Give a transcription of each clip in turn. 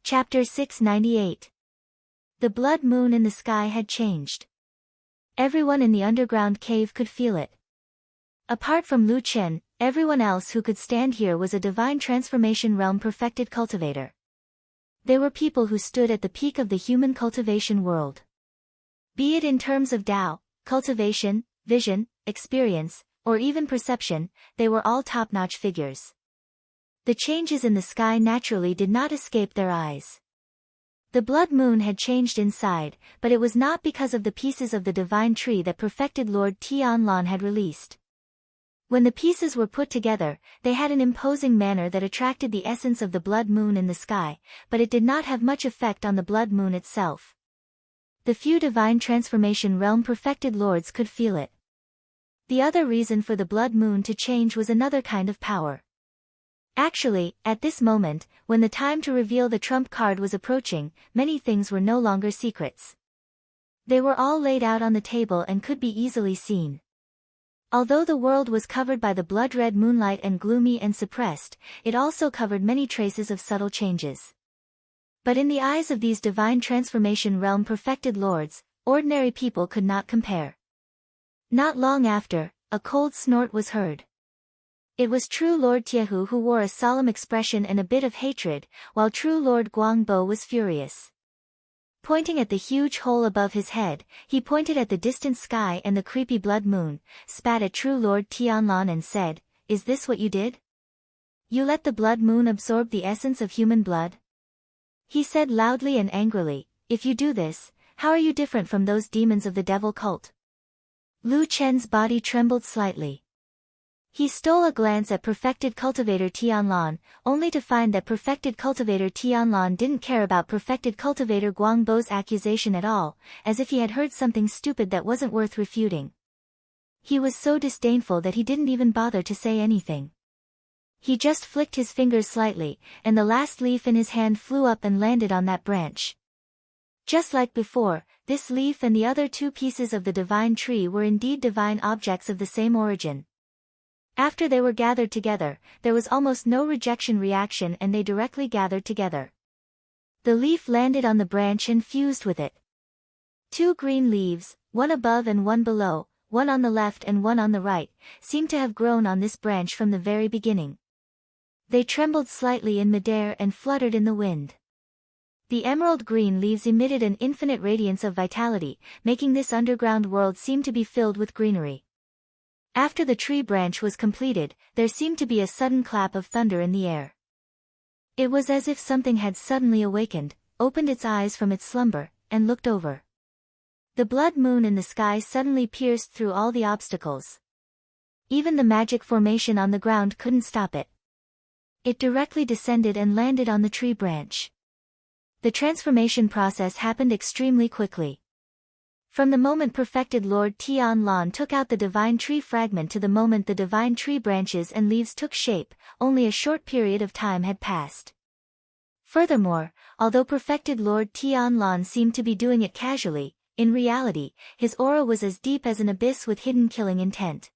Chapter 698. The blood moon in the sky had changed. Everyone in the underground cave could feel it. Apart from Lu Chen, everyone else who could stand here was a divine transformation realm perfected cultivator. They were people who stood at the peak of the human cultivation world. Be it in terms of Tao, cultivation, vision, experience, or even perception, they were all top-notch figures. The changes in the sky naturally did not escape their eyes. The blood moon had changed inside, but it was not because of the pieces of the divine tree that perfected Lord Tianlan had released. When the pieces were put together, they had an imposing manner that attracted the essence of the blood moon in the sky, but it did not have much effect on the blood moon itself. The few divine transformation realm perfected lords could feel it. The other reason for the blood moon to change was another kind of power. Actually, at this moment, when the time to reveal the trump card was approaching, many things were no longer secrets. They were all laid out on the table and could be easily seen. Although the world was covered by the blood-red moonlight and gloomy and suppressed, it also covered many traces of subtle changes. But in the eyes of these divine transformation realm perfected lords, ordinary people could not compare. Not long after, a cold snort was heard. It was true Lord Tiehu who wore a solemn expression and a bit of hatred, while true Lord Guangbo was furious. Pointing at the huge hole above his head, he pointed at the distant sky and the creepy blood moon, spat at true Lord Tianlan and said, "Is this what you did? You let the blood moon absorb the essence of human blood?" He said loudly and angrily, "If you do this, how are you different from those demons of the devil cult?" Lu Chen's body trembled slightly. He stole a glance at perfected cultivator Tianlan, only to find that perfected cultivator Tianlan didn't care about perfected cultivator Guangbo's accusation at all, as if he had heard something stupid that wasn't worth refuting. He was so disdainful that he didn't even bother to say anything. He just flicked his fingers slightly, and the last leaf in his hand flew up and landed on that branch. Just like before, this leaf and the other two pieces of the divine tree were indeed divine objects of the same origin. After they were gathered together, there was almost no rejection reaction and they directly gathered together. The leaf landed on the branch and fused with it. Two green leaves, one above and one below, one on the left and one on the right, seemed to have grown on this branch from the very beginning. They trembled slightly in midair and fluttered in the wind. The emerald green leaves emitted an infinite radiance of vitality, making this underground world seem to be filled with greenery. After the tree branch was completed, there seemed to be a sudden clap of thunder in the air. It was as if something had suddenly awakened, opened its eyes from its slumber, and looked over. The blood moon in the sky suddenly pierced through all the obstacles. Even the magic formation on the ground couldn't stop it. It directly descended and landed on the tree branch. The transformation process happened extremely quickly. From the moment perfected Lord Tianlan took out the divine tree fragment to the moment the divine tree branches and leaves took shape, only a short period of time had passed. Furthermore, although perfected Lord Tianlan seemed to be doing it casually, in reality, his aura was as deep as an abyss with hidden killing intent.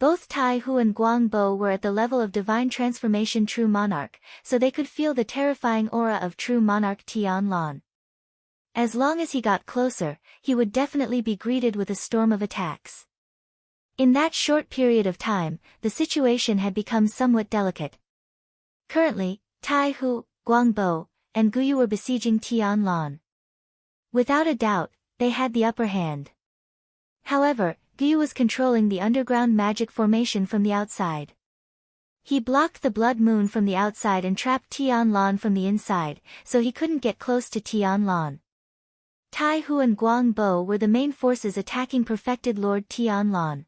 Both Tai Hu and Guangbo were at the level of divine transformation true monarch, so they could feel the terrifying aura of true monarch Tianlan. As long as he got closer, he would definitely be greeted with a storm of attacks. In that short period of time, the situation had become somewhat delicate. Currently, Tai Hu, Guangbo, and Guyu were besieging Tianlan. Without a doubt, they had the upper hand. However, Guyu was controlling the underground magic formation from the outside. He blocked the blood moon from the outside and trapped Tianlan from the inside, so he couldn't get close to Tianlan. Tai Hu and Guangbo were the main forces attacking perfected Lord Tianlan.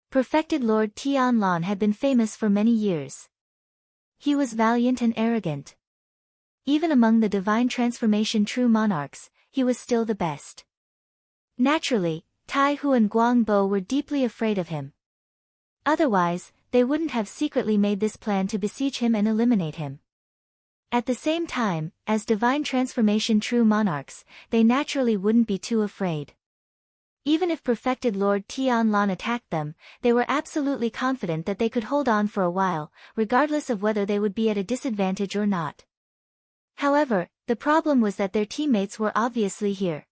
Perfected Lord Tianlan had been famous for many years. He was valiant and arrogant. Even among the divine transformation true monarchs, he was still the best. Naturally, Tai Hu and Guangbo were deeply afraid of him. Otherwise, they wouldn't have secretly made this plan to besiege him and eliminate him. At the same time, as divine transformation true monarchs, they naturally wouldn't be too afraid. Even if perfected Lord Tianlan attacked them, they were absolutely confident that they could hold on for a while, regardless of whether they would be at a disadvantage or not. However, the problem was that their teammates were obviously here.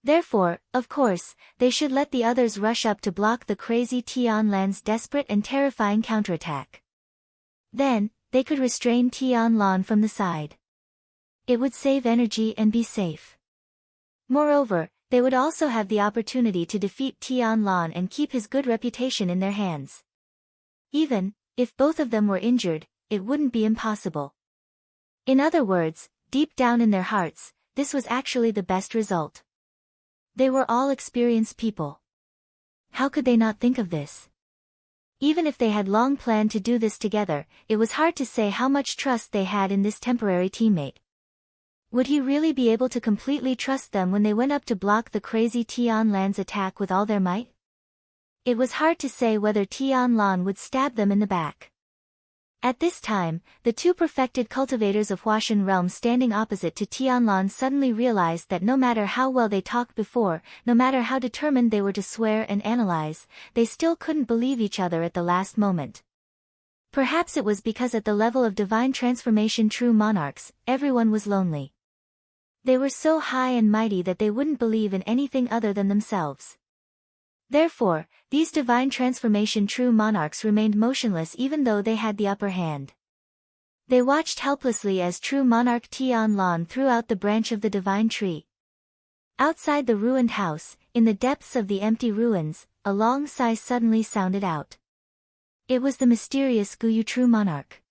Therefore, of course, they should let the others rush up to block the crazy Tianlan's desperate and terrifying counterattack. Then, they could restrain Tianlan from the side. It would save energy and be safe. Moreover, they would also have the opportunity to defeat Tianlan and keep his good reputation in their hands. Even if both of them were injured, it wouldn't be impossible. In other words, deep down in their hearts, this was actually the best result. They were all experienced people. How could they not think of this? Even if they had long planned to do this together, it was hard to say how much trust they had in this temporary teammate. Would he really be able to completely trust them when they went up to block the crazy Tianlan's attack with all their might? It was hard to say whether Tianlan would stab them in the back. At this time, the two perfected cultivators of Huashan realm standing opposite to Tianlan suddenly realized that no matter how well they talked before, no matter how determined they were to swear and analyze, they still couldn't believe each other at the last moment. Perhaps it was because at the level of divine transformation true monarchs, everyone was lonely. They were so high and mighty that they wouldn't believe in anything other than themselves. Therefore, these divine transformation true monarchs remained motionless even though they had the upper hand. They watched helplessly as true monarch Tianlan threw out the branch of the divine tree. Outside the ruined house, in the depths of the empty ruins, a long sigh suddenly sounded out. It was the mysterious Guyu true monarch.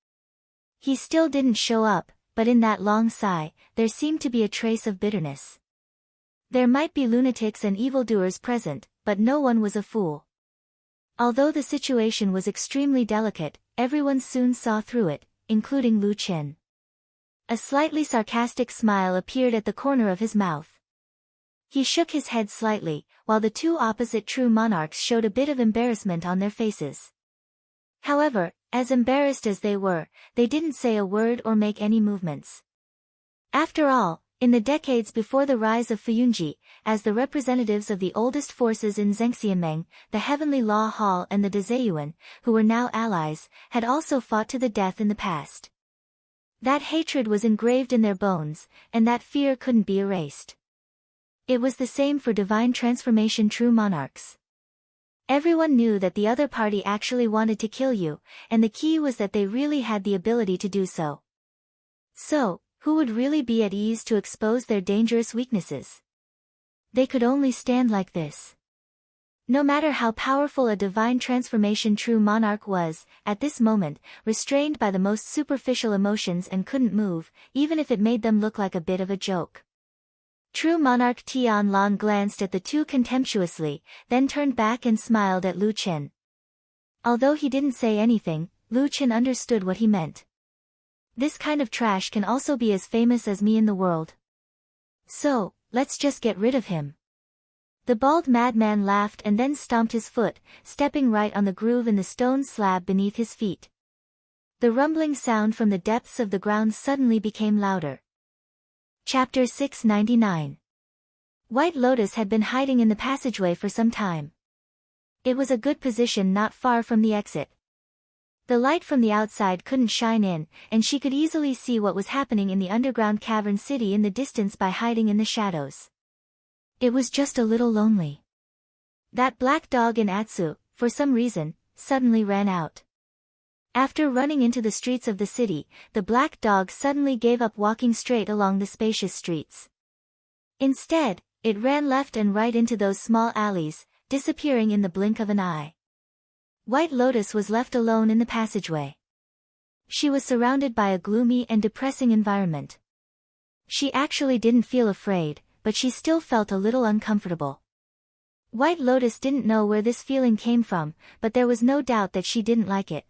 He still didn't show up, but in that long sigh, there seemed to be a trace of bitterness. There might be lunatics and evildoers present, but no one was a fool. Although the situation was extremely delicate, everyone soon saw through it, including Lu Qin. A slightly sarcastic smile appeared at the corner of his mouth. He shook his head slightly, while the two opposite true monarchs showed a bit of embarrassment on their faces. However, as embarrassed as they were, they didn't say a word or make any movements. After all, in the decades before the rise of Fuyunji, as the representatives of the oldest forces in Zhengxianmeng, the Heavenly Law Hall and the Dezayuan, who were now allies, had also fought to the death in the past. That hatred was engraved in their bones, and that fear couldn't be erased. It was the same for divine transformation true monarchs. Everyone knew that the other party actually wanted to kill you, and the key was that they really had the ability to do so. So, who would really be at ease to expose their dangerous weaknesses? They could only stand like this. No matter how powerful a divine transformation true monarch was, at this moment, restrained by the most superficial emotions and couldn't move, even if it made them look like a bit of a joke. True monarch Tianlan glanced at the two contemptuously, then turned back and smiled at Lu Qin. Although he didn't say anything, Lu Qin understood what he meant. This kind of trash can also be as famous as me in the world. So, let's just get rid of him. The bald madman laughed and then stomped his foot, stepping right on the groove in the stone slab beneath his feet. The rumbling sound from the depths of the ground suddenly became louder. Chapter 699. White Lotus had been hiding in the passageway for some time. It was a good position not far from the exit. The light from the outside couldn't shine in, and she could easily see what was happening in the underground cavern city in the distance by hiding in the shadows. It was just a little lonely. That black dog in Atsu, for some reason, suddenly ran out. After running into the streets of the city, the black dog suddenly gave up walking straight along the spacious streets. Instead, it ran left and right into those small alleys, disappearing in the blink of an eye. White Lotus was left alone in the passageway. She was surrounded by a gloomy and depressing environment. She actually didn't feel afraid, but she still felt a little uncomfortable. White Lotus didn't know where this feeling came from, but there was no doubt that she didn't like it.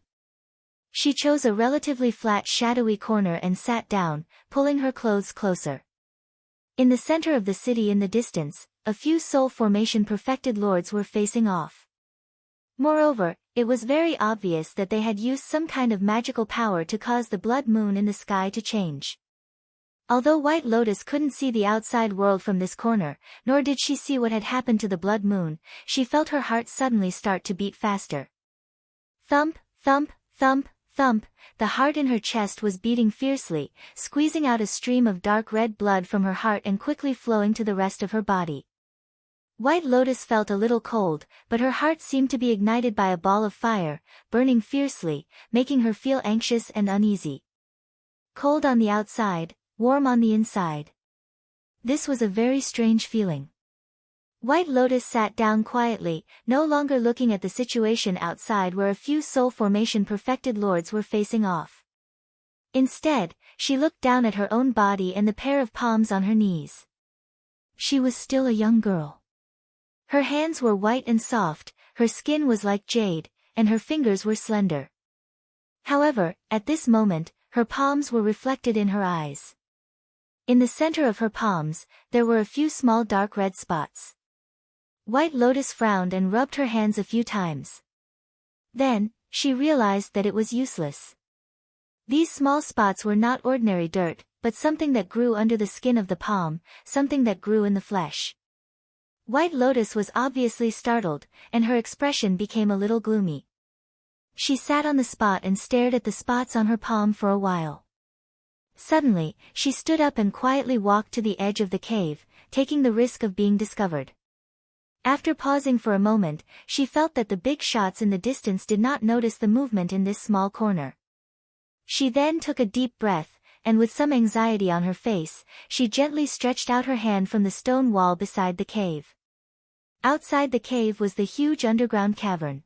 She chose a relatively flat shadowy corner and sat down, pulling her clothes closer. In the center of the city in the distance, a few soul formation perfected lords were facing off. Moreover, it was very obvious that they had used some kind of magical power to cause the blood moon in the sky to change. Although White Lotus couldn't see the outside world from this corner, nor did she see what had happened to the blood moon, she felt her heart suddenly start to beat faster. Thump, thump, thump, thump, the heart in her chest was beating fiercely, squeezing out a stream of dark red blood from her heart and quickly flowing to the rest of her body. White Lotus felt a little cold, but her heart seemed to be ignited by a ball of fire, burning fiercely, making her feel anxious and uneasy. Cold on the outside, warm on the inside. This was a very strange feeling. White Lotus sat down quietly, no longer looking at the situation outside where a few soul formation perfected lords were facing off. Instead, she looked down at her own body and the pair of palms on her knees. She was still a young girl. Her hands were white and soft, her skin was like jade, and her fingers were slender. However, at this moment, her palms were reflected in her eyes. In the center of her palms, there were a few small dark red spots. White Lotus frowned and rubbed her hands a few times. Then, she realized that it was useless. These small spots were not ordinary dirt, but something that grew under the skin of the palm, something that grew in the flesh. White Lotus was obviously startled, and her expression became a little gloomy. She sat on the spot and stared at the spots on her palm for a while. Suddenly, she stood up and quietly walked to the edge of the cave, taking the risk of being discovered. After pausing for a moment, she felt that the big shots in the distance did not notice the movement in this small corner. She then took a deep breath, and with some anxiety on her face, she gently stretched out her hand from the stone wall beside the cave. Outside the cave was the huge underground cavern.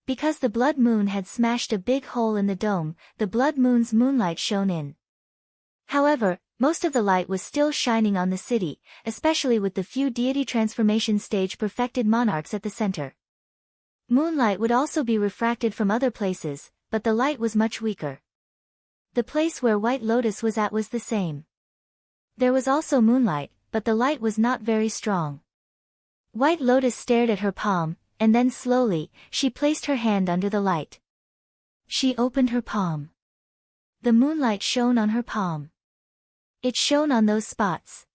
Because the blood moon had smashed a big hole in the dome, the blood moon's moonlight shone in. However, most of the light was still shining on the city, especially with the few deity transformation stage perfected monarchs at the center. Moonlight would also be refracted from other places, but the light was much weaker. The place where White Lotus was at was the same. There was also moonlight, but the light was not very strong. White Lotus stared at her palm, and then slowly, she placed her hand under the light. She opened her palm. The moonlight shone on her palm. It shone on those spots.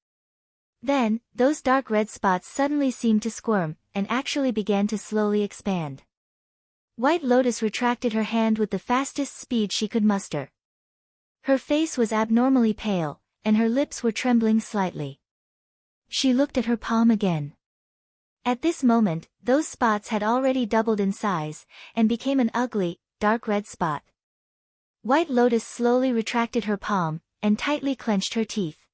Then, those dark red spots suddenly seemed to squirm, and actually began to slowly expand. White Lotus retracted her hand with the fastest speed she could muster. Her face was abnormally pale, and her lips were trembling slightly. She looked at her palm again. At this moment, those spots had already doubled in size, and became an ugly, dark red spot. White Lotus slowly retracted her palm, and tightly clenched her teeth.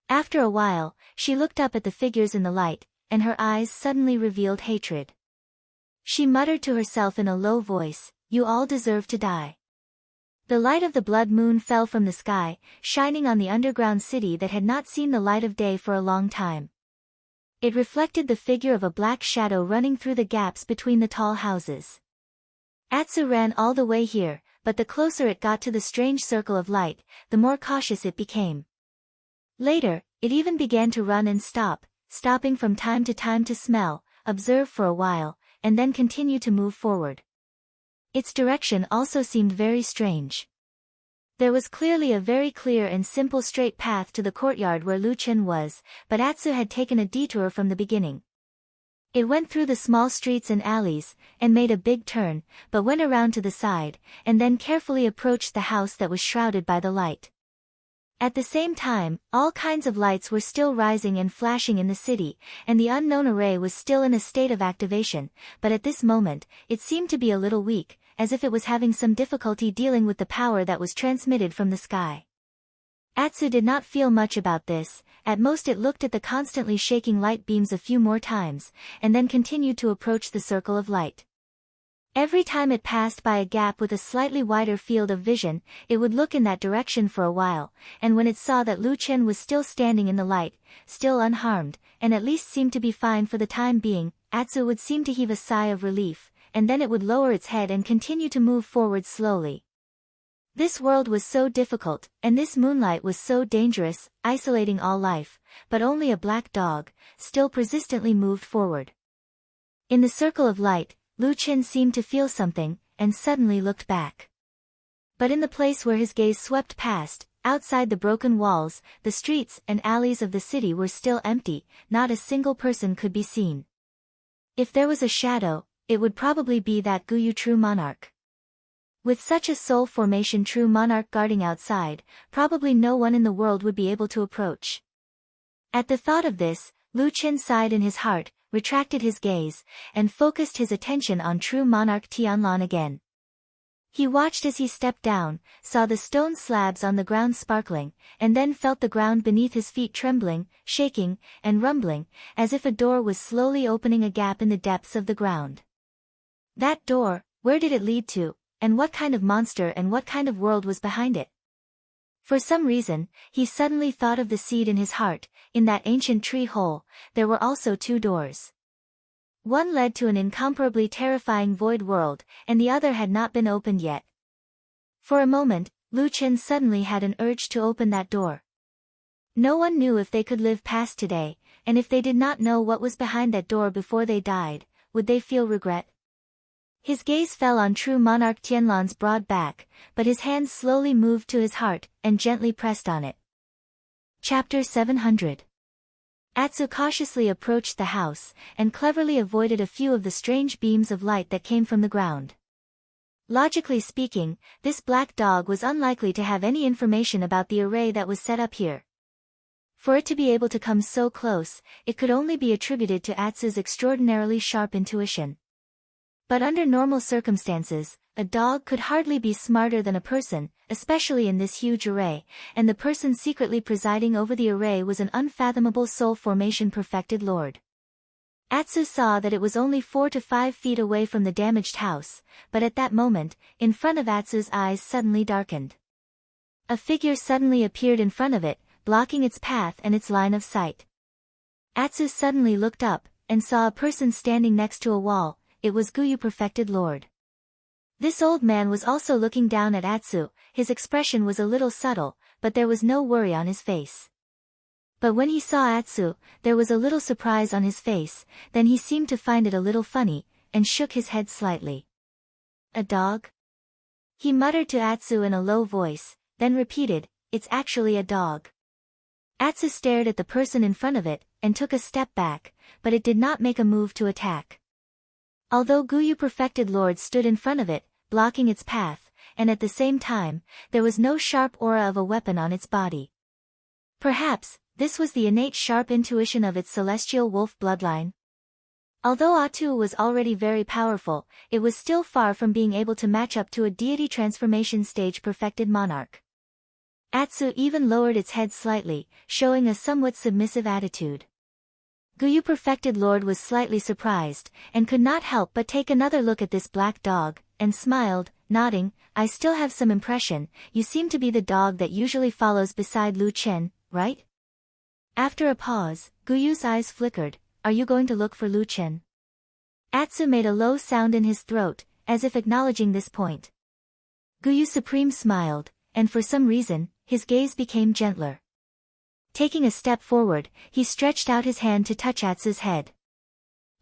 After a while, she looked up at the figures in the light, and her eyes suddenly revealed hatred. She muttered to herself in a low voice, "You all deserve to die." The light of the blood moon fell from the sky, shining on the underground city that had not seen the light of day for a long time. It reflected the figure of a black shadow running through the gaps between the tall houses. Atsu ran all the way here, but the closer it got to the strange circle of light, the more cautious it became. Later, it even began to run and stop, stopping from time to smell, observe for a while, and then continue to move forward. Its direction also seemed very strange. There was clearly a very clear and simple straight path to the courtyard where Lu Chen was, but Atsu had taken a detour from the beginning. It went through the small streets and alleys, and made a big turn, but went around to the side, and then carefully approached the house that was shrouded by the light. At the same time, all kinds of lights were still rising and flashing in the city, and the unknown array was still in a state of activation, but at this moment, it seemed to be a little weak, as if it was having some difficulty dealing with the power that was transmitted from the sky. Atsu did not feel much about this. At most it looked at the constantly shaking light beams a few more times, and then continued to approach the circle of light. Every time it passed by a gap with a slightly wider field of vision, it would look in that direction for a while, and when it saw that Lu Chen was still standing in the light, still unharmed, and at least seemed to be fine for the time being, Atsu would seem to heave a sigh of relief, and then it would lower its head and continue to move forward slowly. This world was so difficult, and this moonlight was so dangerous, isolating all life, but only a black dog, still persistently moved forward. In the circle of light, Lu Chen seemed to feel something, and suddenly looked back. But in the place where his gaze swept past, outside the broken walls, the streets and alleys of the city were still empty, not a single person could be seen. If there was a shadow, it would probably be that Guyu True Monarch. With such a soul formation true monarch guarding outside, probably no one in the world would be able to approach. At the thought of this, Lu Qin sighed in his heart, retracted his gaze, and focused his attention on true monarch Tianlan again. He watched as he stepped down, saw the stone slabs on the ground sparkling, and then felt the ground beneath his feet trembling, shaking, and rumbling, as if a door was slowly opening a gap in the depths of the ground. That door, where did it lead to, and what kind of monster and what kind of world was behind it? For some reason, he suddenly thought of the seed in his heart. In that ancient tree hole, there were also two doors. One led to an incomparably terrifying void world, and the other had not been opened yet. For a moment, Lu Qin suddenly had an urge to open that door. No one knew if they could live past today, and if they did not know what was behind that door before they died, would they feel regret? His gaze fell on true monarch Tianlan's broad back, but his hands slowly moved to his heart, and gently pressed on it. Chapter 700. Atsu cautiously approached the house, and cleverly avoided a few of the strange beams of light that came from the ground. Logically speaking, this black dog was unlikely to have any information about the array that was set up here. For it to be able to come so close, it could only be attributed to Atsu's extraordinarily sharp intuition. But under normal circumstances, a dog could hardly be smarter than a person, especially in this huge array, and the person secretly presiding over the array was an unfathomable soul formation perfected lord. Atsu saw that it was only 4 to 5 feet away from the damaged house, but at that moment, in front of Atsu's eyes suddenly darkened. A figure suddenly appeared in front of it, blocking its path and its line of sight. Atsu suddenly looked up, and saw a person standing next to a wall. It was Guyu perfected lord. This old man was also looking down at Atsu. His expression was a little subtle, but there was no worry on his face. But when he saw Atsu, there was a little surprise on his face, then he seemed to find it a little funny, and shook his head slightly. A dog? He muttered to Atsu in a low voice, then repeated, "It's actually a dog." Atsu stared at the person in front of it, and took a step back, but it did not make a move to attack. Although Guyu perfected lord stood in front of it, blocking its path, and at the same time, there was no sharp aura of a weapon on its body. Perhaps, this was the innate sharp intuition of its celestial wolf bloodline. Although Atsu was already very powerful, it was still far from being able to match up to a deity transformation stage perfected monarch. Atsu even lowered its head slightly, showing a somewhat submissive attitude. Guyu perfected lord was slightly surprised, and could not help but take another look at this black dog, and smiled, nodding, "I still have some impression. You seem to be the dog that usually follows beside Lu Qin, right?" After a pause, Guyu's eyes flickered. "Are you going to look for Lu Qin?" Atsu made a low sound in his throat, as if acknowledging this point. Guyu Supreme smiled, and for some reason, his gaze became gentler. Taking a step forward, he stretched out his hand to touch Atsu's head.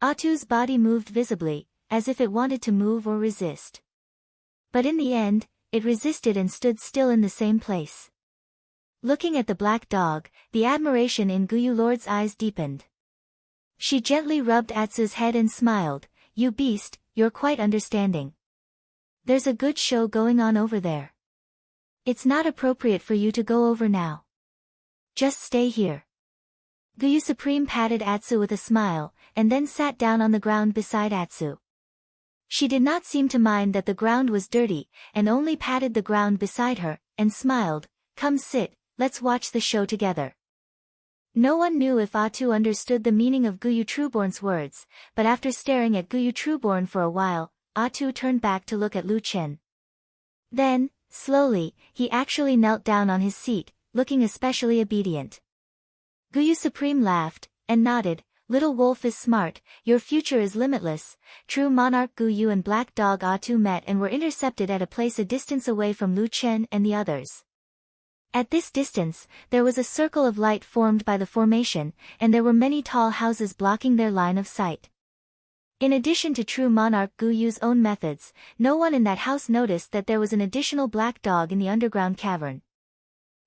Atsu's body moved visibly, as if it wanted to move or resist. But in the end, it resisted and stood still in the same place. Looking at the black dog, the admiration in Guyu Lord's eyes deepened. She gently rubbed Atsu's head and smiled, "You beast, you're quite understanding. There's a good show going on over there. It's not appropriate for you to go over now. Just stay here." Guyu Supreme patted Atsu with a smile, and then sat down on the ground beside Atsu. She did not seem to mind that the ground was dirty, and only patted the ground beside her, and smiled, "Come sit, let's watch the show together." No one knew if Atsu understood the meaning of Guyu Trueborn's words, but after staring at Guyu Trueborn for a while, Atsu turned back to look at Lu Qin. Then, slowly, he actually knelt down on his seat, looking especially obedient. Guyu Supreme laughed, and nodded, "Little wolf is smart, your future is limitless." True monarch Guyu and black dog Atsu met and were intercepted at a place a distance away from Lu Qin and the others. At this distance, there was a circle of light formed by the formation, and there were many tall houses blocking their line of sight. In addition to true monarch Guyu's own methods, no one in that house noticed that there was an additional black dog in the underground cavern.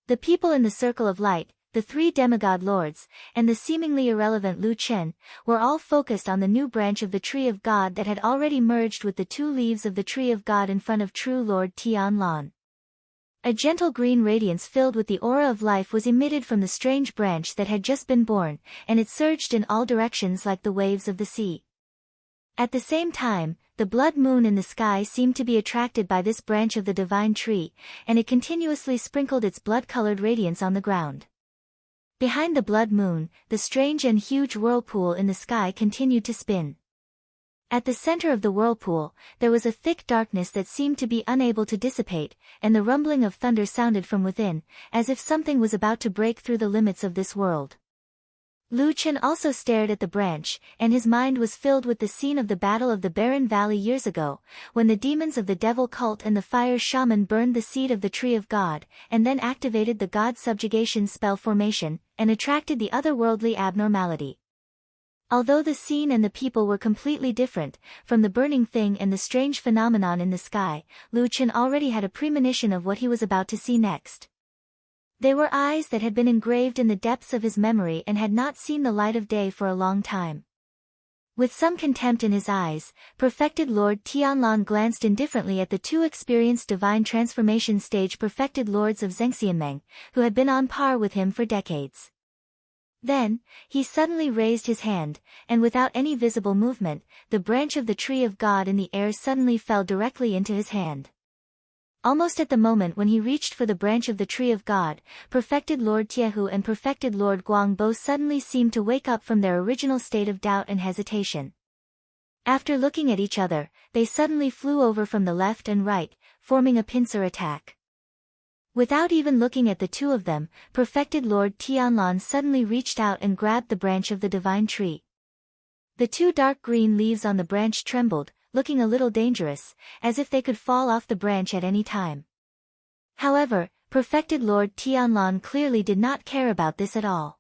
The people in the circle of light, the three demigod lords, and the seemingly irrelevant Lu Chen, were all focused on the new branch of the Tree of God that had already merged with the two leaves of the Tree of God in front of true Lord Tianlan. A gentle green radiance filled with the aura of life was emitted from the strange branch that had just been born, and it surged in all directions like the waves of the sea. At the same time, the blood moon in the sky seemed to be attracted by this branch of the divine tree, and it continuously sprinkled its blood-colored radiance on the ground. Behind the blood moon, the strange and huge whirlpool in the sky continued to spin. At the center of the whirlpool, there was a thick darkness that seemed to be unable to dissipate, and the rumbling of thunder sounded from within, as if something was about to break through the limits of this world. Lu Chen also stared at the branch, and his mind was filled with the scene of the Battle of the Barren Valley years ago, when the demons of the devil cult and the fire shaman burned the seed of the Tree of God, and then activated the God subjugation spell formation, and attracted the otherworldly abnormality. Although the scene and the people were completely different, from the burning thing and the strange phenomenon in the sky, Lu Chen already had a premonition of what he was about to see next. They were eyes that had been engraved in the depths of his memory and had not seen the light of day for a long time. With some contempt in his eyes, perfected Lord Tianlan glanced indifferently at the two experienced divine transformation stage perfected lords of Zhengxianmeng, who had been on par with him for decades. Then, he suddenly raised his hand, and without any visible movement, the branch of the Tree of God in the air suddenly fell directly into his hand. Almost at the moment when he reached for the branch of the Tree of God, perfected Lord Tiehu and perfected Lord Guangbo suddenly seemed to wake up from their original state of doubt and hesitation. After looking at each other, they suddenly flew over from the left and right, forming a pincer attack. Without even looking at the two of them, perfected Lord Tianlan suddenly reached out and grabbed the branch of the divine tree. The two dark green leaves on the branch trembled, looking a little dangerous, as if they could fall off the branch at any time. However, perfected Lord Tianlan clearly did not care about this at all.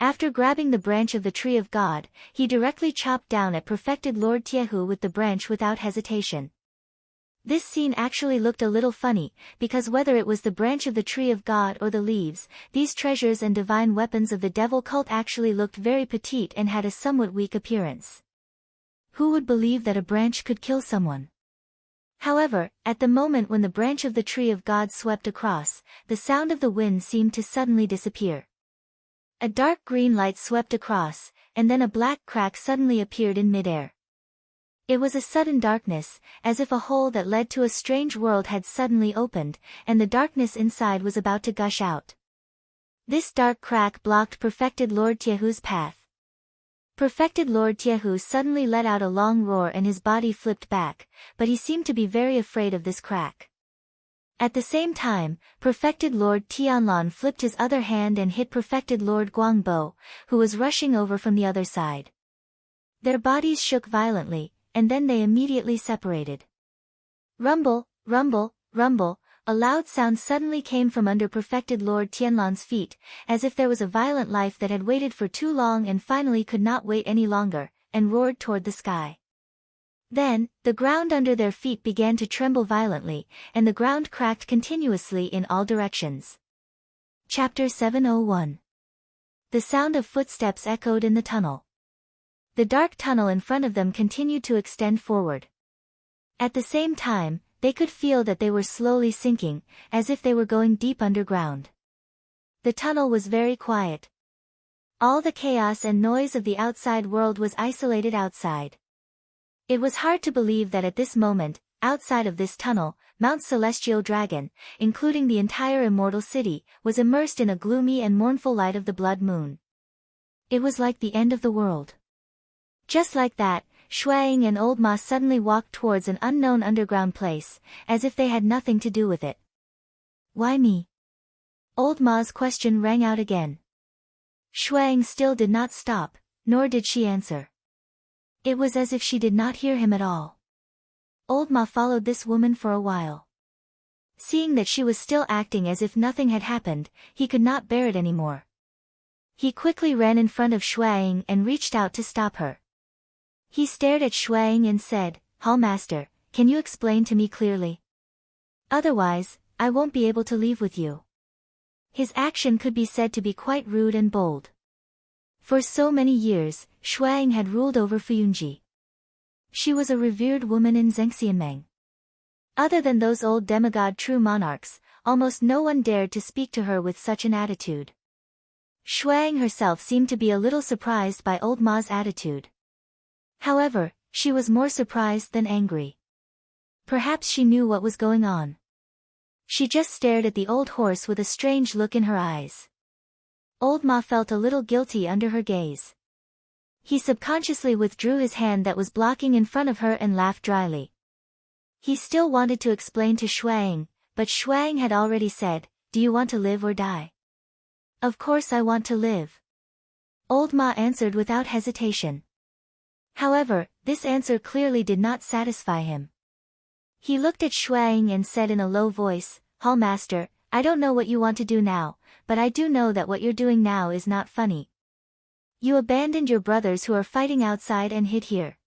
After grabbing the branch of the Tree of God, he directly chopped down at perfected Lord Tiehu with the branch without hesitation. This scene actually looked a little funny, because whether it was the branch of the Tree of God or the leaves, these treasures and divine weapons of the devil cult actually looked very petite and had a somewhat weak appearance. Who would believe that a branch could kill someone? However, at the moment when the branch of the Tree of God swept across, the sound of the wind seemed to suddenly disappear. A dark green light swept across, and then a black crack suddenly appeared in midair. It was a sudden darkness, as if a hole that led to a strange world had suddenly opened, and the darkness inside was about to gush out. This dark crack blocked perfected Lord Tiehu's path. Perfected Lord Tiehu suddenly let out a long roar and his body flipped back, but he seemed to be very afraid of this crack. At the same time, perfected Lord Tianlan flipped his other hand and hit perfected Lord Guangbo, who was rushing over from the other side. Their bodies shook violently, and then they immediately separated. Rumble, rumble, rumble, a loud sound suddenly came from under perfected Lord Tianlan's feet, as if there was a violent life that had waited for too long and finally could not wait any longer, and roared toward the sky. Then, the ground under their feet began to tremble violently, and the ground cracked continuously in all directions. Chapter 701. The sound of footsteps echoed in the tunnel. The dark tunnel in front of them continued to extend forward. At the same time, they could feel that they were slowly sinking, as if they were going deep underground. The tunnel was very quiet. All the chaos and noise of the outside world was isolated outside. It was hard to believe that at this moment, outside of this tunnel, Mount Celestial Dragon, including the entire immortal city, was immersed in a gloomy and mournful light of the blood moon. It was like the end of the world. Just like that, Shuang and Old Ma suddenly walked towards an unknown underground place, as if they had nothing to do with it. Why me? Old Ma's question rang out again. Shuang still did not stop, nor did she answer. It was as if she did not hear him at all. Old Ma followed this woman for a while. Seeing that she was still acting as if nothing had happened, he could not bear it anymore. He quickly ran in front of Shuang and reached out to stop her. He stared at Shuang and said, "Hall Master, can you explain to me clearly? Otherwise, I won't be able to leave with you." His action could be said to be quite rude and bold. For so many years, Shuang had ruled over Fuyunji. She was a revered woman in Zhengxianmeng. Other than those old demigod true monarchs, almost no one dared to speak to her with such an attitude. Shuang herself seemed to be a little surprised by old Ma's attitude. However, she was more surprised than angry. Perhaps she knew what was going on. She just stared at the old horse with a strange look in her eyes. Old Ma felt a little guilty under her gaze. He subconsciously withdrew his hand that was blocking in front of her and laughed dryly. He still wanted to explain to Shuang, but Shuang had already said, "Do you want to live or die?" "Of course I want to live," Old Ma answered without hesitation. However, this answer clearly did not satisfy him. He looked at Shuang and said in a low voice, "Hall Master, I don't know what you want to do now, but I do know that what you're doing now is not funny. You abandoned your brothers who are fighting outside and hid here.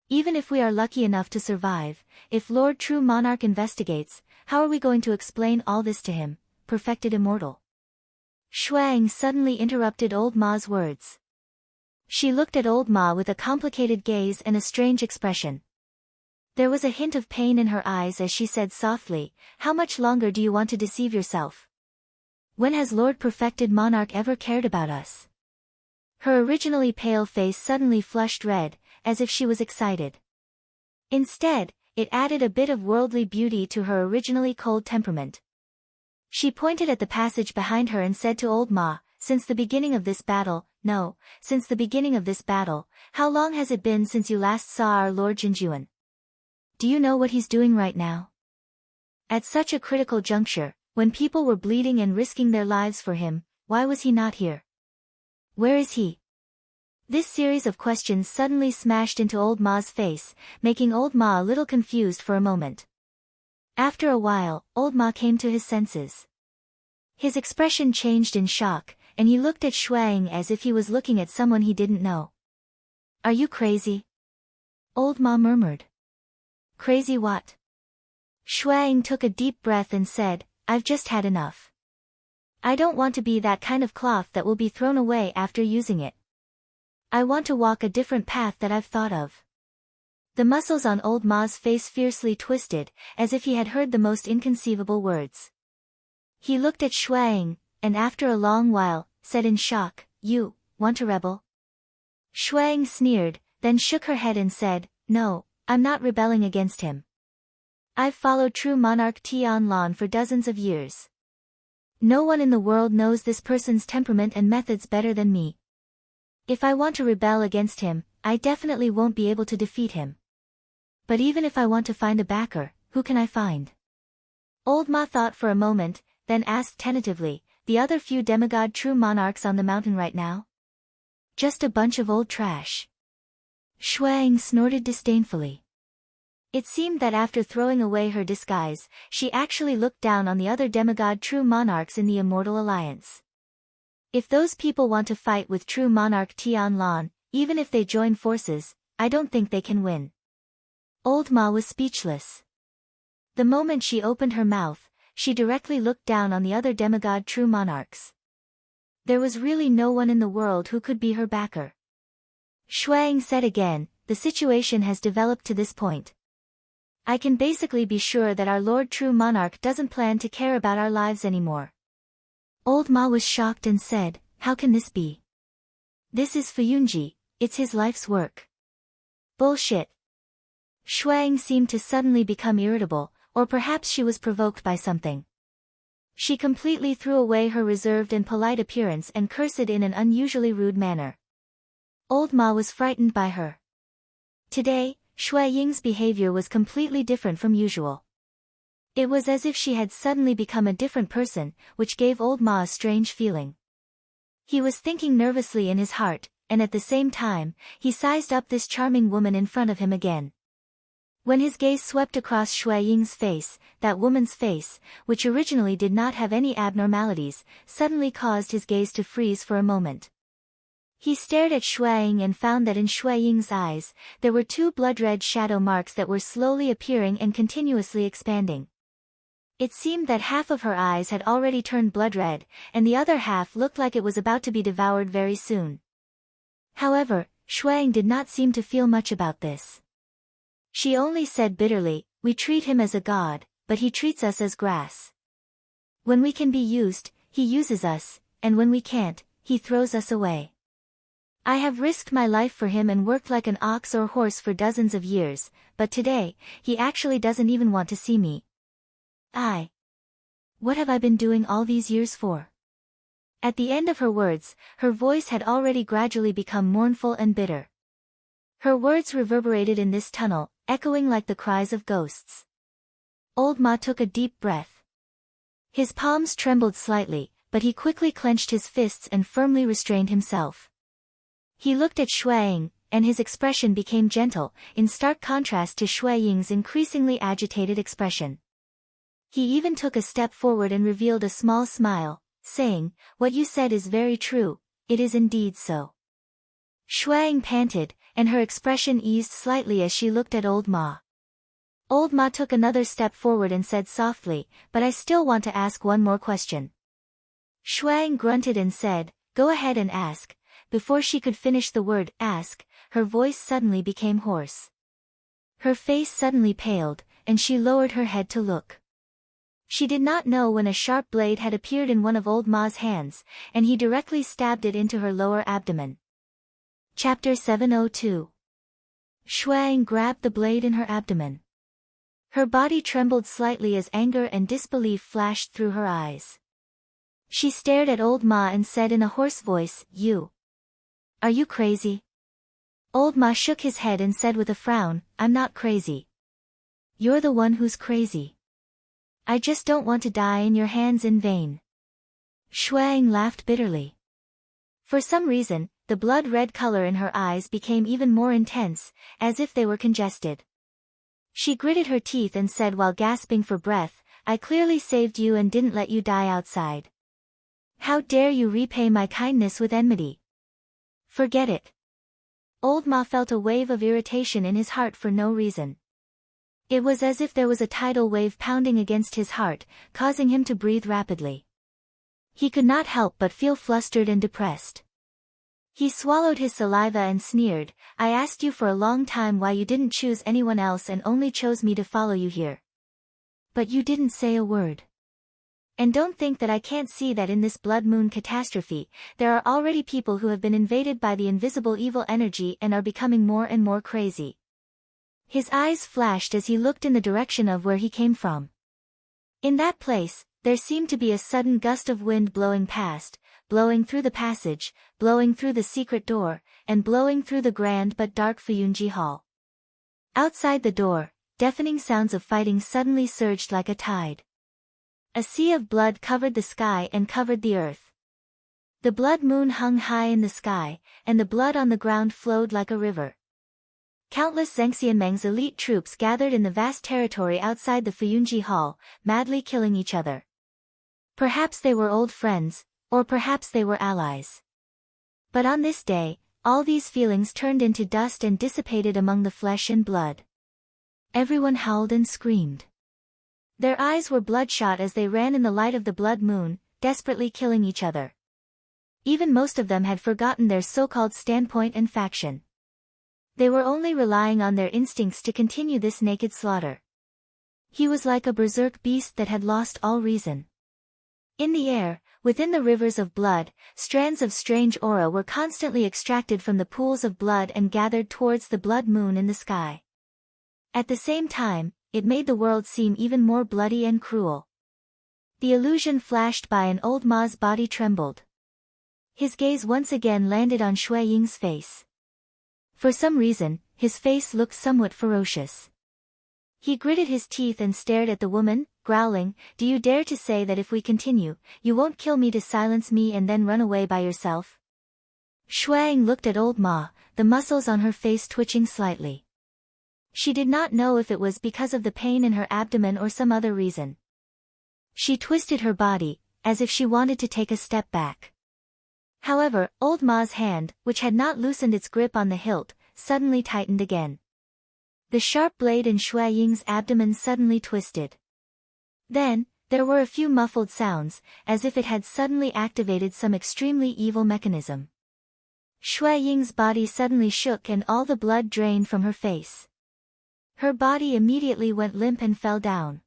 Even if we are lucky enough to survive, if Lord True Monarch investigates, how are we going to explain all this to him, perfected immortal?" Shuang suddenly interrupted Old Ma's words. She looked at Old Ma with a complicated gaze and a strange expression. There was a hint of pain in her eyes as she said softly, "How much longer do you want to deceive yourself? When has Lord Perfected Monarch ever cared about us?" Her originally pale face suddenly flushed red, as if she was excited. Instead, it added a bit of worldly beauty to her originally cold temperament. She pointed at the passage behind her and said to Old Ma, since the beginning of this battle, how long has it been since you last saw our Lord Jinjuan? Do you know what he's doing right now? At such a critical juncture, when people were bleeding and risking their lives for him, why was he not here? Where is he?" This series of questions suddenly smashed into Old Ma's face, making Old Ma a little confused for a moment. After a while, Old Ma came to his senses. His expression changed in shock, and he looked at Shuang as if he was looking at someone he didn't know. "Are you crazy?" Old Ma murmured. "Crazy what?" Shuang took a deep breath and said, "I've just had enough. I don't want to be that kind of cloth that will be thrown away after using it. I want to walk a different path that I've thought of." The muscles on Old Ma's face fiercely twisted, as if he had heard the most inconceivable words. He looked at Shuang, and after a long while, said in shock, "You want to rebel?" Shuang sneered, then shook her head and said, "No, I'm not rebelling against him. I've followed True Monarch Tianlan for dozens of years. No one in the world knows this person's temperament and methods better than me. If I want to rebel against him, I definitely won't be able to defeat him. But even if I want to find a backer, who can I find?" Old Ma thought for a moment, then asked tentatively, "The other few demigod true monarchs on the mountain right now?" "Just a bunch of old trash." Shuang snorted disdainfully. It seemed that after throwing away her disguise, she actually looked down on the other demigod true monarchs in the Immortal Alliance. If those people want to fight with True Monarch Tianlan, even if they join forces, I don't think they can win. Old Ma was speechless. The moment she opened her mouth, she directly looked down on the other demigod true monarchs. There was really no one in the world who could be her backer. Shuang said again, "The situation has developed to this point. I can basically be sure that our Lord True Monarch doesn't plan to care about our lives anymore." Old Ma was shocked and said, "How can this be? This is Fuyunji, it's his life's work." "Bullshit." Shuang seemed to suddenly become irritable, or perhaps she was provoked by something. She completely threw away her reserved and polite appearance and cursed in an unusually rude manner. Old Ma was frightened by her. Today, Shui Ying's behavior was completely different from usual. It was as if she had suddenly become a different person, which gave Old Ma a strange feeling. He was thinking nervously in his heart, and at the same time, he sized up this charming woman in front of him again. When his gaze swept across Shui Ying's face, that woman's face, which originally did not have any abnormalities, suddenly caused his gaze to freeze for a moment. He stared at Shui Ying and found that in Shui Ying's eyes, there were two blood-red shadow marks that were slowly appearing and continuously expanding. It seemed that half of her eyes had already turned blood red, and the other half looked like it was about to be devoured very soon. However, Shuang did not seem to feel much about this. She only said bitterly, "We treat him as a god, but he treats us as grass. When we can be used, he uses us, and when we can't, he throws us away. I have risked my life for him and worked like an ox or horse for dozens of years, but today, he actually doesn't even want to see me. What have I been doing all these years for?" At the end of her words, her voice had already gradually become mournful and bitter. Her words reverberated in this tunnel, echoing like the cries of ghosts. Old Ma took a deep breath. His palms trembled slightly, but he quickly clenched his fists and firmly restrained himself. He looked at Shuang, and his expression became gentle, in stark contrast to Shui Ying's increasingly agitated expression. He even took a step forward and revealed a small smile, saying, "What you said is very true, it is indeed so." Shuang panted, and her expression eased slightly as she looked at Old Ma. Old Ma took another step forward and said softly, "But I still want to ask one more question." Shuang grunted and said, "Go ahead and ask." Before she could finish the word ask, her voice suddenly became hoarse. Her face suddenly paled, and she lowered her head to look. She did not know when a sharp blade had appeared in one of Old Ma's hands, and he directly stabbed it into her lower abdomen. Chapter 702. Shuang grabbed the blade in her abdomen. Her body trembled slightly as anger and disbelief flashed through her eyes. She stared at Old Ma and said in a hoarse voice, Are you crazy?" Old Ma shook his head and said with a frown, "I'm not crazy. You're the one who's crazy. I just don't want to die in your hands in vain." Shuang laughed bitterly. For some reason, the blood-red color in her eyes became even more intense, as if they were congested. She gritted her teeth and said while gasping for breath, "I clearly saved you and didn't let you die outside. How dare you repay my kindness with enmity? Forget it." Old Ma felt a wave of irritation in his heart for no reason. It was as if there was a tidal wave pounding against his heart, causing him to breathe rapidly. He could not help but feel flustered and depressed. He swallowed his saliva and sneered, "I asked you for a long time why you didn't choose anyone else and only chose me to follow you here. But you didn't say a word. And don't think that I can't see that in this blood moon catastrophe, there are already people who have been invaded by the invisible evil energy and are becoming more and more crazy." His eyes flashed as he looked in the direction of where he came from. In that place, there seemed to be a sudden gust of wind blowing past, blowing through the passage, blowing through the secret door, and blowing through the grand but dark Fuyunji Hall. Outside the door, deafening sounds of fighting suddenly surged like a tide. A sea of blood covered the sky and covered the earth. The blood moon hung high in the sky, and the blood on the ground flowed like a river. Countless Zhengxianmeng's elite troops gathered in the vast territory outside the Fuyunji Hall, madly killing each other. Perhaps they were old friends, or perhaps they were allies. But on this day, all these feelings turned into dust and dissipated among the flesh and blood. Everyone howled and screamed. Their eyes were bloodshot as they ran in the light of the blood moon, desperately killing each other. Even most of them had forgotten their so-called standpoint and faction. They were only relying on their instincts to continue this naked slaughter. He was like a berserk beast that had lost all reason. In the air, within the rivers of blood, strands of strange aura were constantly extracted from the pools of blood and gathered towards the blood moon in the sky. At the same time, it made the world seem even more bloody and cruel. The illusion flashed by and Old Ma's body trembled. His gaze once again landed on Shui Ying's face. For some reason, his face looked somewhat ferocious. He gritted his teeth and stared at the woman, growling, "Do you dare to say that if we continue, you won't kill me to silence me and then run away by yourself?" Shuang looked at Old Ma, the muscles on her face twitching slightly. She did not know if it was because of the pain in her abdomen or some other reason. She twisted her body, as if she wanted to take a step back. However, Old Ma's hand, which had not loosened its grip on the hilt, suddenly tightened again. The sharp blade in Shui Ying's abdomen suddenly twisted. Then, there were a few muffled sounds, as if it had suddenly activated some extremely evil mechanism. Shui Ying's body suddenly shook and all the blood drained from her face. Her body immediately went limp and fell down.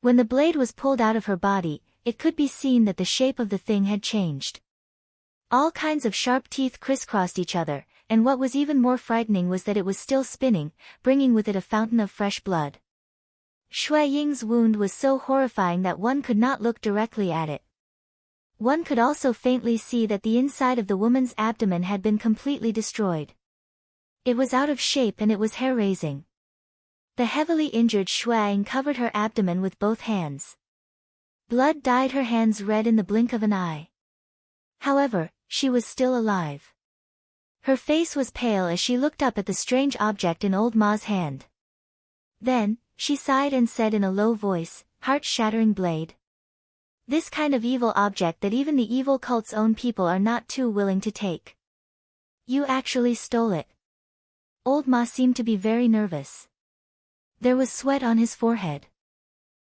When the blade was pulled out of her body, it could be seen that the shape of the thing had changed. All kinds of sharp teeth crisscrossed each other, and what was even more frightening was that it was still spinning, bringing with it a fountain of fresh blood. Shui Ying's wound was so horrifying that one could not look directly at it. One could also faintly see that the inside of the woman's abdomen had been completely destroyed. It was out of shape and it was hair-raising. The heavily injured Shui Ying covered her abdomen with both hands. Blood dyed her hands red in the blink of an eye. However, she was still alive. Her face was pale as she looked up at the strange object in old Ma's hand. Then, she sighed and said in a low voice, "Heart-shattering blade. This kind of evil object that even the evil cult's own people are not too willing to take. You actually stole it." Old Ma seemed to be very nervous. There was sweat on his forehead.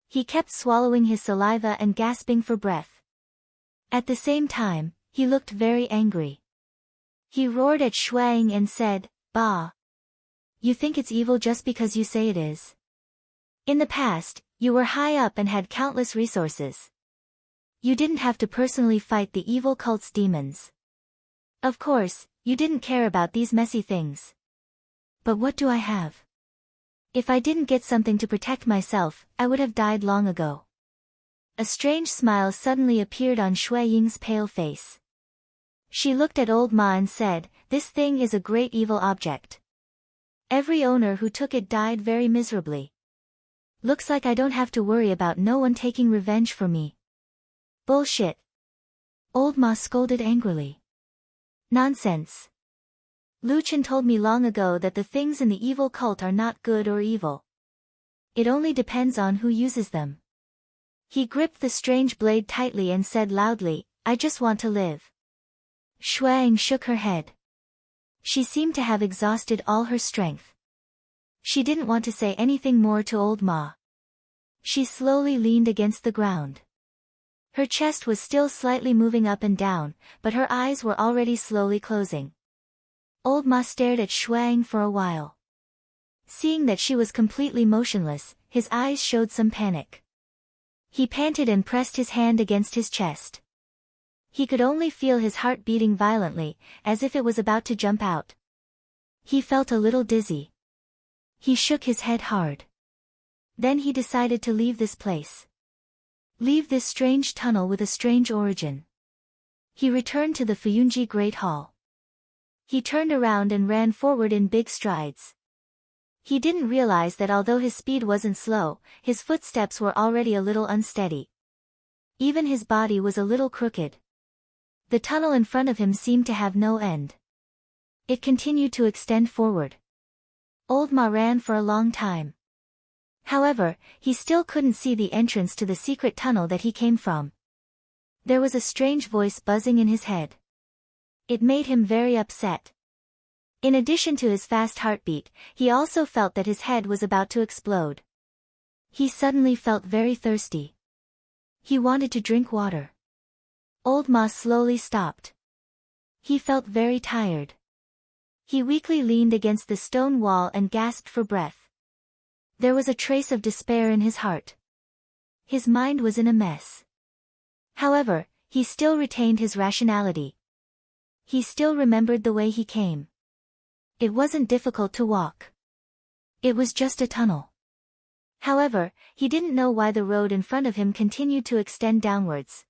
He kept swallowing his saliva and gasping for breath. At the same time, he looked very angry. He roared at Shui Ying and said, "Bah! You think it's evil just because you say it is. In the past, you were high up and had countless resources. You didn't have to personally fight the evil cult's demons. Of course, you didn't care about these messy things. But what do I have? If I didn't get something to protect myself, I would have died long ago." A strange smile suddenly appeared on Shui Ying's pale face. She looked at old Ma and said, "This thing is a great evil object. Every owner who took it died very miserably. Looks like I don't have to worry about no one taking revenge for me." "Bullshit!" Old Ma scolded angrily. "Nonsense. Lu Chen told me long ago that the things in the evil cult are not good or evil. It only depends on who uses them." He gripped the strange blade tightly and said loudly, "I just want to live." Shui Ying shook her head. She seemed to have exhausted all her strength. She didn't want to say anything more to old Ma. She slowly leaned against the ground. Her chest was still slightly moving up and down, but her eyes were already slowly closing. Old Ma stared at Shui Ying for a while. Seeing that she was completely motionless, his eyes showed some panic. He panted and pressed his hand against his chest. He could only feel his heart beating violently, as if it was about to jump out. He felt a little dizzy. He shook his head hard. Then he decided to leave this place. Leave this strange tunnel with a strange origin. He returned to the Fuyunji Great Hall. He turned around and ran forward in big strides. He didn't realize that although his speed wasn't slow, his footsteps were already a little unsteady. Even his body was a little crooked. The tunnel in front of him seemed to have no end. It continued to extend forward. Old Ma ran for a long time. However, he still couldn't see the entrance to the secret tunnel that he came from. There was a strange voice buzzing in his head. It made him very upset. In addition to his fast heartbeat, he also felt that his head was about to explode. He suddenly felt very thirsty. He wanted to drink water. Old Ma slowly stopped. He felt very tired. He weakly leaned against the stone wall and gasped for breath. There was a trace of despair in his heart. His mind was in a mess. However, he still retained his rationality. He still remembered the way he came. It wasn't difficult to walk. It was just a tunnel. However, he didn't know why the road in front of him continued to extend downwards.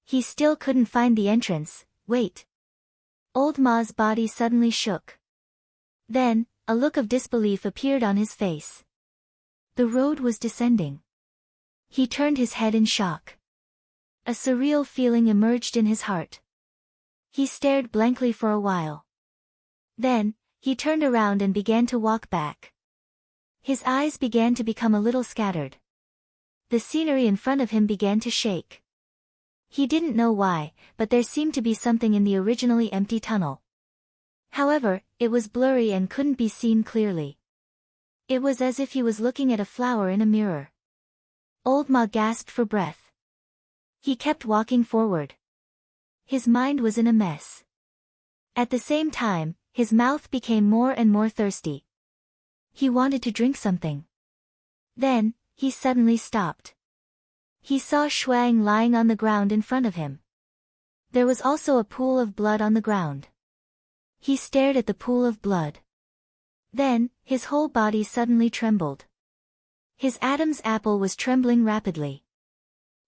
He still couldn't find the entrance. Wait. Old Ma's body suddenly shook. Then, a look of disbelief appeared on his face. The road was descending. He turned his head in shock. A surreal feeling emerged in his heart. He stared blankly for a while. Then, he turned around and began to walk back. His eyes began to become a little scattered. The scenery in front of him began to shake. He didn't know why, but there seemed to be something in the originally empty tunnel. However, it was blurry and couldn't be seen clearly. It was as if he was looking at a flower in a mirror. Old Ma gasped for breath. He kept walking forward. His mind was in a mess. At the same time, his mouth became more and more thirsty. He wanted to drink something. Then, he suddenly stopped. He saw Shuang lying on the ground in front of him. There was also a pool of blood on the ground. He stared at the pool of blood. Then, his whole body suddenly trembled. His Adam's apple was trembling rapidly.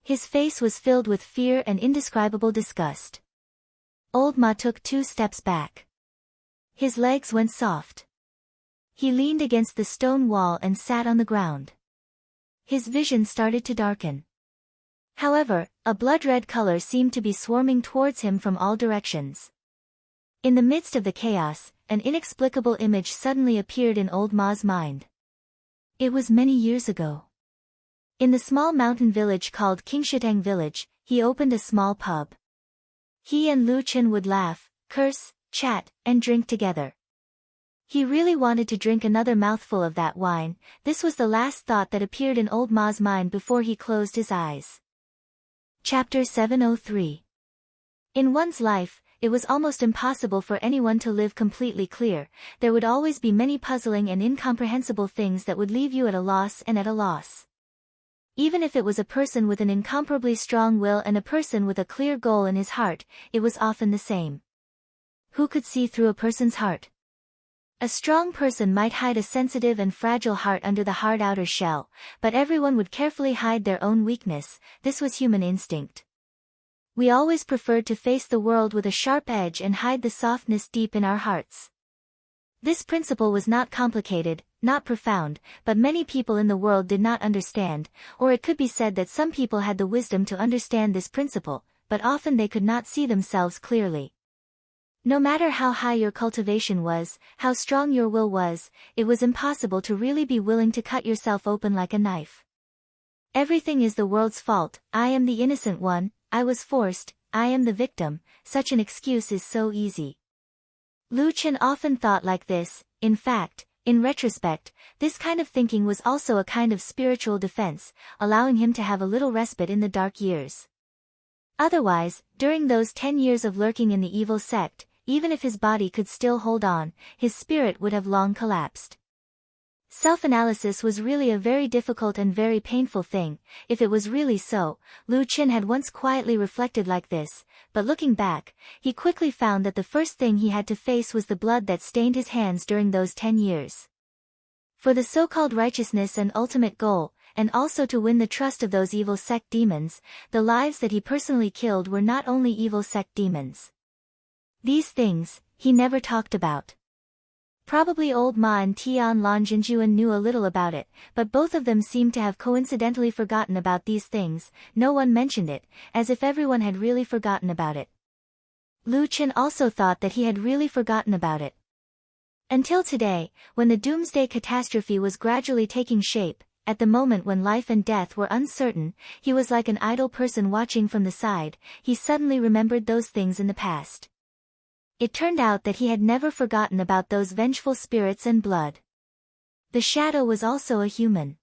His face was filled with fear and indescribable disgust. Old Ma took 2 steps back. His legs went soft. He leaned against the stone wall and sat on the ground. His vision started to darken. However, a blood-red color seemed to be swarming towards him from all directions. In the midst of the chaos, an inexplicable image suddenly appeared in Old Ma's mind. It was many years ago. In the small mountain village called Qingshitang Village, he opened a small pub. He and Lu Chen would laugh, curse, chat, and drink together. He really wanted to drink another mouthful of that wine. This was the last thought that appeared in Old Ma's mind before he closed his eyes. Chapter 703. In one's life, it was almost impossible for anyone to live completely clear. There would always be many puzzling and incomprehensible things that would leave you at a loss and at a loss. Even if it was a person with an incomparably strong will and a person with a clear goal in his heart, it was often the same. Who could see through a person's heart? A strong person might hide a sensitive and fragile heart under the hard outer shell, but everyone would carefully hide their own weakness. This was human instinct. We always preferred to face the world with a sharp edge and hide the softness deep in our hearts. This principle was not complicated, not profound, but many people in the world did not understand, or it could be said that some people had the wisdom to understand this principle, but often they could not see themselves clearly. No matter how high your cultivation was, how strong your will was, it was impossible to really be willing to cut yourself open like a knife. Everything is the world's fault. I am the innocent one, I was forced, I am the victim. Such an excuse is so easy. Lu Chen often thought like this. In fact, in retrospect, this kind of thinking was also a kind of spiritual defense, allowing him to have a little respite in the dark years. Otherwise, during those 10 years of lurking in the evil sect, even if his body could still hold on, his spirit would have long collapsed. Self-analysis was really a very difficult and very painful thing. If it was really so, Lu Chen had once quietly reflected like this, but looking back, he quickly found that the first thing he had to face was the blood that stained his hands during those 10 years. For the so-called righteousness and ultimate goal, and also to win the trust of those evil sect demons, the lives that he personally killed were not only evil sect demons. These things, he never talked about. Probably Old Ma and Tian Longjinjuan knew a little about it, but both of them seemed to have coincidentally forgotten about these things. No one mentioned it, as if everyone had really forgotten about it. Lu Chen also thought that he had really forgotten about it. Until today, when the doomsday catastrophe was gradually taking shape, at the moment when life and death were uncertain, he was like an idle person watching from the side. He suddenly remembered those things in the past. It turned out that he had never forgotten about those vengeful spirits and blood. The shadow was also a human.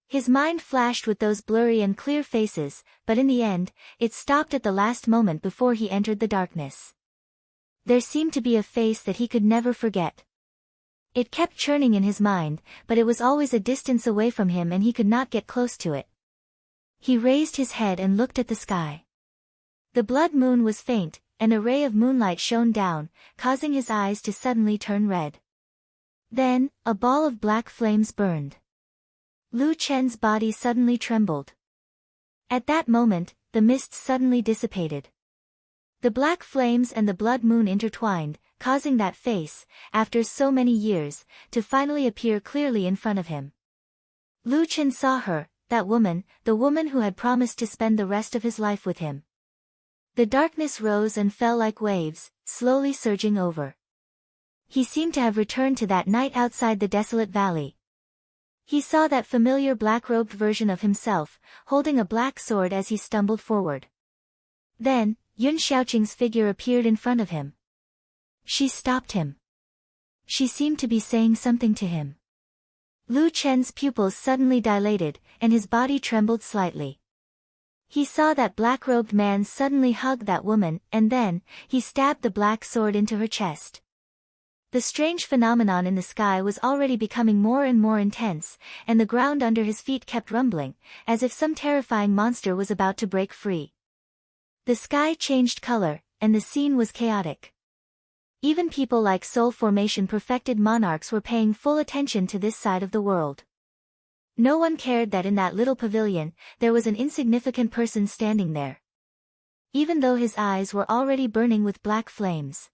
His mind flashed with those blurry and clear faces, but in the end, it stopped at the last moment before he entered the darkness. There seemed to be a face that he could never forget. It kept churning in his mind, but it was always a distance away from him and he could not get close to it. He raised his head and looked at the sky. The blood moon was faint, and a ray of moonlight shone down, causing his eyes to suddenly turn red. Then, a ball of black flames burned. Lu Chen's body suddenly trembled. At that moment, the mist suddenly dissipated. The black flames and the blood moon intertwined, causing that face, after so many years, to finally appear clearly in front of him. Lu Chen saw her, that woman, the woman who had promised to spend the rest of his life with him. The darkness rose and fell like waves, slowly surging over. He seemed to have returned to that night outside the desolate valley. He saw that familiar black-robed version of himself, holding a black sword as he stumbled forward. Then, Yun Xiaoqing's figure appeared in front of him. She stopped him. She seemed to be saying something to him. Lu Chen's pupils suddenly dilated, and his body trembled slightly. He saw that black-robed man suddenly hug that woman, and then, he stabbed the black sword into her chest. The strange phenomenon in the sky was already becoming more and more intense, and the ground under his feet kept rumbling, as if some terrifying monster was about to break free. The sky changed color, and the scene was chaotic. Even people like soul formation perfected monarchs were paying full attention to this side of the world. No one cared that in that little pavilion, there was an insignificant person standing there. Even though his eyes were already burning with black flames.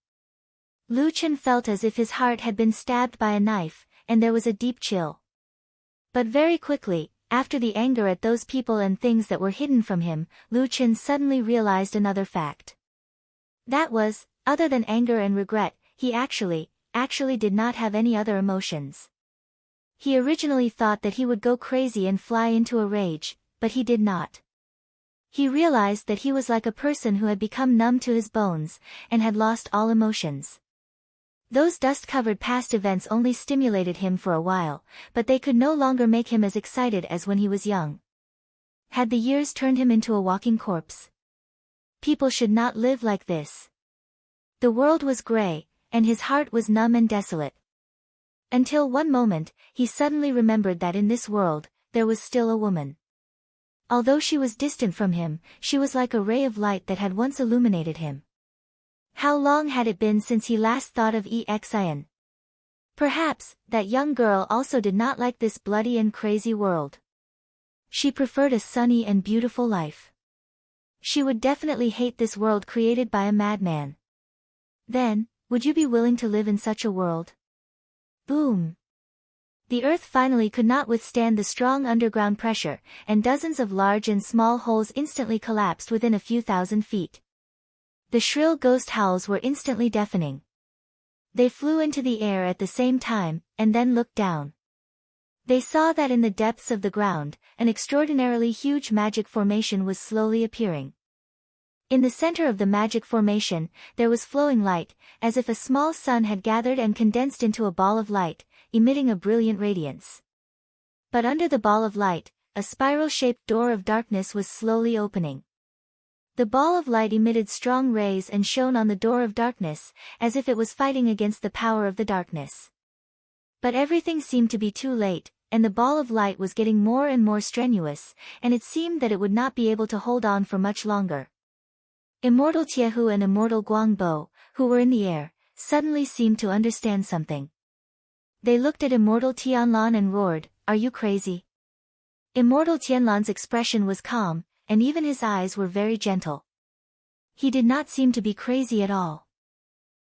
Lu Chen felt as if his heart had been stabbed by a knife, and there was a deep chill. But very quickly, after the anger at those people and things that were hidden from him, Lu Chen suddenly realized another fact. That was, other than anger and regret, he actually did not have any other emotions. He originally thought that he would go crazy and fly into a rage, but he did not. He realized that he was like a person who had become numb to his bones, and had lost all emotions. Those dust-covered past events only stimulated him for a while, but they could no longer make him as excited as when he was young. Had the years turned him into a walking corpse? People should not live like this. The world was gray, and his heart was numb and desolate. Until one moment, he suddenly remembered that in this world, there was still a woman. Although she was distant from him, she was like a ray of light that had once illuminated him. How long had it been since he last thought of Exin? Perhaps, that young girl also did not like this bloody and crazy world. She preferred a sunny and beautiful life. She would definitely hate this world created by a madman. Then, would you be willing to live in such a world? Boom! The earth finally could not withstand the strong underground pressure, and dozens of large and small holes instantly collapsed within a few thousand feet. The shrill ghost howls were instantly deafening. They flew into the air at the same time, and then looked down. They saw that in the depths of the ground, an extraordinarily huge magic formation was slowly appearing. In the center of the magic formation, there was flowing light, as if a small sun had gathered and condensed into a ball of light, emitting a brilliant radiance. But under the ball of light, a spiral-shaped door of darkness was slowly opening. The ball of light emitted strong rays and shone on the door of darkness, as if it was fighting against the power of the darkness. But everything seemed to be too late, and the ball of light was getting more and more strenuous, and it seemed that it would not be able to hold on for much longer. Immortal Tiehu and Immortal Guangbo, who were in the air, suddenly seemed to understand something. They looked at Immortal Tianlan and roared, "Are you crazy?" Immortal Tianlan's expression was calm, and even his eyes were very gentle. He did not seem to be crazy at all.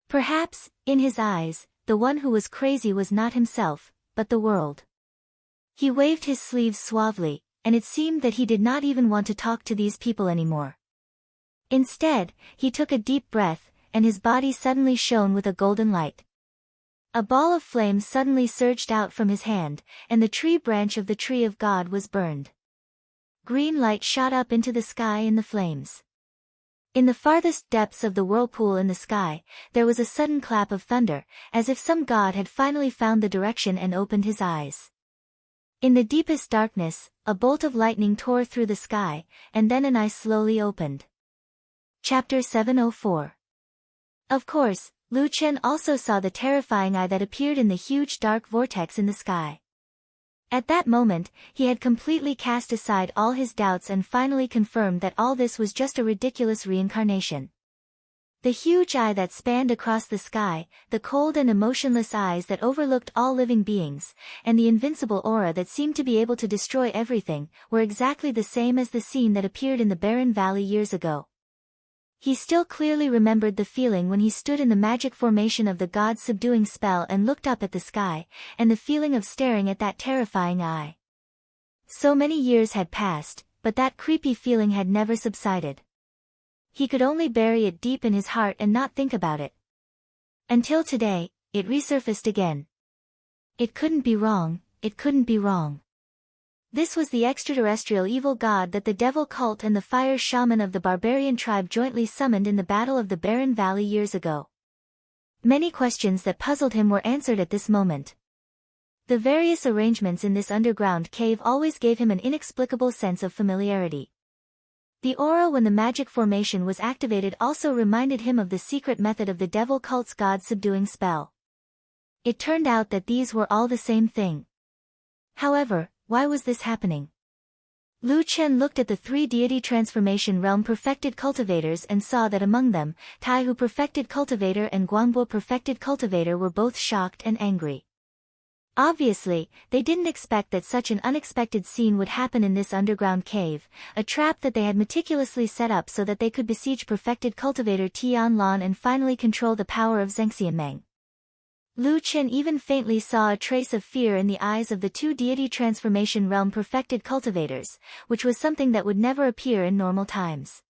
Perhaps, in his eyes, the one who was crazy was not himself, but the world. He waved his sleeves suavely, and it seemed that he did not even want to talk to these people anymore. Instead, he took a deep breath, and his body suddenly shone with a golden light. A ball of flame suddenly surged out from his hand, and the tree branch of the tree of God was burned. Green light shot up into the sky in the flames. In the farthest depths of the whirlpool in the sky, there was a sudden clap of thunder, as if some god had finally found the direction and opened his eyes. In the deepest darkness, a bolt of lightning tore through the sky, and then an eye slowly opened. Chapter 704. Of course, Lu Chen also saw the terrifying eye that appeared in the huge dark vortex in the sky. At that moment, he had completely cast aside all his doubts and finally confirmed that all this was just a ridiculous reincarnation. The huge eye that spanned across the sky, the cold and emotionless eyes that overlooked all living beings, and the invincible aura that seemed to be able to destroy everything, were exactly the same as the scene that appeared in the barren valley years ago. He still clearly remembered the feeling when he stood in the magic formation of the god's subduing spell and looked up at the sky, and the feeling of staring at that terrifying eye. So many years had passed, but that creepy feeling had never subsided. He could only bury it deep in his heart and not think about it. Until today, it resurfaced again. It couldn't be wrong, it couldn't be wrong. This was the extraterrestrial evil god that the devil cult and the fire shaman of the barbarian tribe jointly summoned in the Battle of the Barren Valley years ago. Many questions that puzzled him were answered at this moment. The various arrangements in this underground cave always gave him an inexplicable sense of familiarity. The aura when the magic formation was activated also reminded him of the secret method of the devil cult's god-subduing spell. It turned out that these were all the same thing. However, why was this happening? Lu Chen looked at the three deity transformation realm perfected cultivators and saw that among them, Tai Hu perfected cultivator and Guangbo perfected cultivator were both shocked and angry. Obviously, they didn't expect that such an unexpected scene would happen in this underground cave, a trap that they had meticulously set up so that they could besiege perfected cultivator Tianlan and finally control the power of Zhengxianmeng. Lu Chen even faintly saw a trace of fear in the eyes of the two deity transformation realm perfected cultivators, which was something that would never appear in normal times.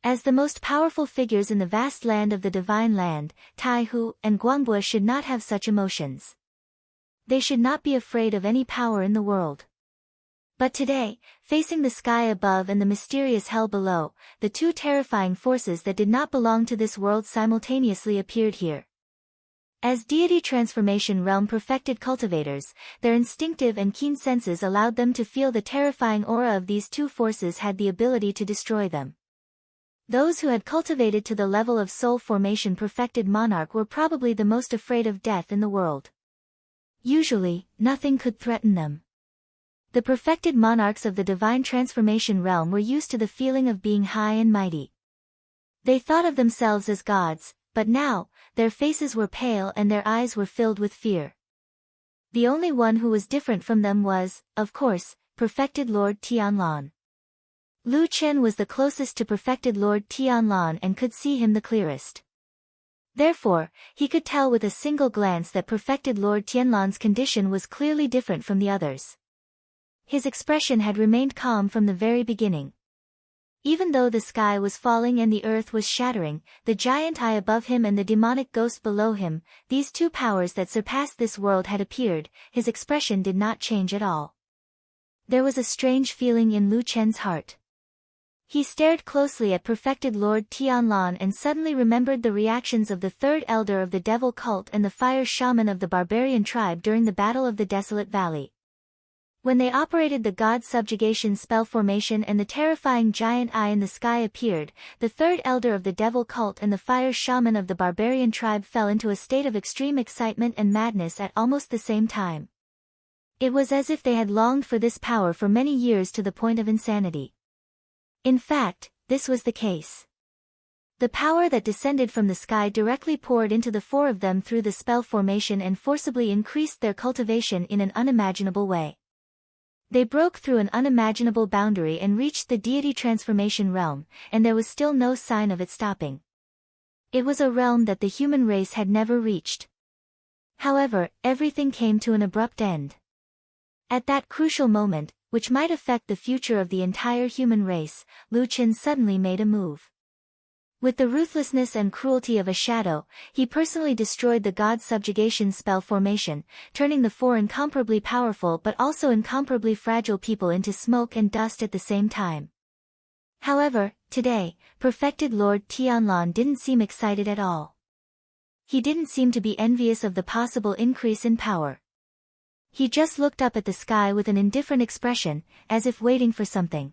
As the most powerful figures in the vast land of the divine land, Tai Hu and Guangbo should not have such emotions. They should not be afraid of any power in the world. But today, facing the sky above and the mysterious hell below, the two terrifying forces that did not belong to this world simultaneously appeared here. As deity transformation realm perfected cultivators, their instinctive and keen senses allowed them to feel the terrifying aura of these two forces had the ability to destroy them. Those who had cultivated to the level of soul formation perfected monarch were probably the most afraid of death in the world. Usually, nothing could threaten them. The perfected monarchs of the divine transformation realm were used to the feeling of being high and mighty. They thought of themselves as gods, but now, their faces were pale and their eyes were filled with fear. The only one who was different from them was, of course, perfected Lord Tianlan. Lu Chen was the closest to perfected Lord Tianlan and could see him the clearest. Therefore, he could tell with a single glance that perfected Lord Tianlan's condition was clearly different from the others. His expression had remained calm from the very beginning. Even though the sky was falling and the earth was shattering, the giant eye above him and the demonic ghost below him, these two powers that surpassed this world had appeared, his expression did not change at all. There was a strange feeling in Lu Chen's heart. He stared closely at perfected Lord Tianlan and suddenly remembered the reactions of the third elder of the devil cult and the fire shaman of the barbarian tribe during the Battle of the Desolate Valley. When they operated the god subjugation spell formation and the terrifying giant eye in the sky appeared, the third elder of the devil cult and the fire shaman of the barbarian tribe fell into a state of extreme excitement and madness at almost the same time. It was as if they had longed for this power for many years to the point of insanity. In fact, this was the case. The power that descended from the sky directly poured into the four of them through the spell formation and forcibly increased their cultivation in an unimaginable way. They broke through an unimaginable boundary and reached the deity transformation realm, and there was still no sign of it stopping. It was a realm that the human race had never reached. However, everything came to an abrupt end. At that crucial moment, which might affect the future of the entire human race, Lu Chen suddenly made a move. With the ruthlessness and cruelty of a shadow, he personally destroyed the god subjugation spell formation, turning the four incomparably powerful but also incomparably fragile people into smoke and dust at the same time. However, today, perfected Lord Tianlan didn't seem excited at all. He didn't seem to be envious of the possible increase in power. He just looked up at the sky with an indifferent expression, as if waiting for something.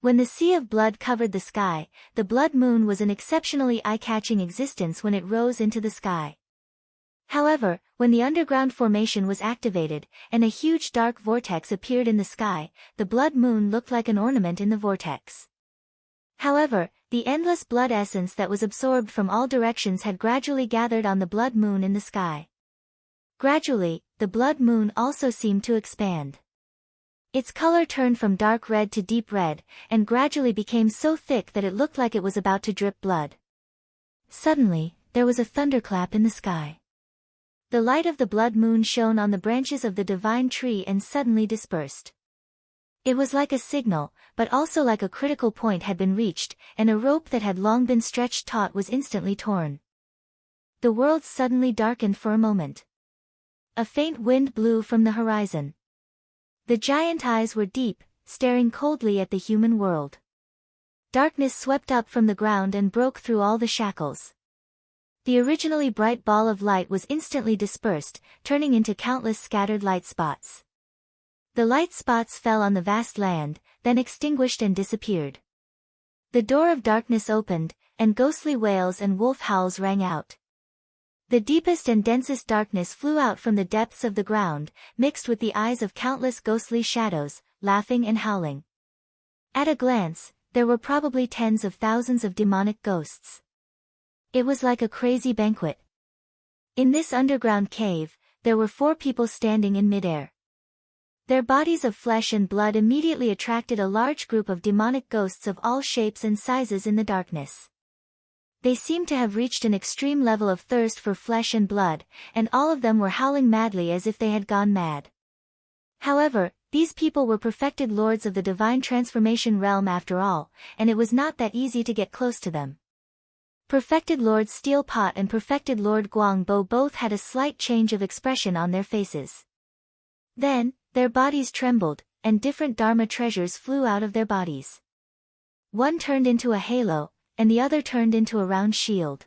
When the sea of blood covered the sky, the blood moon was an exceptionally eye-catching existence when it rose into the sky. However, when the underground formation was activated, and a huge dark vortex appeared in the sky, the blood moon looked like an ornament in the vortex. However, the endless blood essence that was absorbed from all directions had gradually gathered on the blood moon in the sky. Gradually, the blood moon also seemed to expand. Its color turned from dark red to deep red, and gradually became so thick that it looked like it was about to drip blood. Suddenly, there was a thunderclap in the sky. The light of the blood moon shone on the branches of the divine tree and suddenly dispersed. It was like a signal, but also like a critical point had been reached, and a rope that had long been stretched taut was instantly torn. The world suddenly darkened for a moment. A faint wind blew from the horizon. The giant eyes were deep, staring coldly at the human world. Darkness swept up from the ground and broke through all the shackles. The originally bright ball of light was instantly dispersed, turning into countless scattered light spots. The light spots fell on the vast land, then extinguished and disappeared. The door of darkness opened, and ghostly wails and wolf howls rang out. The deepest and densest darkness flew out from the depths of the ground, mixed with the eyes of countless ghostly shadows, laughing and howling. At a glance, there were probably tens of thousands of demonic ghosts. It was like a crazy banquet. In this underground cave, there were 4 people standing in midair. Their bodies of flesh and blood immediately attracted a large group of demonic ghosts of all shapes and sizes in the darkness. They seemed to have reached an extreme level of thirst for flesh and blood, and all of them were howling madly as if they had gone mad. However, these people were perfected lords of the divine transformation realm after all, and it was not that easy to get close to them. Perfected Lord Steel Pot and Perfected Lord Guang Bo both had a slight change of expression on their faces. Then, their bodies trembled, and different Dharma treasures flew out of their bodies. One turned into a halo, and the other turned into a round shield.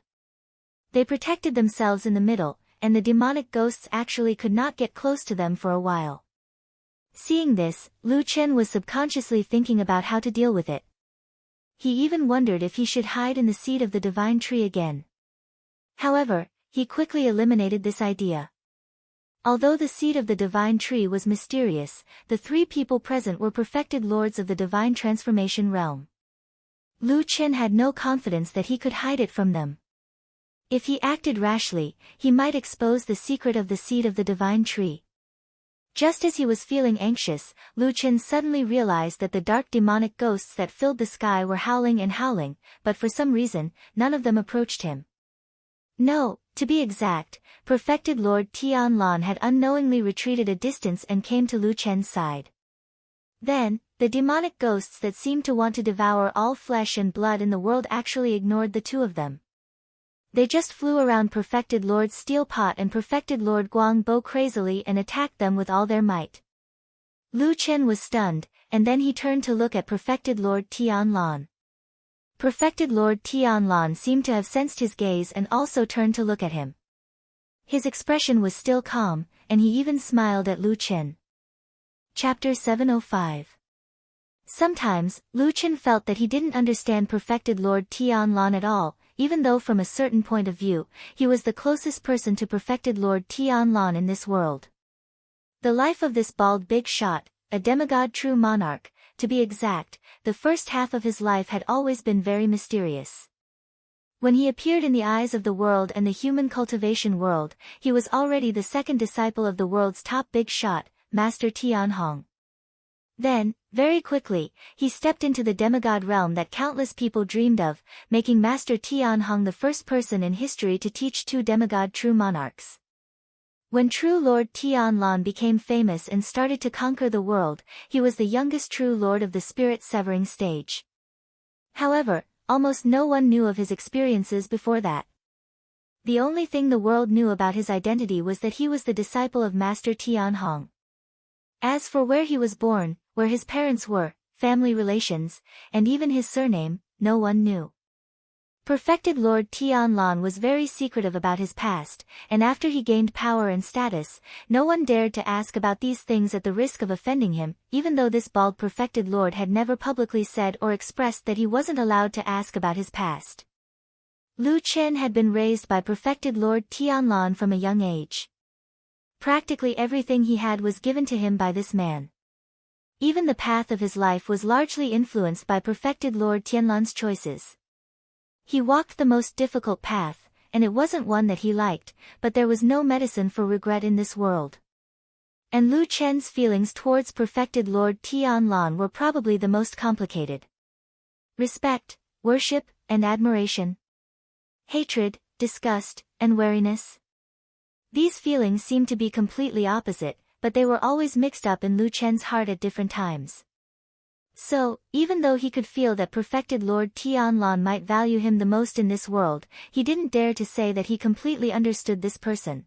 They protected themselves in the middle, and the demonic ghosts actually could not get close to them for a while. Seeing this, Lu Chen was subconsciously thinking about how to deal with it. He even wondered if he should hide in the seed of the divine tree again. However, he quickly eliminated this idea. Although the seed of the divine tree was mysterious, the 3 people present were perfected lords of the divine transformation realm. Lu Chen had no confidence that he could hide it from them. If he acted rashly, he might expose the secret of the seed of the divine tree. Just as he was feeling anxious, Lu Chen suddenly realized that the dark demonic ghosts that filled the sky were howling and howling, but for some reason, none of them approached him. No, to be exact, Perfected Lord Tianlan had unknowingly retreated a distance and came to Lu Chen's side. Then, the demonic ghosts that seemed to want to devour all flesh and blood in the world actually ignored the 2 of them. They just flew around Perfected Lord Steel Pot and Perfected Lord Guang Bo crazily and attacked them with all their might. Lu Chen was stunned, and then he turned to look at Perfected Lord Tianlan. Perfected Lord Tianlan seemed to have sensed his gaze and also turned to look at him. His expression was still calm, and he even smiled at Lu Chen. Chapter 705. Sometimes, Lu Chen felt that he didn't understand Perfected Lord Tianlan at all, even though from a certain point of view, he was the closest person to Perfected Lord Tianlan in this world. The life of this bald big shot, a demigod true monarch, to be exact, the first half of his life had always been very mysterious. When he appeared in the eyes of the world and the human cultivation world, he was already the second disciple of the world's top big shot, Master Tianhong. Then, very quickly, he stepped into the demigod realm that countless people dreamed of, making Master Tianhong the first person in history to teach 2 demigod true monarchs. When true Lord Tianlan became famous and started to conquer the world, he was the youngest true lord of the spirit-severing stage. However, almost no one knew of his experiences before that. The only thing the world knew about his identity was that he was the disciple of Master Tianhong. As for where he was born, where his parents were, family relations, and even his surname, no one knew. Perfected Lord Tianlan was very secretive about his past, and after he gained power and status, no one dared to ask about these things at the risk of offending him, even though this bald Perfected Lord had never publicly said or expressed that he wasn't allowed to ask about his past. Lu Chen had been raised by Perfected Lord Tianlan from a young age. Practically everything he had was given to him by this man. Even the path of his life was largely influenced by Perfected Lord Tianlan's choices. He walked the most difficult path, and it wasn't one that he liked, but there was no medicine for regret in this world. And Lu Chen's feelings towards Perfected Lord Tianlan were probably the most complicated. Respect, worship, and admiration. Hatred, disgust, and wariness. These feelings seemed to be completely opposite, but they were always mixed up in Lu Chen's heart at different times. So, even though he could feel that Perfected Lord Tianlan might value him the most in this world, he didn't dare to say that he completely understood this person.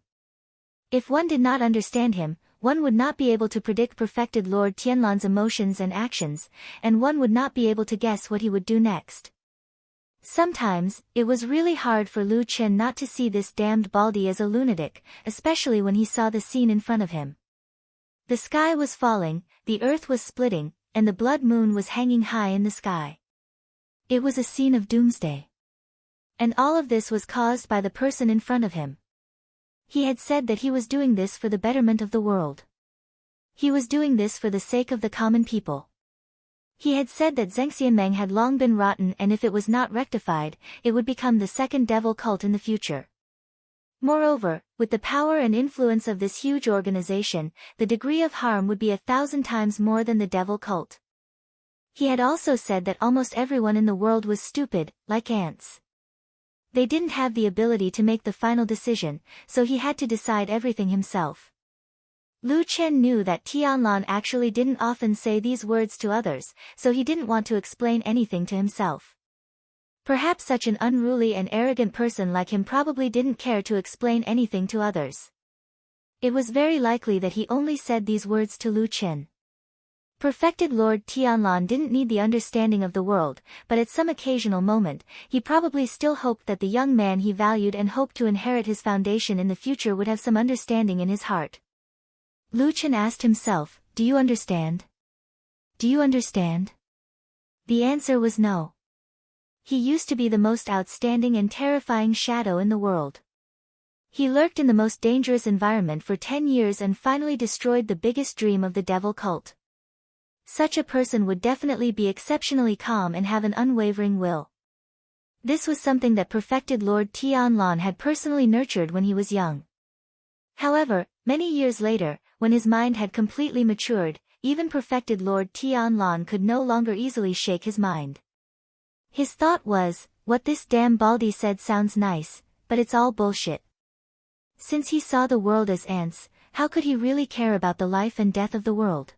If one did not understand him, one would not be able to predict Perfected Lord Tianlan's emotions and actions, and one would not be able to guess what he would do next. Sometimes, it was really hard for Lu Chen not to see this damned Baldy as a lunatic, especially when he saw the scene in front of him. The sky was falling, the earth was splitting, and the blood moon was hanging high in the sky. It was a scene of doomsday. And all of this was caused by the person in front of him. He had said that he was doing this for the betterment of the world. He was doing this for the sake of the common people. He had said that Zhengxianmeng had long been rotten, and if it was not rectified, it would become the second devil cult in the future. Moreover, with the power and influence of this huge organization, the degree of harm would be 1,000 times more than the devil cult. He had also said that almost everyone in the world was stupid, like ants. They didn't have the ability to make the final decision, so he had to decide everything himself. Lu Chen knew that Tianlan actually didn't often say these words to others, so he didn't want to explain anything to himself. Perhaps such an unruly and arrogant person like him probably didn't care to explain anything to others. It was very likely that he only said these words to Lu Chen. Perfected Lord Tianlan didn't need the understanding of the world, but at some occasional moment, he probably still hoped that the young man he valued and hoped to inherit his foundation in the future would have some understanding in his heart. Lu Chen asked himself, "Do you understand? Do you understand?" The answer was no. He used to be the most outstanding and terrifying shadow in the world. He lurked in the most dangerous environment for 10 years and finally destroyed the biggest dream of the devil cult. Such a person would definitely be exceptionally calm and have an unwavering will. This was something that perfected Lord Tianlan had personally nurtured when he was young. However, many years later, when his mind had completely matured, even perfected Lord Tianlan could no longer easily shake his mind. His thought was, what this damn Baldy said sounds nice, but it's all bullshit. Since he saw the world as ants, how could he really care about the life and death of the world?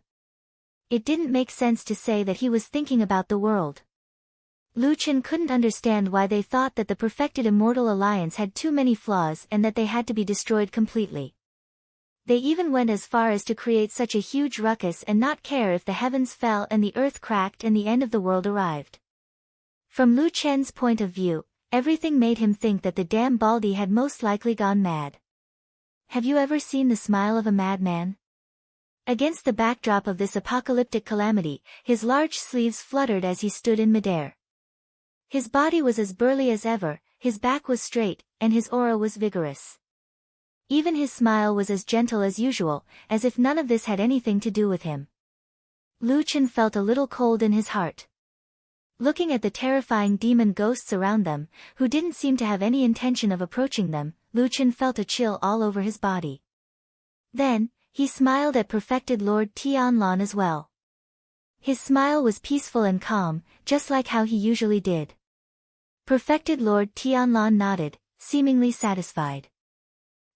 It didn't make sense to say that he was thinking about the world. Lu Chen couldn't understand why they thought that the perfected immortal alliance had too many flaws and that they had to be destroyed completely. They even went as far as to create such a huge ruckus and not care if the heavens fell and the earth cracked and the end of the world arrived. From Lu Chen's point of view, everything made him think that the damn Baldy had most likely gone mad. Have you ever seen the smile of a madman? Against the backdrop of this apocalyptic calamity, his large sleeves fluttered as he stood in midair. His body was as burly as ever, his back was straight, and his aura was vigorous. Even his smile was as gentle as usual, as if none of this had anything to do with him. Lu Chen felt a little cold in his heart. Looking at the terrifying demon ghosts around them, who didn't seem to have any intention of approaching them, Lu Chen felt a chill all over his body. Then, he smiled at perfected Lord Tianlan as well. His smile was peaceful and calm, just like how he usually did. Perfected Lord Tianlan nodded, seemingly satisfied.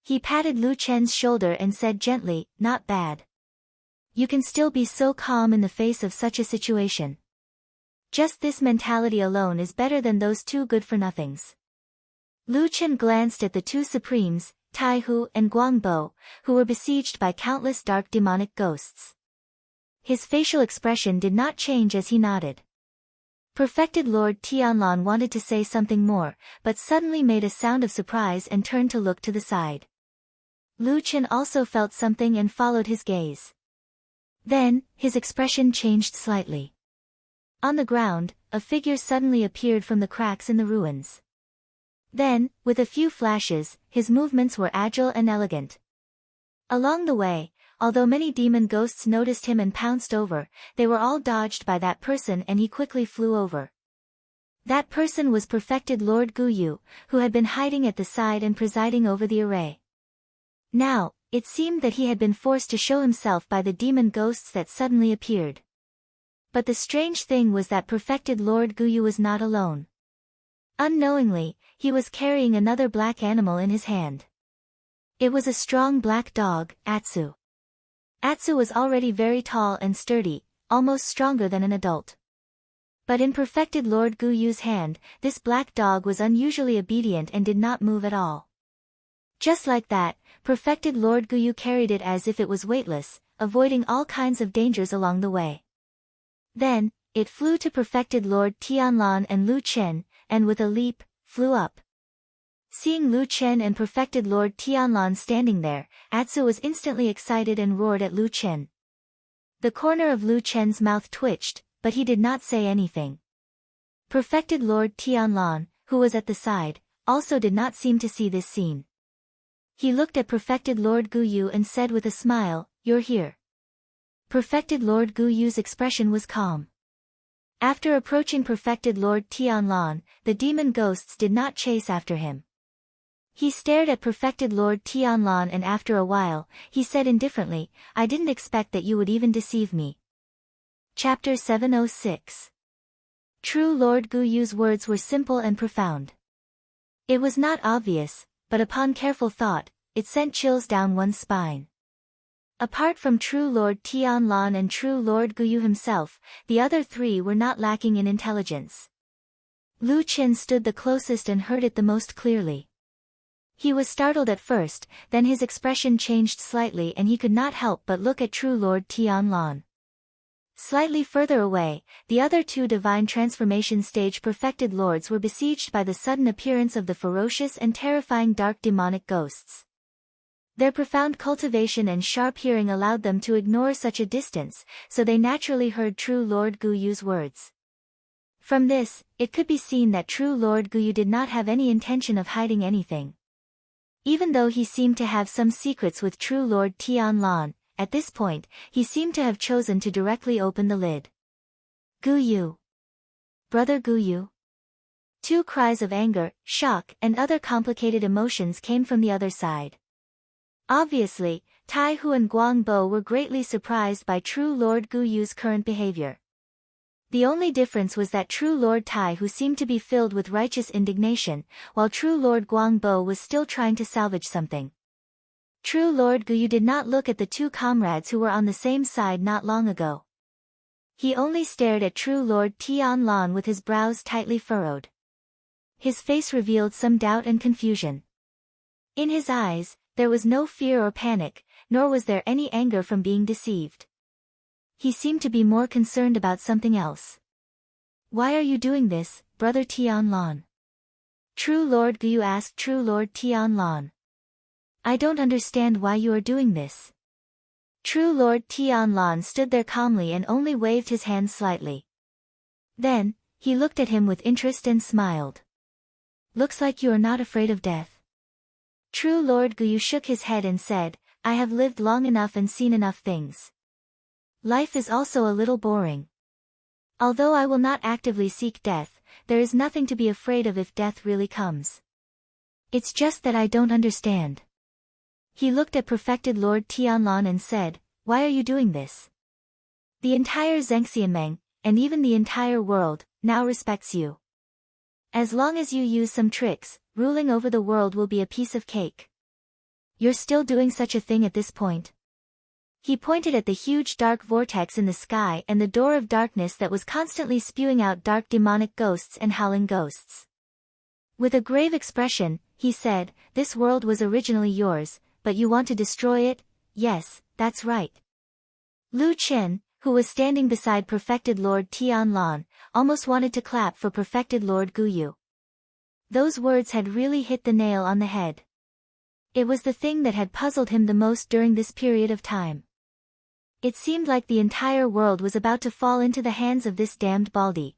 He patted Lu Chen's shoulder and said gently, "Not bad. You can still be so calm in the face of such a situation. Just this mentality alone is better than those two good-for-nothings." Lu Chen glanced at the two supremes, Tai Hu and Guangbo, who were besieged by countless dark demonic ghosts. His facial expression did not change as he nodded. Perfected Lord Tianlan wanted to say something more, but suddenly made a sound of surprise and turned to look to the side. Lu Chen also felt something and followed his gaze. Then, his expression changed slightly. On the ground, a figure suddenly appeared from the cracks in the ruins. Then, with a few flashes, his movements were agile and elegant. Along the way, although many demon ghosts noticed him and pounced over, they were all dodged by that person and he quickly flew over. That person was perfected Lord Guyu, who had been hiding at the side and presiding over the array. Now, it seemed that he had been forced to show himself by the demon ghosts that suddenly appeared. But the strange thing was that perfected Lord Guyu was not alone. Unknowingly, he was carrying another black animal in his hand. It was a strong black dog, Atsu. Atsu was already very tall and sturdy, almost stronger than an adult. But in perfected Lord Guyu's hand, this black dog was unusually obedient and did not move at all. Just like that, perfected Lord Guyu carried it as if it was weightless, avoiding all kinds of dangers along the way. Then, it flew to perfected Lord Tianlan and Lu Chen, and with a leap, flew up. Seeing Lu Chen and perfected Lord Tianlan standing there, Atsu was instantly excited and roared at Lu Chen. The corner of Lu Chen's mouth twitched, but he did not say anything. Perfected Lord Tianlan, who was at the side, also did not seem to see this scene. He looked at perfected Lord Guyu and said with a smile, "You're here." Perfected Lord Guyu's expression was calm. After approaching perfected Lord Tianlan, the demon ghosts did not chase after him. He stared at perfected Lord Tianlan and after a while, he said indifferently, "I didn't expect that you would even deceive me." Chapter 706. True Lord Guyu's words were simple and profound. It was not obvious, but upon careful thought, it sent chills down one's spine. Apart from true Lord Tianlan and true Lord Guyu himself, the other three were not lacking in intelligence. Lu Chen stood the closest and heard it the most clearly. He was startled at first, then his expression changed slightly and he could not help but look at true Lord Tianlan. Slightly further away, the other two divine transformation stage perfected lords were besieged by the sudden appearance of the ferocious and terrifying dark demonic ghosts. Their profound cultivation and sharp hearing allowed them to ignore such a distance, so they naturally heard true Lord Guyu's words. From this, it could be seen that true Lord Guyu did not have any intention of hiding anything. Even though he seemed to have some secrets with true Lord Tianlan, at this point, he seemed to have chosen to directly open the lid. "Guyu! Brother Guyu!" Two cries of anger, shock, and other complicated emotions came from the other side. Obviously, Tai Hu and Guang Bo were greatly surprised by true Lord Guyu's current behavior. The only difference was that true Lord Tai Hu seemed to be filled with righteous indignation, while true Lord Guang Bo was still trying to salvage something. True Lord Guyu did not look at the two comrades who were on the same side not long ago. He only stared at true Lord Tianlan with his brows tightly furrowed. His face revealed some doubt and confusion. In his eyes, there was no fear or panic, nor was there any anger from being deceived. He seemed to be more concerned about something else. "Why are you doing this, Brother Tianlan?" True Lord Guyu asked true Lord Tianlan. "I don't understand why you are doing this." True Lord Tianlan stood there calmly and only waved his hand slightly. Then, he looked at him with interest and smiled. "Looks like you are not afraid of death." True Lord Guyu shook his head and said, "I have lived long enough and seen enough things. Life is also a little boring. Although I will not actively seek death, there is nothing to be afraid of if death really comes. It's just that I don't understand." He looked at perfected Lord Tianlan and said, "Why are you doing this? The entire Zhengxianmeng, and even the entire world, now respects you. As long as you use some tricks, ruling over the world will be a piece of cake. You're still doing such a thing at this point?" He pointed at the huge dark vortex in the sky and the door of darkness that was constantly spewing out dark demonic ghosts and howling ghosts. With a grave expression, he said, "This world was originally yours, but you want to destroy it? Yes, that's right." Lu Chen, who was standing beside perfected Lord Tianlan, almost wanted to clap for perfected Lord Guyu. Those words had really hit the nail on the head. It was the thing that had puzzled him the most during this period of time. It seemed like the entire world was about to fall into the hands of this damned Baldi.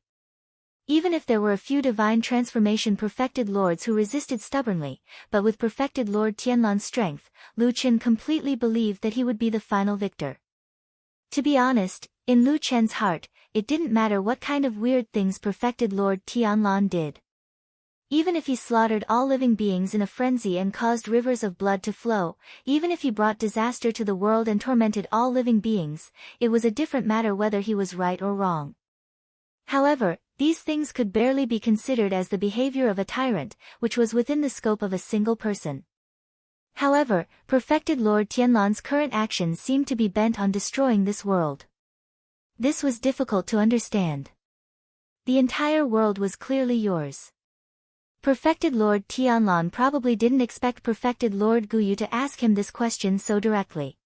Even if there were a few divine transformation perfected lords who resisted stubbornly, but with perfected Lord Tianlan's strength, Lu Chen completely believed that he would be the final victor. To be honest, in Lu Chen's heart, it didn't matter what kind of weird things perfected Lord Tianlan did. Even if he slaughtered all living beings in a frenzy and caused rivers of blood to flow, even if he brought disaster to the world and tormented all living beings, it was a different matter whether he was right or wrong. However, these things could barely be considered as the behavior of a tyrant, which was within the scope of a single person. However, perfected Lord Tianlan's current actions seemed to be bent on destroying this world. This was difficult to understand. The entire world was clearly yours. Perfected Lord Tianlan probably didn't expect perfected Lord Guyu to ask him this question so directly.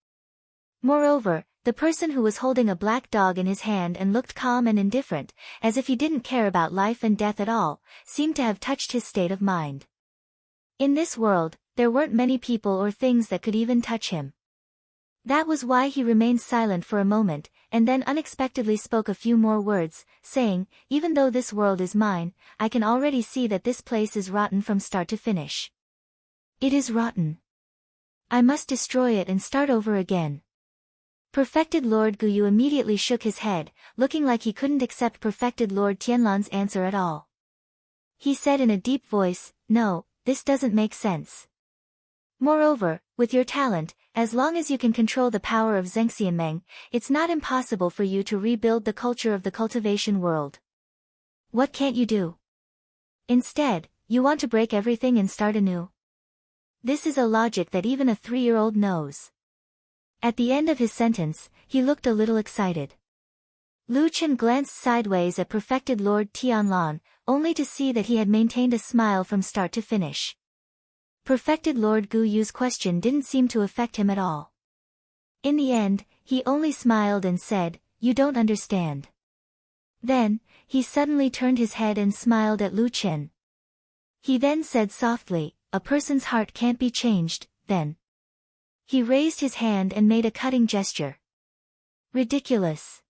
Moreover, the person who was holding a black dog in his hand and looked calm and indifferent, as if he didn't care about life and death at all, seemed to have touched his state of mind. In this world, there weren't many people or things that could even touch him. That was why he remained silent for a moment, and then unexpectedly spoke a few more words, saying, "Even though this world is mine, I can already see that this place is rotten from start to finish. It is rotten. I must destroy it and start over again." Perfected Lord Guyu immediately shook his head, looking like he couldn't accept Perfected Lord Tianlan's answer at all. He said in a deep voice, "No, this doesn't make sense. Moreover, with your talent, as long as you can control the power of Zhengxianmeng, it's not impossible for you to rebuild the culture of the cultivation world. What can't you do? Instead, you want to break everything and start anew? This is a logic that even a 3-year-old knows." At the end of his sentence, he looked a little excited. Lu Chen glanced sideways at Perfected Lord Tianlan, only to see that he had maintained a smile from start to finish. Perfected Lord Guyu's question didn't seem to affect him at all. In the end, he only smiled and said, "You don't understand." Then, he suddenly turned his head and smiled at Lu Chen. He then said softly, "A person's heart can't be changed, then." He raised his hand and made a cutting gesture. "Ridiculous."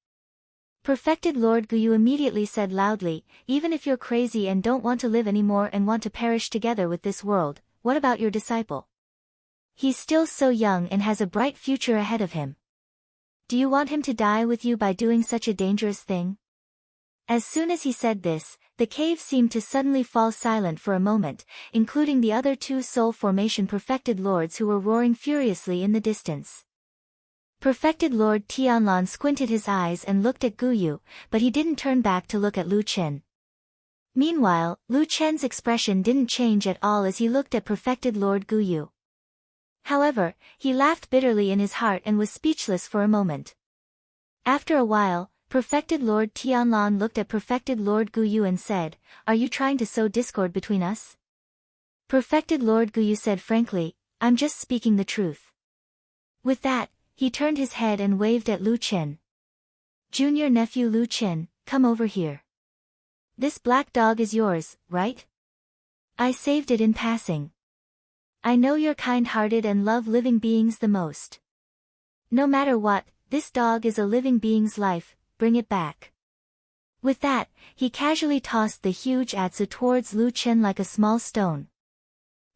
Perfected Lord Guyu immediately said loudly, "Even if you're crazy and don't want to live anymore and want to perish together with this world, what about your disciple? He's still so young and has a bright future ahead of him. Do you want him to die with you by doing such a dangerous thing?" As soon as he said this, the cave seemed to suddenly fall silent for a moment, including the other 2 soul formation perfected lords who were roaring furiously in the distance. Perfected Lord Tianlan squinted his eyes and looked at Guyu, but he didn't turn back to look at Lu Chen. Meanwhile, Lu Chen's expression didn't change at all as he looked at Perfected Lord Guyu. However, he laughed bitterly in his heart and was speechless for a moment. After a while, Perfected Lord Tianlan looked at Perfected Lord Guyu and said, "Are you trying to sow discord between us?" Perfected Lord Guyu said frankly, "I'm just speaking the truth." With that, he turned his head and waved at Lu Chen. "Junior nephew Lu Chen, come over here. This black dog is yours, right? I saved it in passing. I know you're kind-hearted and love living beings the most. No matter what, this dog is a living being's life. Bring it back." With that, he casually tossed the huge Atsu towards Lu Chen like a small stone.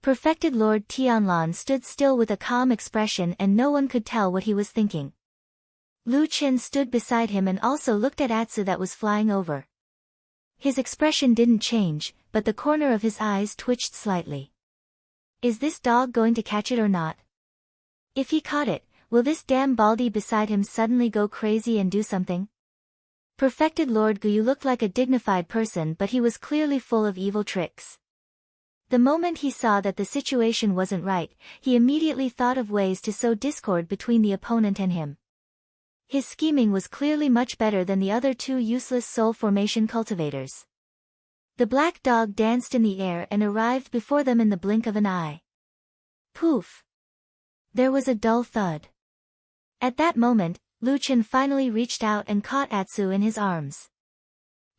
Perfected Lord Tianlan stood still with a calm expression and no one could tell what he was thinking. Lu Chen stood beside him and also looked at Atsu that was flying over. His expression didn't change, but the corner of his eyes twitched slightly. Is this dog going to catch it or not? If he caught it, will this damn baldy beside him suddenly go crazy and do something? Perfected Lord Guyu looked like a dignified person, but he was clearly full of evil tricks. The moment he saw that the situation wasn't right, he immediately thought of ways to sow discord between the opponent and him. His scheming was clearly much better than the other 2 useless soul formation cultivators. The black dog danced in the air and arrived before them in the blink of an eye. Poof! There was a dull thud. At that moment, Lu Chen finally reached out and caught Atsu in his arms.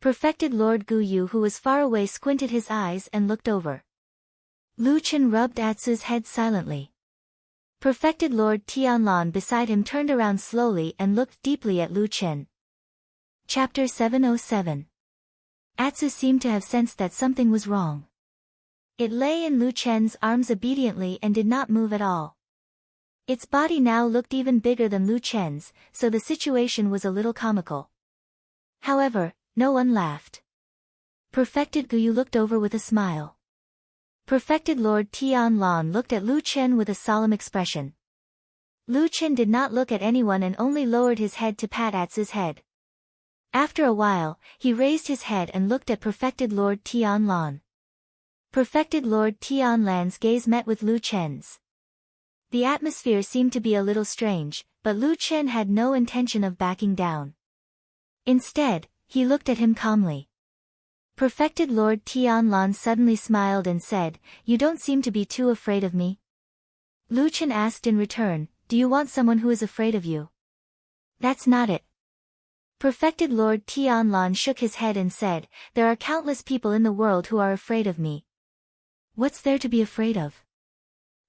Perfected Lord Guyu, who was far away, squinted his eyes and looked over. Lu Chen rubbed Atsu's head silently. Perfected Lord Tianlan beside him turned around slowly and looked deeply at Lu Chen. Chapter 707. Atsu seemed to have sensed that something was wrong. It lay in Lu Chen's arms obediently and did not move at all. Its body now looked even bigger than Lu Chen's, so the situation was a little comical. However, no one laughed. Perfected Guyu looked over with a smile. Perfected Lord Tianlan looked at Lu Chen with a solemn expression. Lu Chen did not look at anyone and only lowered his head to pat Atsu's head. After a while, he raised his head and looked at Perfected Lord Tianlan. Perfected Lord Tianlan's gaze met with Lu Chen's. The atmosphere seemed to be a little strange, but Lu Chen had no intention of backing down. Instead, he looked at him calmly. Perfected Lord Tianlan suddenly smiled and said, "You don't seem to be too afraid of me." Lu Chen asked in return, "Do you want someone who is afraid of you?" That's not it. Perfected Lord Tianlan shook his head and said, there are countless people in the world who are afraid of me. What's there to be afraid of?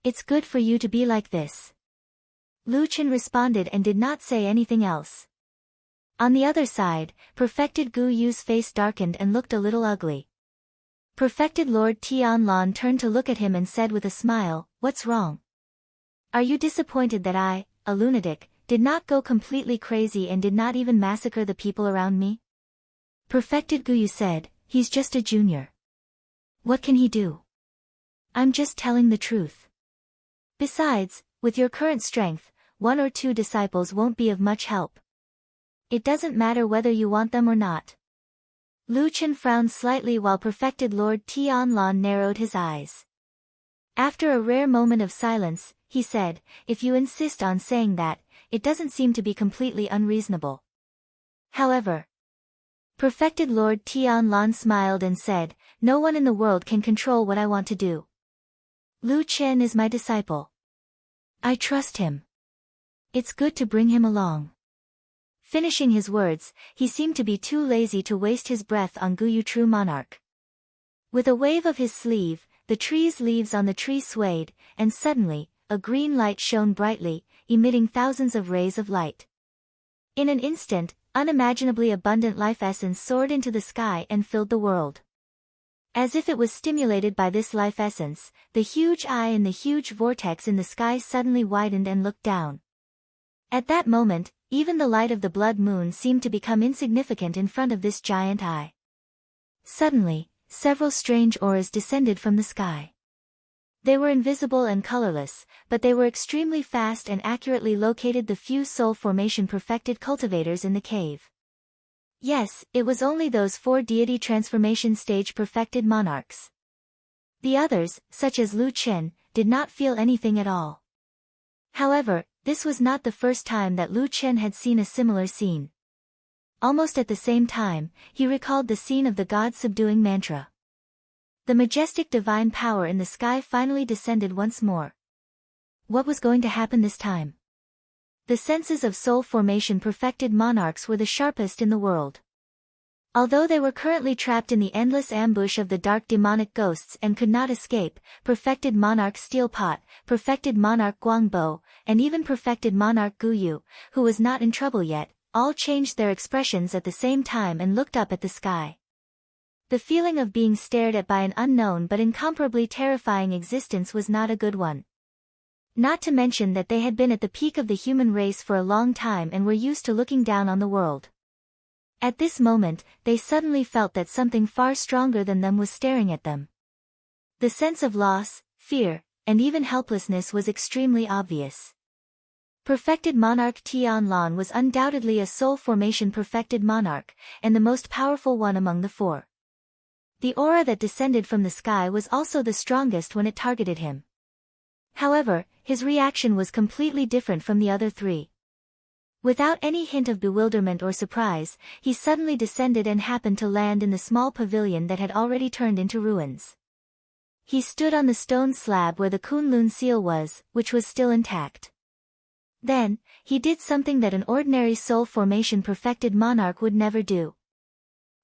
It's good for you to be like this. Lu Chen responded and did not say anything else. On the other side, Perfected Gu Yu's face darkened and looked a little ugly. Perfected Lord Tianlan turned to look at him and said with a smile, what's wrong? Are you disappointed that I, a lunatic, did not go completely crazy and did not even massacre the people around me? Perfected Gu Yu said, he's just a junior. What can he do? I'm just telling the truth. Besides, with your current strength, 1 or 2 disciples won't be of much help. It doesn't matter whether you want them or not. Lu Chen frowned slightly while Perfected Lord Tianlan narrowed his eyes. After a rare moment of silence, he said, if you insist on saying that, it doesn't seem to be completely unreasonable. However, Perfected Lord Tianlan smiled and said, no one in the world can control what I want to do. Lu Chen is my disciple. I trust him. It's good to bring him along. Finishing his words, he seemed to be too lazy to waste his breath on Guyu True Monarch. With a wave of his sleeve, the tree's leaves on the tree swayed, and suddenly, a green light shone brightly, emitting thousands of rays of light. In an instant, unimaginably abundant life essence soared into the sky and filled the world. As if it was stimulated by this life essence, the huge eye in the huge vortex in the sky suddenly widened and looked down. At that moment, even the light of the blood moon seemed to become insignificant in front of this giant eye. Suddenly, several strange auras descended from the sky. They were invisible and colorless, but they were extremely fast and accurately located the few soul formation perfected cultivators in the cave. Yes, it was only those 4 deity transformation stage perfected monarchs. The others, such as Lu Chen, did not feel anything at all. However, this was not the first time that Lu Chen had seen a similar scene. Almost at the same time, he recalled the scene of the god subduing mantra. The majestic divine power in the sky finally descended once more. What was going to happen this time? The senses of soul formation perfected monarchs were the sharpest in the world. Although they were currently trapped in the endless ambush of the dark demonic ghosts and could not escape, perfected monarch Steel Pot, perfected monarch Guangbo, and even perfected monarch Guyu, who was not in trouble yet, all changed their expressions at the same time and looked up at the sky. The feeling of being stared at by an unknown but incomparably terrifying existence was not a good one. Not to mention that they had been at the peak of the human race for a long time and were used to looking down on the world. At this moment, they suddenly felt that something far stronger than them was staring at them. The sense of loss, fear, and even helplessness was extremely obvious. Perfected Monarch Tianlan was undoubtedly a soul formation perfected monarch, and the most powerful one among the 4. The aura that descended from the sky was also the strongest when it targeted him. However, his reaction was completely different from the other 3. Without any hint of bewilderment or surprise, he suddenly descended and happened to land in the small pavilion that had already turned into ruins. He stood on the stone slab where the Kunlun seal was, which was still intact. Then, he did something that an ordinary soul formation perfected monarch would never do.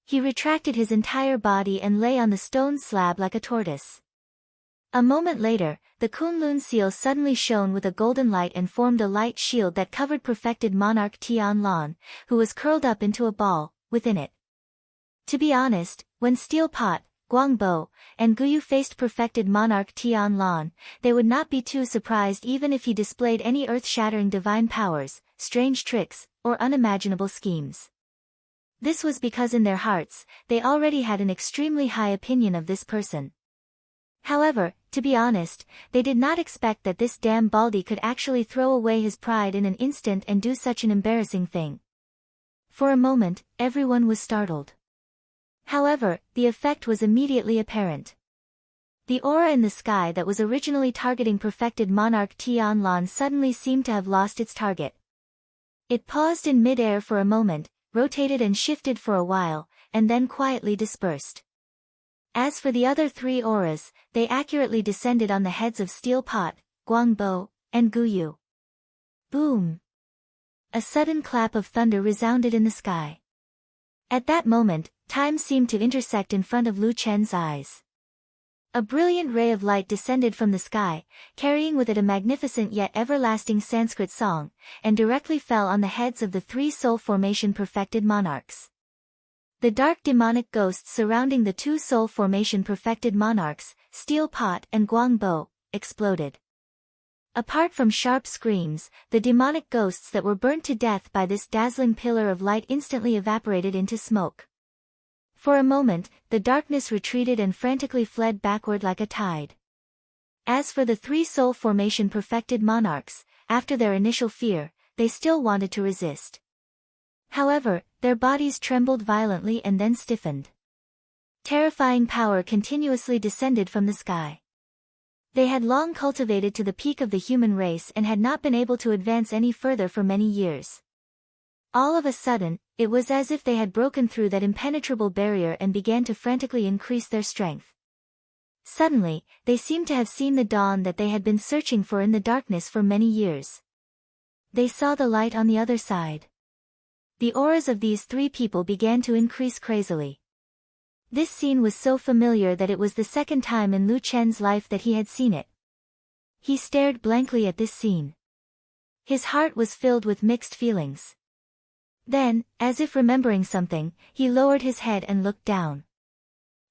He retracted his entire body and lay on the stone slab like a tortoise. A moment later, the Kunlun seal suddenly shone with a golden light and formed a light shield that covered perfected monarch Tianlan, who was curled up into a ball, within it. To be honest, when Steel Pot, Guangbo, and Guyu faced perfected monarch Tianlan, they would not be too surprised even if he displayed any earth-shattering divine powers, strange tricks, or unimaginable schemes. This was because in their hearts, they already had an extremely high opinion of this person. However, to be honest, they did not expect that this damn baldy could actually throw away his pride in an instant and do such an embarrassing thing. For a moment, everyone was startled. However, the effect was immediately apparent. The aura in the sky that was originally targeting perfected monarch Tianlan suddenly seemed to have lost its target. It paused in mid-air for a moment, rotated and shifted for a while, and then quietly dispersed. As for the other 3 auras, they accurately descended on the heads of Steel Pot, Guangbo, and Guyu. Boom! a sudden clap of thunder resounded in the sky. At that moment, time seemed to intersect in front of Lu Chen's eyes. A brilliant ray of light descended from the sky, carrying with it a magnificent yet everlasting Sanskrit song, and directly fell on the heads of the three soul formation perfected monarchs. The dark demonic ghosts surrounding the two soul formation perfected monarchs, Steel Pot and Guang Bo, exploded. Apart from sharp screams, the demonic ghosts that were burnt to death by this dazzling pillar of light instantly evaporated into smoke. For a moment, the darkness retreated and frantically fled backward like a tide. As for the three soul formation perfected monarchs, after their initial fear, they still wanted to resist. However, their bodies trembled violently and then stiffened. Terrifying power continuously descended from the sky. They had long cultivated to the peak of the human race and had not been able to advance any further for many years. All of a sudden, it was as if they had broken through that impenetrable barrier and began to frantically increase their strength. Suddenly, they seemed to have seen the dawn that they had been searching for in the darkness for many years. They saw the light on the other side. The auras of these three people began to increase crazily. This scene was so familiar that it was the second time in Lu Chen's life that he had seen it. He stared blankly at this scene. His heart was filled with mixed feelings. Then, as if remembering something, he lowered his head and looked down.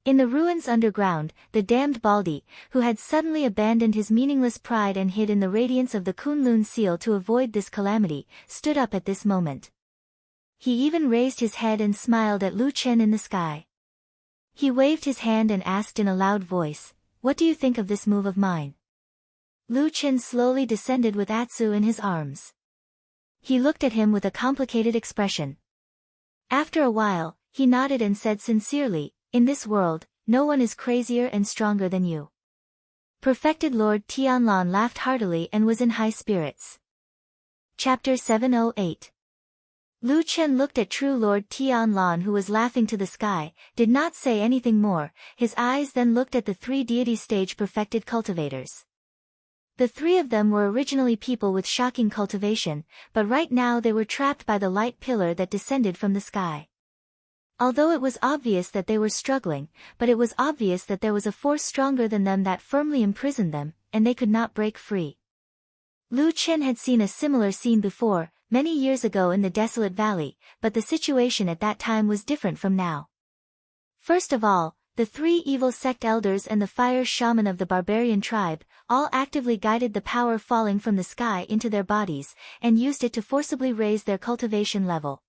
In the ruins underground, the damned Baldi, who had suddenly abandoned his meaningless pride and hid in the radiance of the Kunlun seal to avoid this calamity, stood up at this moment. He even raised his head and smiled at Lu Chen in the sky. He waved his hand and asked in a loud voice, "What do you think of this move of mine?" Lu Chen slowly descended with Atsu in his arms. He looked at him with a complicated expression. After a while, he nodded and said sincerely, "In this world, no one is crazier and stronger than you." Perfected Lord Tianlan laughed heartily and was in high spirits. Chapter 708. Lu Chen looked at true Lord Tianlan who was laughing to the sky, did not say anything more, his eyes then looked at the three deity stage perfected cultivators. The three of them were originally people with shocking cultivation, but right now they were trapped by the light pillar that descended from the sky. Although it was obvious that they were struggling, but it was obvious that there was a force stronger than them that firmly imprisoned them, and they could not break free. Lu Chen had seen a similar scene before, many years ago in the desolate valley, but the situation at that time was different from now. First of all, the three evil sect elders and the fire shaman of the barbarian tribe, all actively guided the power falling from the sky into their bodies, and used it to forcibly raise their cultivation level.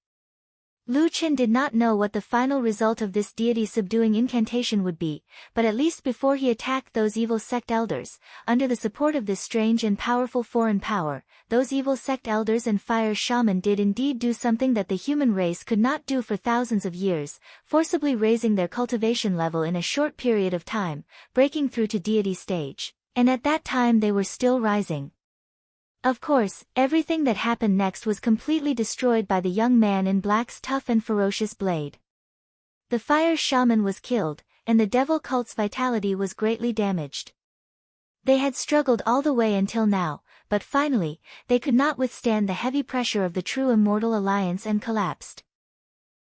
Lu Chen did not know what the final result of this deity subduing incantation would be, but at least before he attacked those evil sect elders, under the support of this strange and powerful foreign power, those evil sect elders and fire shaman did indeed do something that the human race could not do for thousands of years, forcibly raising their cultivation level in a short period of time, breaking through to deity stage, and at that time they were still rising. Of course, everything that happened next was completely destroyed by the young man in black's tough and ferocious blade. The fire shaman was killed, and the devil cult's vitality was greatly damaged. They had struggled all the way until now, but finally, they could not withstand the heavy pressure of the true immortal alliance and collapsed.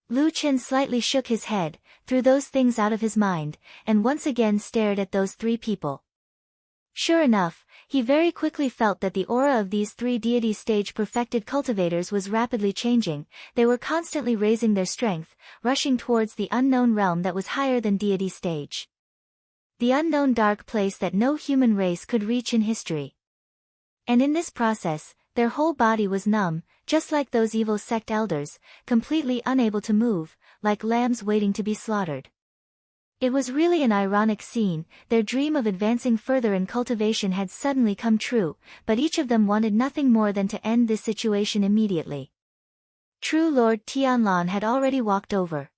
Lu Chen slightly shook his head, threw those things out of his mind, and once again stared at those three people. Sure enough, he very quickly felt that the aura of these three deity stage perfected cultivators was rapidly changing. They were constantly raising their strength, rushing towards the unknown realm that was higher than deity stage. The unknown dark place that no human race could reach in history. And in this process, their whole body was numb, just like those evil sect elders, completely unable to move, like lambs waiting to be slaughtered. It was really an ironic scene. Their dream of advancing further in cultivation had suddenly come true, but each of them wanted nothing more than to end this situation immediately. True Lord Tianlan had already walked over.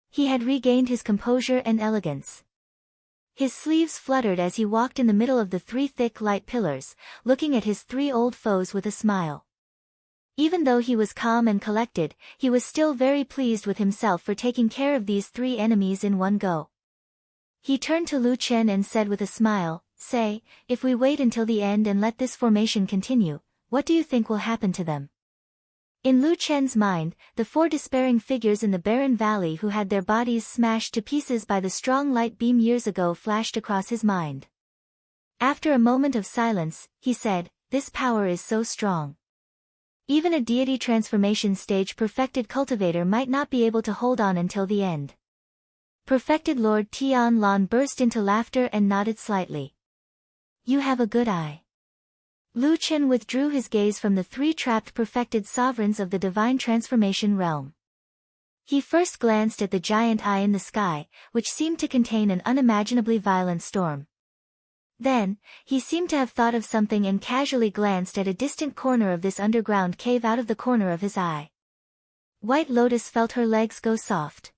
He had regained his composure and elegance. His sleeves fluttered as he walked in the middle of the three thick light pillars, looking at his three old foes with a smile. Even though he was calm and collected, he was still very pleased with himself for taking care of these three enemies in one go. He turned to Lu Chen and said with a smile, "Say, if we wait until the end and let this formation continue, what do you think will happen to them?" In Lu Chen's mind, the four despairing figures in the barren valley who had their bodies smashed to pieces by the strong light beam years ago flashed across his mind. After a moment of silence, he said, "This power is so strong. Even a deity transformation stage perfected cultivator might not be able to hold on until the end." Perfected Lord Tian Lan burst into laughter and nodded slightly. "You have a good eye." Lu Chen withdrew his gaze from the three trapped perfected sovereigns of the divine transformation realm. He first glanced at the giant eye in the sky, which seemed to contain an unimaginably violent storm. Then, he seemed to have thought of something and casually glanced at a distant corner of this underground cave out of the corner of his eye. White Lotus felt her legs go soft.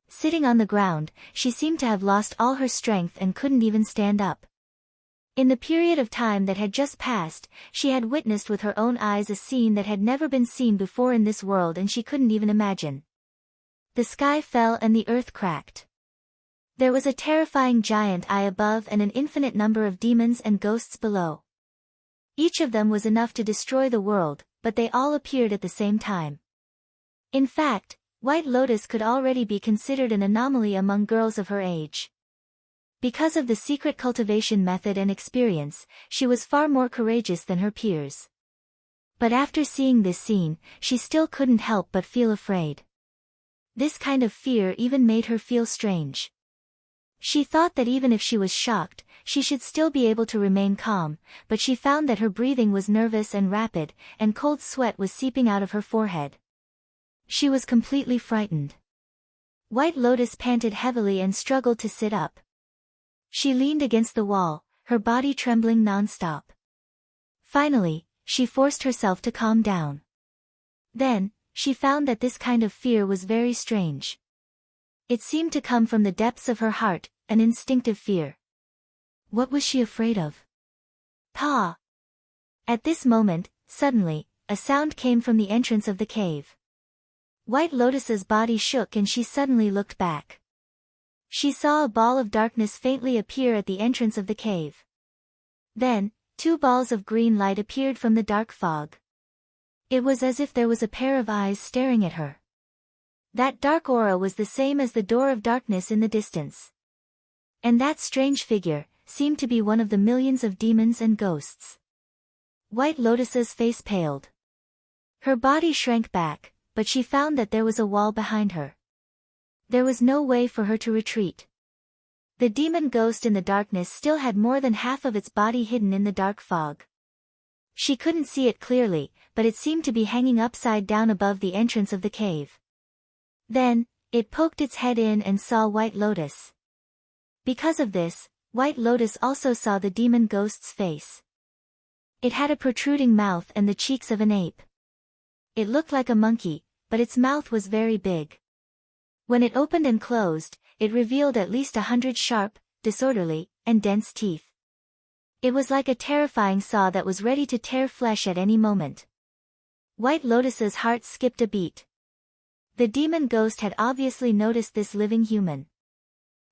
Sitting on the ground, she seemed to have lost all her strength and couldn't even stand up. In the period of time that had just passed, she had witnessed with her own eyes a scene that had never been seen before in this world and she couldn't even imagine. The sky fell and the earth cracked. There was a terrifying giant eye above and an infinite number of demons and ghosts below. Each of them was enough to destroy the world, but they all appeared at the same time. In fact, White Lotus could already be considered an anomaly among girls of her age. Because of the secret cultivation method and experience, she was far more courageous than her peers. But after seeing this scene, she still couldn't help but feel afraid. This kind of fear even made her feel strange. She thought that even if she was shocked, she should still be able to remain calm, but she found that her breathing was nervous and rapid, and cold sweat was seeping out of her forehead. She was completely frightened. White Lotus panted heavily and struggled to sit up. She leaned against the wall, her body trembling non-stop. Finally, she forced herself to calm down. Then, she found that this kind of fear was very strange. It seemed to come from the depths of her heart, an instinctive fear. What was she afraid of? Pa! At this moment, suddenly, a sound came from the entrance of the cave. White Lotus's body shook and she suddenly looked back. She saw a ball of darkness faintly appear at the entrance of the cave. Then, two balls of green light appeared from the dark fog. It was as if there was a pair of eyes staring at her. That dark aura was the same as the door of darkness in the distance. And that strange figure seemed to be one of the millions of demons and ghosts. White Lotus's face paled. Her body shrank back, but she found that there was a wall behind her. There was no way for her to retreat. The demon ghost in the darkness still had more than half of its body hidden in the dark fog. She couldn't see it clearly, but it seemed to be hanging upside down above the entrance of the cave. Then, it poked its head in and saw White Lotus. Because of this, White Lotus also saw the demon ghost's face. It had a protruding mouth and the cheeks of an ape. It looked like a monkey, but its mouth was very big. When it opened and closed, it revealed at least 100 sharp, disorderly, and dense teeth. It was like a terrifying saw that was ready to tear flesh at any moment. White Lotus's heart skipped a beat. The demon ghost had obviously noticed this living human.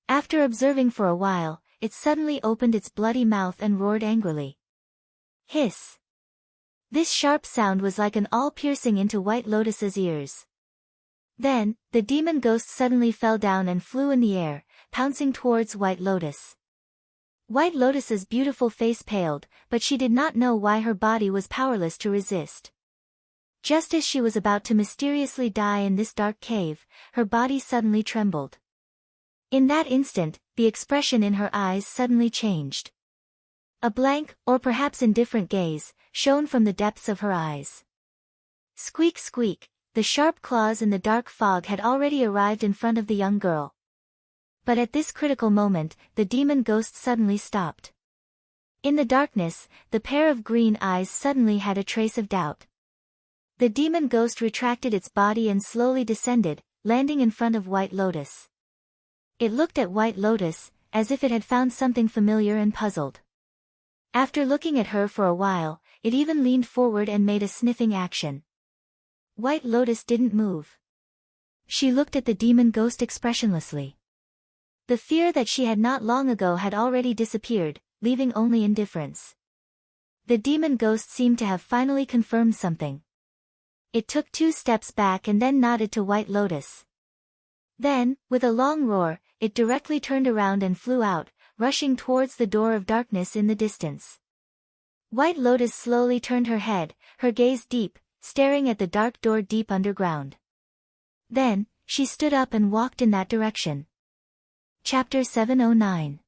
After observing for a while, it suddenly opened its bloody mouth and roared angrily. Hiss! This sharp sound was like an awl piercing into White Lotus's ears. Then, the demon ghost suddenly fell down and flew in the air, pouncing towards White Lotus. White Lotus's beautiful face paled, but she did not know why her body was powerless to resist. Just as she was about to mysteriously die in this dark cave, her body suddenly trembled. In that instant, the expression in her eyes suddenly changed. A blank, or perhaps indifferent gaze, shone from the depths of her eyes. Squeak squeak, the sharp claws in the dark fog had already arrived in front of the young girl. But at this critical moment, the demon ghost suddenly stopped. In the darkness, the pair of green eyes suddenly had a trace of doubt. The demon ghost retracted its body and slowly descended, landing in front of White Lotus. It looked at White Lotus, as if it had found something familiar and puzzled. After looking at her for a while, it even leaned forward and made a sniffing action. White Lotus didn't move. She looked at the demon ghost expressionlessly. The fear that she had not long ago had already disappeared, leaving only indifference. The demon ghost seemed to have finally confirmed something. It took 2 steps back and then nodded to White Lotus. Then, with a long roar, it directly turned around and flew out, rushing towards the door of darkness in the distance. White Lotus slowly turned her head, her gaze deep, staring at the dark door deep underground. Then, she stood up and walked in that direction. Chapter 709.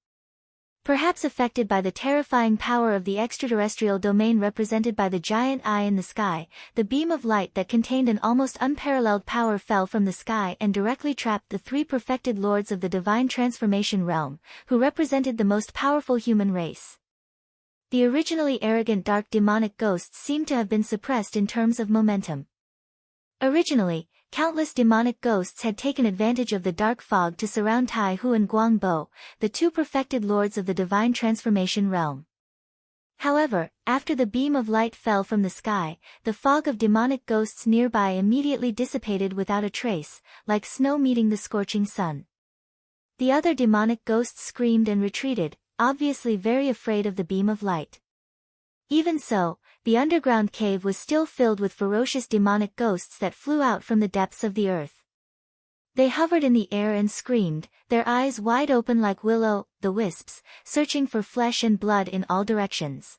Perhaps affected by the terrifying power of the extraterrestrial domain represented by the giant eye in the sky, the beam of light that contained an almost unparalleled power fell from the sky and directly trapped the 3 perfected lords of the divine transformation realm, who represented the most powerful human race. The originally arrogant dark demonic ghosts seemed to have been suppressed in terms of momentum. Originally, countless demonic ghosts had taken advantage of the dark fog to surround Tai Hu and Guang Bo, the 2 perfected lords of the divine transformation realm. However, after the beam of light fell from the sky, the fog of demonic ghosts nearby immediately dissipated without a trace, like snow meeting the scorching sun. The other demonic ghosts screamed and retreated, obviously very afraid of the beam of light. Even so, the underground cave was still filled with ferocious demonic ghosts that flew out from the depths of the earth. They hovered in the air and screamed, their eyes wide open like will-o'-the-wisps, searching for flesh and blood in all directions.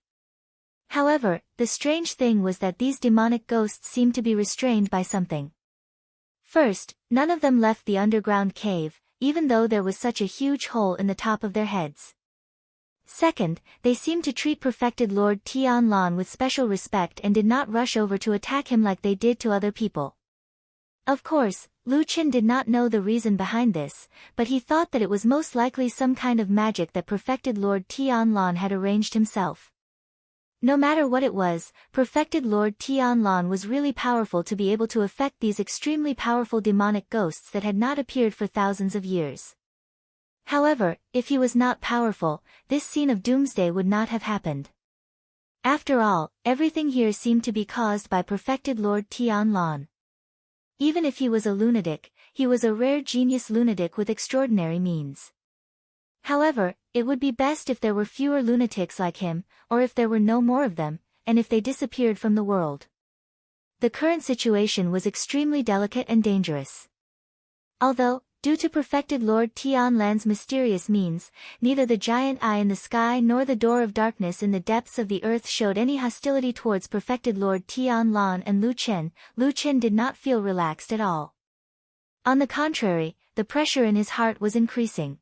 However, the strange thing was that these demonic ghosts seemed to be restrained by something. First, none of them left the underground cave, even though there was such a huge hole in the top of their heads. Second, they seemed to treat perfected Lord Tianlan with special respect and did not rush over to attack him like they did to other people. Of course, Lu Qin did not know the reason behind this, but he thought that it was most likely some kind of magic that perfected Lord Tianlan had arranged himself. No matter what it was, perfected Lord Tianlan was really powerful to be able to affect these extremely powerful demonic ghosts that had not appeared for thousands of years. However, if he was not powerful, this scene of doomsday would not have happened. After all, everything here seemed to be caused by perfected Lord Tianlan. Even if he was a lunatic, he was a rare genius lunatic with extraordinary means. However, it would be best if there were fewer lunatics like him, or if there were no more of them, and if they disappeared from the world. The current situation was extremely delicate and dangerous. Although, due to perfected Lord Tianlan's mysterious means, neither the giant eye in the sky nor the door of darkness in the depths of the earth showed any hostility towards perfected Lord Tianlan and Lu Qin did not feel relaxed at all. On the contrary, the pressure in his heart was increasing.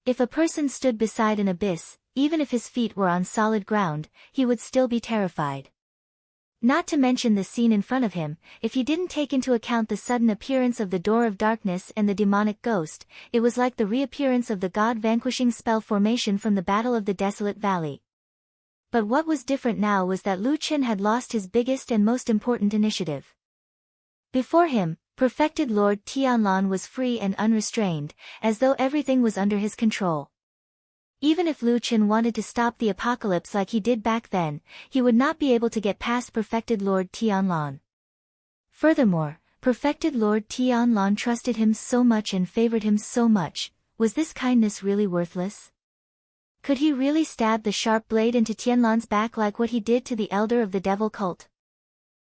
If a person stood beside an abyss, even if his feet were on solid ground, he would still be terrified. Not to mention the scene in front of him, if he didn't take into account the sudden appearance of the door of darkness and the demonic ghost, it was like the reappearance of the god-vanquishing spell formation from the Battle of the Desolate Valley. But what was different now was that Lu Qin had lost his biggest and most important initiative. Before him, perfected Lord Tianlan was free and unrestrained, as though everything was under his control. Even if Lu Qin wanted to stop the apocalypse like he did back then, he would not be able to get past perfected Lord Tianlan. Furthermore, perfected Lord Tianlan trusted him so much and favored him so much. Was this kindness really worthless? Could he really stab the sharp blade into Tianlan's back like what he did to the elder of the devil cult?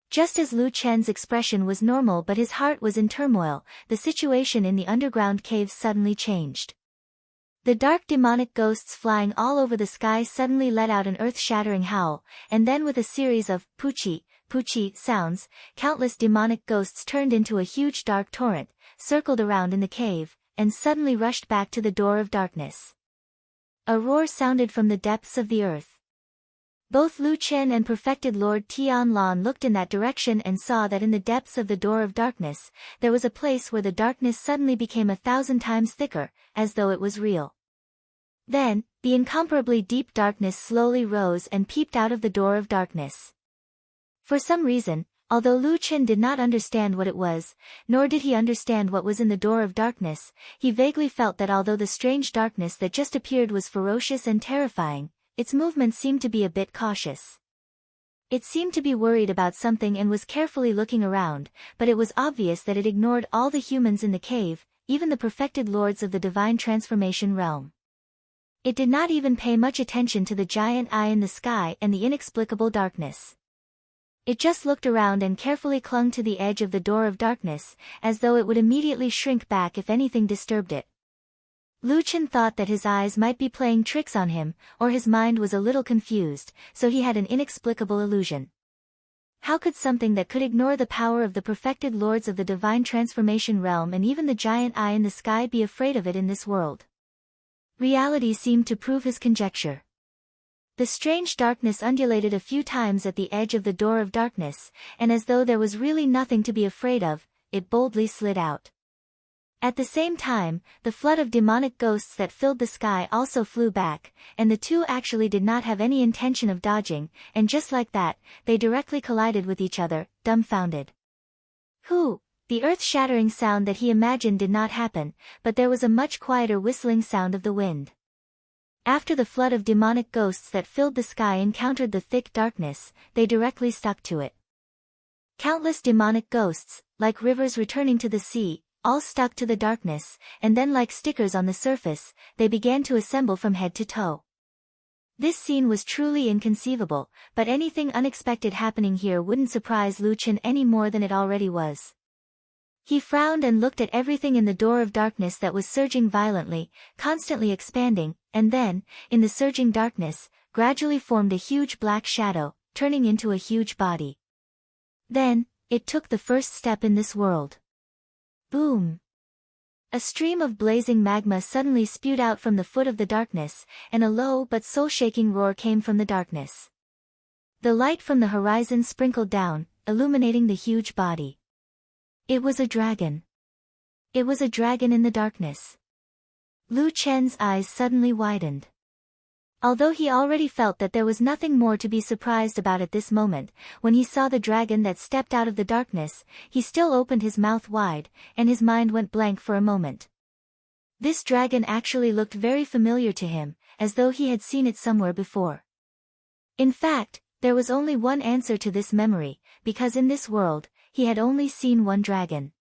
Just as Lu Qin's expression was normal but his heart was in turmoil, the situation in the underground cave suddenly changed. The dark demonic ghosts flying all over the sky suddenly let out an earth-shattering howl, and then with a series of poochie, poochie sounds, countless demonic ghosts turned into a huge dark torrent, circled around in the cave, and suddenly rushed back to the door of darkness. A roar sounded from the depths of the earth. Both Lu Qin and perfected Lord Tianlan looked in that direction and saw that in the depths of the door of darkness, there was a place where the darkness suddenly became 1,000 times thicker, as though it was real. Then, the incomparably deep darkness slowly rose and peeped out of the door of darkness. For some reason, although Lu Qin did not understand what it was, nor did he understand what was in the door of darkness, he vaguely felt that although the strange darkness that just appeared was ferocious and terrifying, its movement seemed to be a bit cautious. It seemed to be worried about something and was carefully looking around, but it was obvious that it ignored all the humans in the cave, even the perfected lords of the divine transformation realm. It did not even pay much attention to the giant eye in the sky and the inexplicable darkness. It just looked around and carefully clung to the edge of the door of darkness, as though it would immediately shrink back if anything disturbed it. Lu Chen thought that his eyes might be playing tricks on him, or his mind was a little confused, so he had an inexplicable illusion. How could something that could ignore the power of the perfected lords of the divine transformation realm and even the giant eye in the sky be afraid of it in this world? Reality seemed to prove his conjecture. The strange darkness undulated a few times at the edge of the door of darkness, and as though there was really nothing to be afraid of, it boldly slid out. At the same time, the flood of demonic ghosts that filled the sky also flew back, and the two actually did not have any intention of dodging, and just like that, they directly collided with each other, dumbfounded. The earth-shattering sound that he imagined did not happen, but there was a much quieter whistling sound of the wind. After the flood of demonic ghosts that filled the sky encountered the thick darkness, they directly stuck to it. Countless demonic ghosts, like rivers returning to the sea, all stuck to the darkness, and then like stickers on the surface, they began to assemble from head to toe. This scene was truly inconceivable, but anything unexpected happening here wouldn't surprise Lu Chen any more than it already was. He frowned and looked at everything in the door of darkness that was surging violently, constantly expanding, and then, in the surging darkness, gradually formed a huge black shadow, turning into a huge body. Then, it took the first step in this world. Boom! A stream of blazing magma suddenly spewed out from the foot of the darkness, and a low but soul-shaking roar came from the darkness. The light from the horizon sprinkled down, illuminating the huge body. It was a dragon. It was a dragon in the darkness. Lu Chen's eyes suddenly widened. Although he already felt that there was nothing more to be surprised about at this moment, when he saw the dragon that stepped out of the darkness, he still opened his mouth wide, and his mind went blank for a moment. This dragon actually looked very familiar to him, as though he had seen it somewhere before. In fact, there was only one answer to this memory, because in this world, he had only seen one dragon.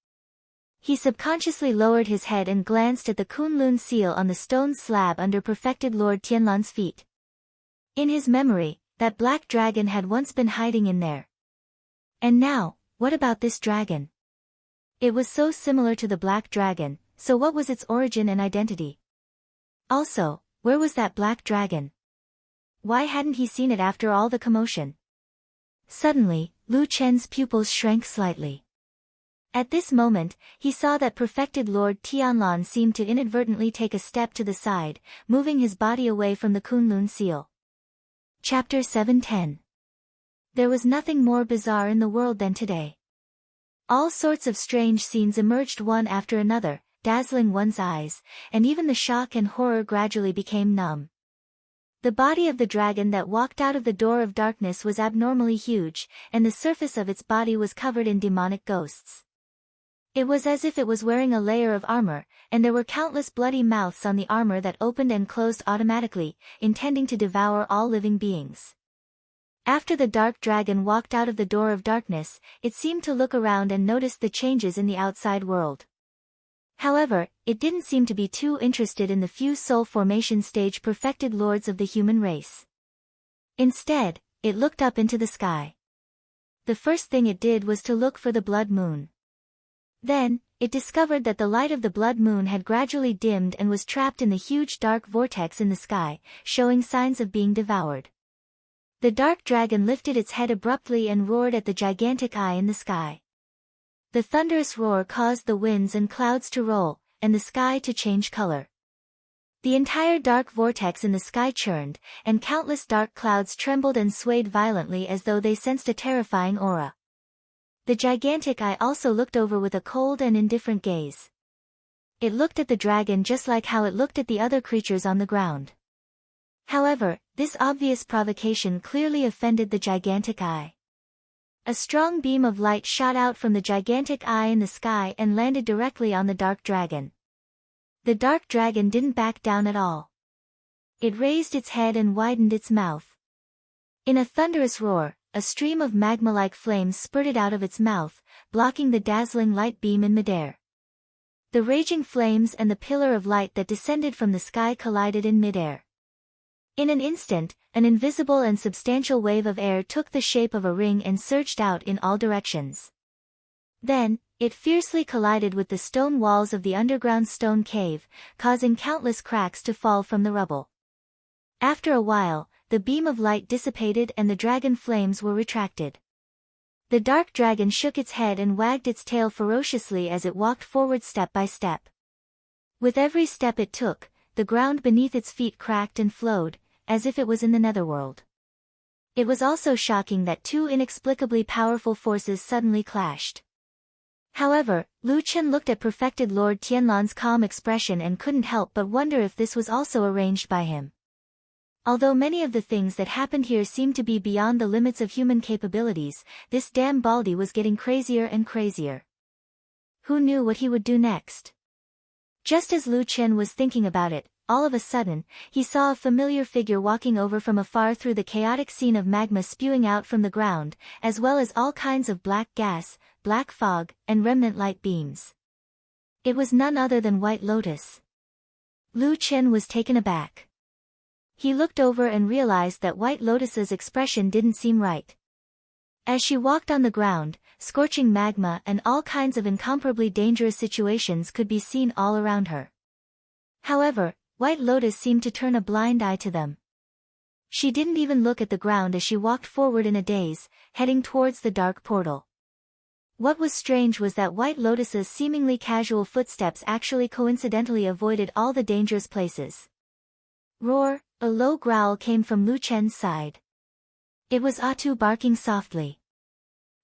He subconsciously lowered his head and glanced at the Kunlun seal on the stone slab under perfected Lord Tianlan's feet. In his memory, that black dragon had once been hiding in there. And now, what about this dragon? It was so similar to the black dragon, so what was its origin and identity? Also, where was that black dragon? Why hadn't he seen it after all the commotion? Suddenly, Lu Chen's pupils shrank slightly. At this moment, he saw that perfected Lord Tianlan seemed to inadvertently take a step to the side, moving his body away from the Kunlun seal. Chapter 710. There was nothing more bizarre in the world than today. All sorts of strange scenes emerged one after another, dazzling one's eyes, and even the shock and horror gradually became numb. The body of the dragon that walked out of the door of darkness was abnormally huge, and the surface of its body was covered in demonic ghosts. It was as if it was wearing a layer of armor, and there were countless bloody mouths on the armor that opened and closed automatically, intending to devour all living beings. After the dark dragon walked out of the door of darkness, it seemed to look around and notice the changes in the outside world. However, it didn't seem to be too interested in the few soul formation stage perfected lords of the human race. Instead, it looked up into the sky. The first thing it did was to look for the blood moon. Then, it discovered that the light of the blood moon had gradually dimmed and was trapped in the huge dark vortex in the sky, showing signs of being devoured. The dark dragon lifted its head abruptly and roared at the gigantic eye in the sky. The thunderous roar caused the winds and clouds to roll, and the sky to change color. The entire dark vortex in the sky churned, and countless dark clouds trembled and swayed violently as though they sensed a terrifying aura. The gigantic eye also looked over with a cold and indifferent gaze. It looked at the dragon just like how it looked at the other creatures on the ground. However, this obvious provocation clearly offended the gigantic eye. A strong beam of light shot out from the gigantic eye in the sky and landed directly on the dark dragon. The dark dragon didn't back down at all. It raised its head and widened its mouth. In a thunderous roar, a stream of magma-like flames spurted out of its mouth, blocking the dazzling light beam in midair. The raging flames and the pillar of light that descended from the sky collided in midair. In an instant, an invisible and substantial wave of air took the shape of a ring and surged out in all directions. Then, it fiercely collided with the stone walls of the underground stone cave, causing countless cracks to fall from the rubble. After a while, the beam of light dissipated and the dragon flames were retracted. The dark dragon shook its head and wagged its tail ferociously as it walked forward step by step. With every step it took, the ground beneath its feet cracked and flowed, as if it was in the netherworld. It was also shocking that two inexplicably powerful forces suddenly clashed. However, Lu Chen looked at perfected Lord Tianlan's calm expression and couldn't help but wonder if this was also arranged by him. Although many of the things that happened here seemed to be beyond the limits of human capabilities, this damn Baldy was getting crazier and crazier. Who knew what he would do next? Just as Lu Chen was thinking about it, all of a sudden, he saw a familiar figure walking over from afar through the chaotic scene of magma spewing out from the ground, as well as all kinds of black gas, black fog, and remnant light beams. It was none other than White Lotus. Lu Chen was taken aback. He looked over and realized that White Lotus's expression didn't seem right. As she walked on the ground, scorching magma and all kinds of incomparably dangerous situations could be seen all around her. However, White Lotus seemed to turn a blind eye to them. She didn't even look at the ground as she walked forward in a daze, heading towards the dark portal. What was strange was that White Lotus's seemingly casual footsteps actually coincidentally avoided all the dangerous places. Roar! A low growl came from Lu Chen's side. It was Atu barking softly.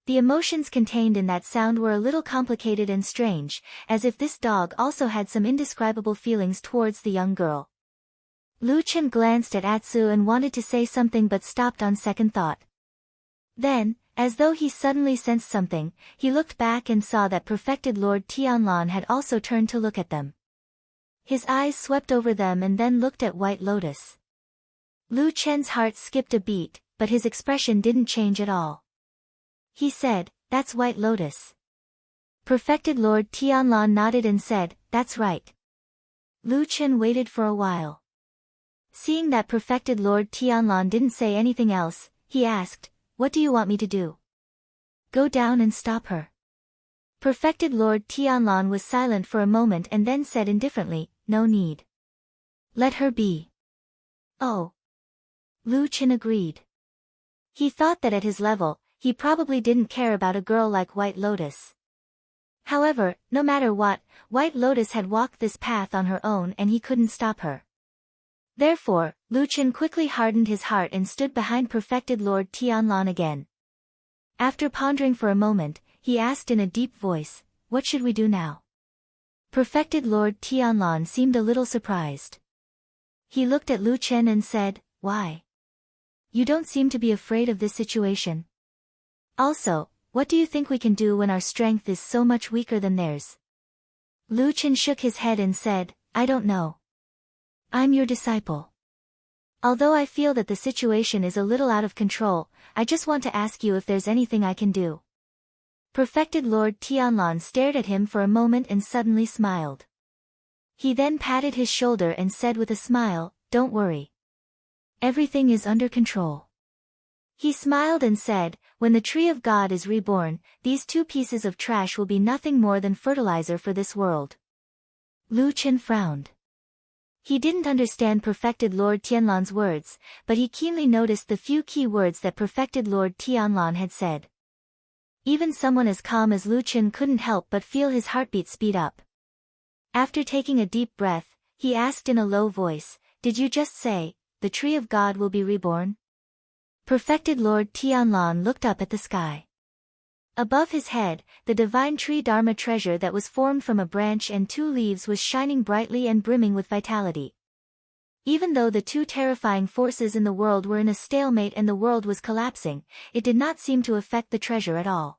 The emotions contained in that sound were a little complicated and strange, as if this dog also had some indescribable feelings towards the young girl. Lu Chen glanced at Atsu and wanted to say something but stopped on second thought. Then, as though he suddenly sensed something, he looked back and saw that perfected Lord Tianlan had also turned to look at them. His eyes swept over them and then looked at White Lotus. Lu Chen's heart skipped a beat, but his expression didn't change at all. He said, "That's White Lotus." Perfected Lord Tianlan nodded and said, "That's right." Lu Chen waited for a while. Seeing that perfected Lord Tianlan didn't say anything else, he asked, "What do you want me to do?" "Go down and stop her." Perfected Lord Tianlan was silent for a moment and then said indifferently, "No need. Let her be." "Oh." Lu Chen agreed. He thought that at his level, he probably didn't care about a girl like White Lotus. However, no matter what, White Lotus had walked this path on her own and he couldn't stop her. Therefore, Lu Chen quickly hardened his heart and stood behind perfected Lord Tianlan again. After pondering for a moment, he asked in a deep voice, "What should we do now?" Perfected Lord Tianlan seemed a little surprised. He looked at Lu Chen and said, "Why? You don't seem to be afraid of this situation. Also, what do you think we can do when our strength is so much weaker than theirs?" Lu Chen shook his head and said, "I don't know. I'm your disciple. Although I feel that the situation is a little out of control, I just want to ask you if there's anything I can do." Perfected Lord Tianlan stared at him for a moment and suddenly smiled. He then patted his shoulder and said with a smile, "Don't worry. Everything is under control." He smiled and said, "When the tree of God is reborn, these two pieces of trash will be nothing more than fertilizer for this world." Lu Chen frowned. He didn't understand perfected Lord Tianlan's words, but he keenly noticed the few key words that perfected Lord Tianlan had said. Even someone as calm as Lu Chen couldn't help but feel his heartbeat speed up. After taking a deep breath, he asked in a low voice, "Did you just say, the tree of God will be reborn?" Perfected Lord Tianlan looked up at the sky. Above his head, the divine tree Dharma treasure that was formed from a branch and two leaves was shining brightly and brimming with vitality. Even though the two terrifying forces in the world were in a stalemate and the world was collapsing, it did not seem to affect the treasure at all.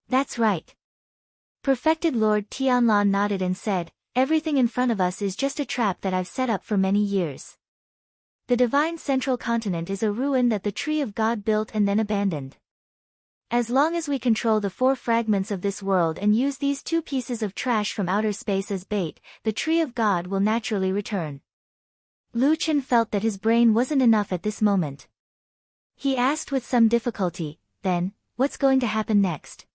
"That's right." Perfected Lord Tianlan nodded and said, "Everything in front of us is just a trap that I've set up for many years. The divine central continent is a ruin that the tree of God built and then abandoned. As long as we control the four fragments of this world and use these two pieces of trash from outer space as bait, the tree of God will naturally return. Lu Chen felt that his brain wasn't enough at this moment. He asked with some difficulty, then, what's going to happen next?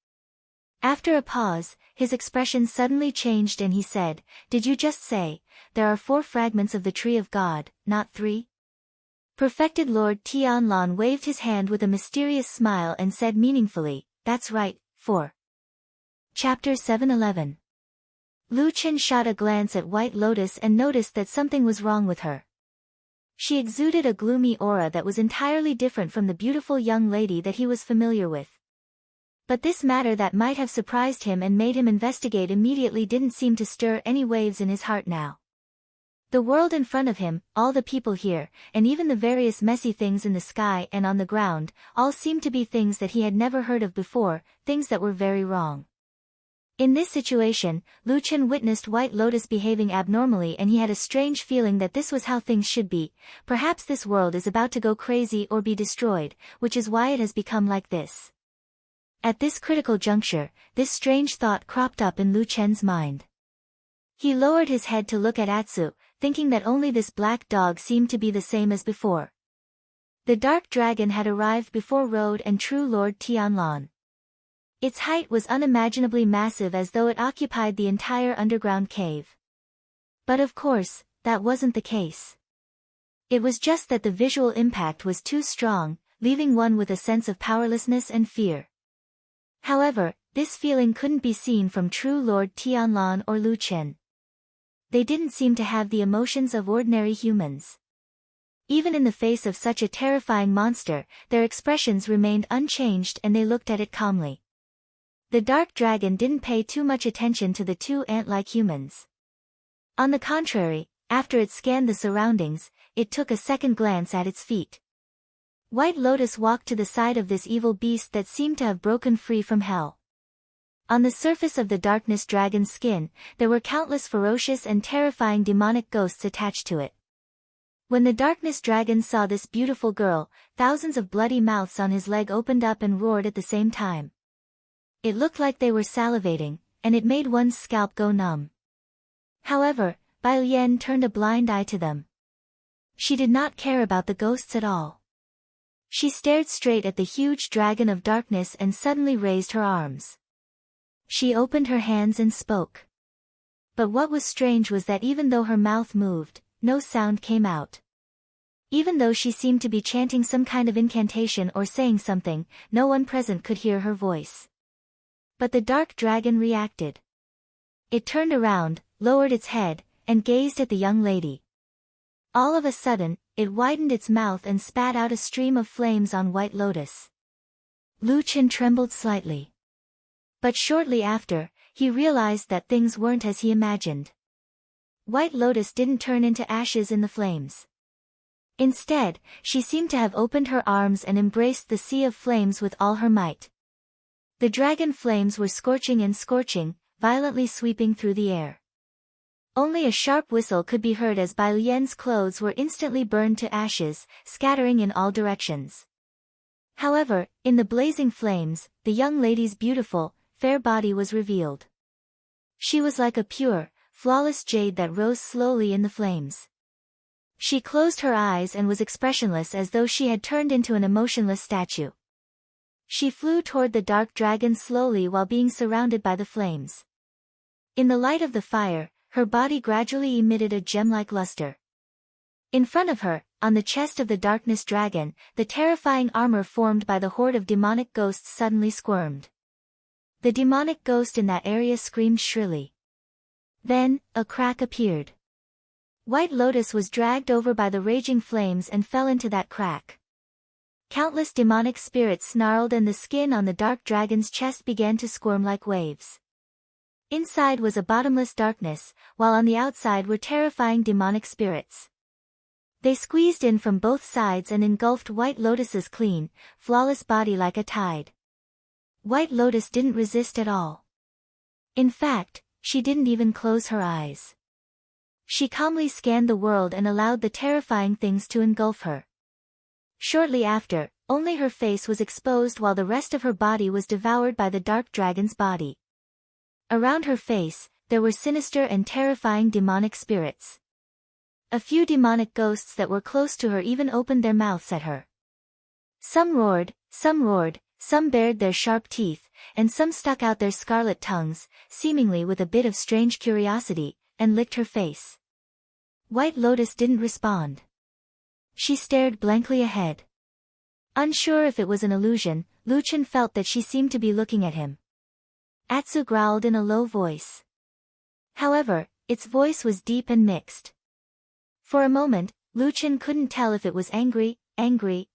After a pause, his expression suddenly changed and he said, did you just say, there are 4 fragments of the Tree of God, not 3? Perfected Lord Tianlan waved his hand with a mysterious smile and said meaningfully, that's right, 4. Chapter 711. Lu Chen shot a glance at White Lotus and noticed that something was wrong with her. She exuded a gloomy aura that was entirely different from the beautiful young lady that he was familiar with. But this matter that might have surprised him and made him investigate immediately didn't seem to stir any waves in his heart now. The world in front of him, all the people here, and even the various messy things in the sky and on the ground, all seemed to be things that he had never heard of before, things that were very wrong. In this situation, Lu Chen witnessed White Lotus behaving abnormally and he had a strange feeling that this was how things should be. Perhaps this world is about to go crazy or be destroyed, which is why it has become like this. At this critical juncture, this strange thought cropped up in Lu Chen's mind. He lowered his head to look at Atsu, thinking that only this black dog seemed to be the same as before. The dark dragon had arrived before Road and True Lord Tianlan. Its height was unimaginably massive as though it occupied the entire underground cave. But of course, that wasn't the case. It was just that the visual impact was too strong, leaving one with a sense of powerlessness and fear. However, this feeling couldn't be seen from True Lord Tianlan or Lu Chen. They didn't seem to have the emotions of ordinary humans. Even in the face of such a terrifying monster, their expressions remained unchanged and they looked at it calmly. The dark dragon didn't pay too much attention to the 2 ant-like humans. On the contrary, after it scanned the surroundings, it took a second glance at its feet. White Lotus walked to the side of this evil beast that seemed to have broken free from hell. On the surface of the darkness dragon's skin, there were countless ferocious and terrifying demonic ghosts attached to it. When the darkness dragon saw this beautiful girl, thousands of bloody mouths on his leg opened up and roared at the same time. It looked like they were salivating, and it made one's scalp go numb. However, Bai Lian turned a blind eye to them. She did not care about the ghosts at all. She stared straight at the huge dragon of darkness and suddenly raised her arms. She opened her hands and spoke. But what was strange was that even though her mouth moved, no sound came out. Even though she seemed to be chanting some kind of incantation or saying something, no one present could hear her voice. But the dark dragon reacted. It turned around, lowered its head, and gazed at the young lady. All of a sudden, it widened its mouth and spat out a stream of flames on White Lotus. Lu Chen trembled slightly. But shortly after, he realized that things weren't as he imagined. White Lotus didn't turn into ashes in the flames. Instead, she seemed to have opened her arms and embraced the sea of flames with all her might. The dragon flames were scorching and scorching, violently sweeping through the air. Only a sharp whistle could be heard as Bai Lian's clothes were instantly burned to ashes, scattering in all directions. However, in the blazing flames, the young lady's beautiful, fair body was revealed. She was like a pure, flawless jade that rose slowly in the flames. She closed her eyes and was expressionless as though she had turned into an emotionless statue. She flew toward the dark dragon slowly while being surrounded by the flames. In the light of the fire, her body gradually emitted a gem-like luster. In front of her, on the chest of the darkness dragon, the terrifying armor formed by the horde of demonic ghosts suddenly squirmed. The demonic ghost in that area screamed shrilly. Then, a crack appeared. White Lotus was dragged over by the raging flames and fell into that crack. Countless demonic spirits snarled and the skin on the dark dragon's chest began to squirm like waves. Inside was a bottomless darkness, while on the outside were terrifying demonic spirits. They squeezed in from both sides and engulfed White Lotus's clean, flawless body like a tide. White Lotus didn't resist at all. In fact, she didn't even close her eyes. She calmly scanned the world and allowed the terrifying things to engulf her. Shortly after, only her face was exposed while the rest of her body was devoured by the dark dragon's body. Around her face, there were sinister and terrifying demonic spirits. A few demonic ghosts that were close to her even opened their mouths at her. Some roared, some bared their sharp teeth, and some stuck out their scarlet tongues, seemingly with a bit of strange curiosity, and licked her face. White Lotus didn't respond. She stared blankly ahead. Unsure if it was an illusion, Lu Chen felt that she seemed to be looking at him. Atsu growled in a low voice. However, its voice was deep and mixed. For a moment, Lu Chen couldn't tell if it was angry,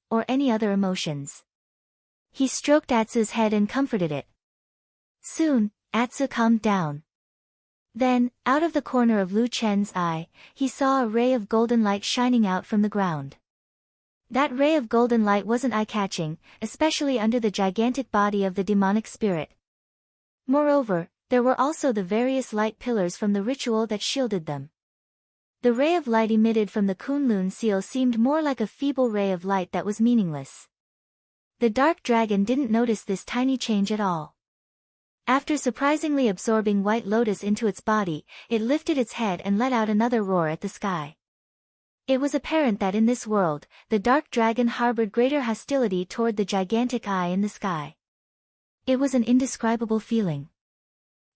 or any other emotions. He stroked Atsu's head and comforted it. Soon, Atsu calmed down. Then, out of the corner of Lu Chen's eye, he saw a ray of golden light shining out from the ground. That ray of golden light wasn't eye-catching, especially under the gigantic body of the demonic spirit. Moreover, there were also the various light pillars from the ritual that shielded them. The ray of light emitted from the Kunlun seal seemed more like a feeble ray of light that was meaningless. The dark dragon didn't notice this tiny change at all. After surprisingly absorbing White Lotus into its body, it lifted its head and let out another roar at the sky. It was apparent that in this world, the dark dragon harbored greater hostility toward the gigantic eye in the sky. It was an indescribable feeling.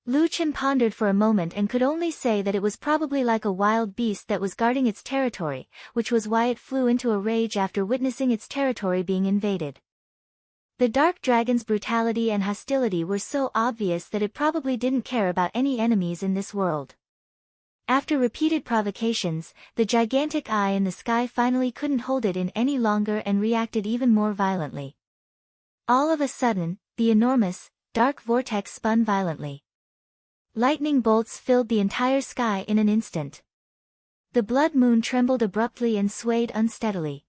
Lu Chen pondered for a moment and could only say that it was probably like a wild beast that was guarding its territory, which was why it flew into a rage after witnessing its territory being invaded. The dark dragon's brutality and hostility were so obvious that it probably didn't care about any enemies in this world. After repeated provocations, the gigantic eye in the sky finally couldn't hold it in any longer and reacted even more violently. All of a sudden, the enormous, dark vortex spun violently. Lightning bolts filled the entire sky in an instant. The blood moon trembled abruptly and swayed unsteadily.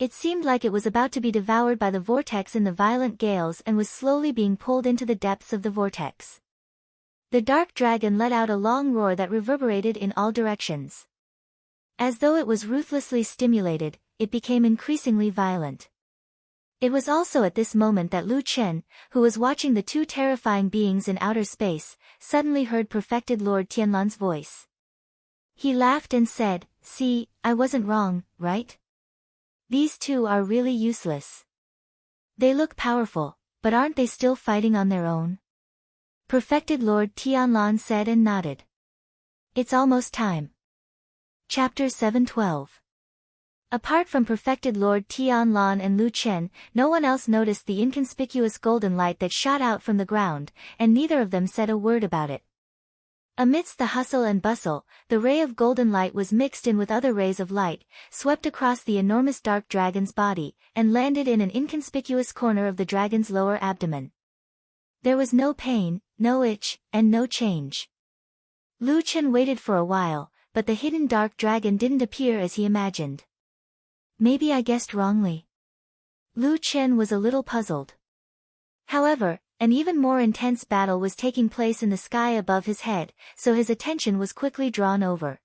It seemed like it was about to be devoured by the vortex in the violent gales and was slowly being pulled into the depths of the vortex. The dark dragon let out a long roar that reverberated in all directions. As though it was ruthlessly stimulated, it became increasingly violent. It was also at this moment that Lu Chen, who was watching the two terrifying beings in outer space, suddenly heard Perfected Lord Tianlan's voice. He laughed and said, "See, I wasn't wrong, right? These two are really useless. They look powerful, but aren't they still fighting on their own?" Perfected Lord Tianlan said and nodded. It's almost time. Chapter 712. Apart from Perfected Lord Tianlan and Lu Chen, no one else noticed the inconspicuous golden light that shot out from the ground, and neither of them said a word about it. Amidst the hustle and bustle, the ray of golden light was mixed in with other rays of light, swept across the enormous dark dragon's body, and landed in an inconspicuous corner of the dragon's lower abdomen. There was no pain, no itch, and no change. Lu Chen waited for a while, but the hidden dark dragon didn't appear as he imagined. Maybe I guessed wrongly. Lu Chen was a little puzzled. However, an even more intense battle was taking place in the sky above his head, so his attention was quickly drawn over.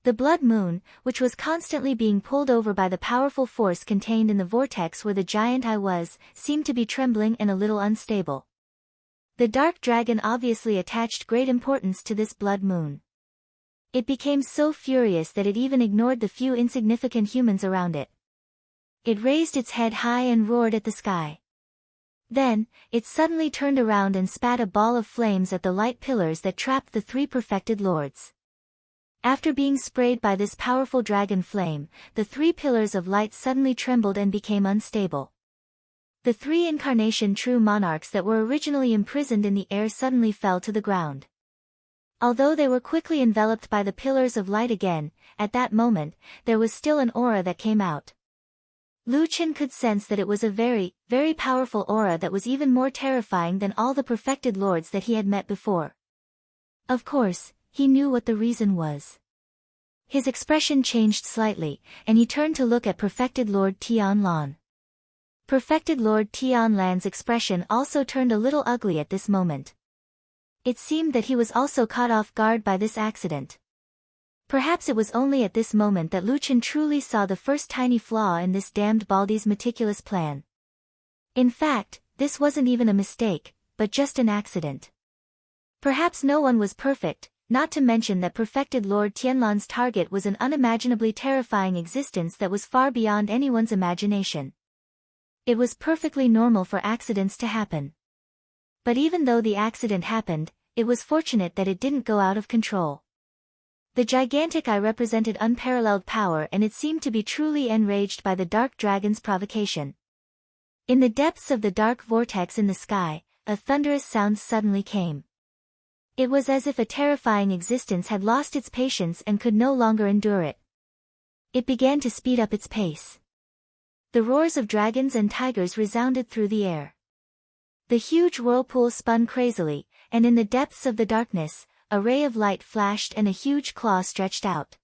The blood moon, which was constantly being pulled over by the powerful force contained in the vortex where the giant eye was, seemed to be trembling and a little unstable. The dark dragon obviously attached great importance to this blood moon. It became so furious that it even ignored the few insignificant humans around it. It raised its head high and roared at the sky. Then, it suddenly turned around and spat a ball of flames at the light pillars that trapped the three perfected lords. After being sprayed by this powerful dragon flame, the three pillars of light suddenly trembled and became unstable. The three incarnation true monarchs that were originally imprisoned in the air suddenly fell to the ground. Although they were quickly enveloped by the pillars of light again, at that moment, there was still an aura that came out. Lu Chen could sense that it was a very, very powerful aura that was even more terrifying than all the perfected lords that he had met before. Of course, he knew what the reason was. His expression changed slightly, and he turned to look at Perfected Lord Tianlan. Perfected Lord Tianlan's expression also turned a little ugly at this moment. It seemed that he was also caught off guard by this accident. Perhaps it was only at this moment that Lu Chen truly saw the first tiny flaw in this damned Baldy's meticulous plan. In fact, this wasn't even a mistake, but just an accident. Perhaps no one was perfect, not to mention that perfected Lord Tianlan's target was an unimaginably terrifying existence that was far beyond anyone's imagination. It was perfectly normal for accidents to happen. But even though the accident happened, it was fortunate that it didn't go out of control. The gigantic eye represented unparalleled power, and it seemed to be truly enraged by the dark dragon's provocation. In the depths of the dark vortex in the sky, a thunderous sound suddenly came. It was as if a terrifying existence had lost its patience and could no longer endure it. It began to speed up its pace. The roars of dragons and tigers resounded through the air. The huge whirlpool spun crazily, and in the depths of the darkness, a ray of light flashed and a huge claw stretched out.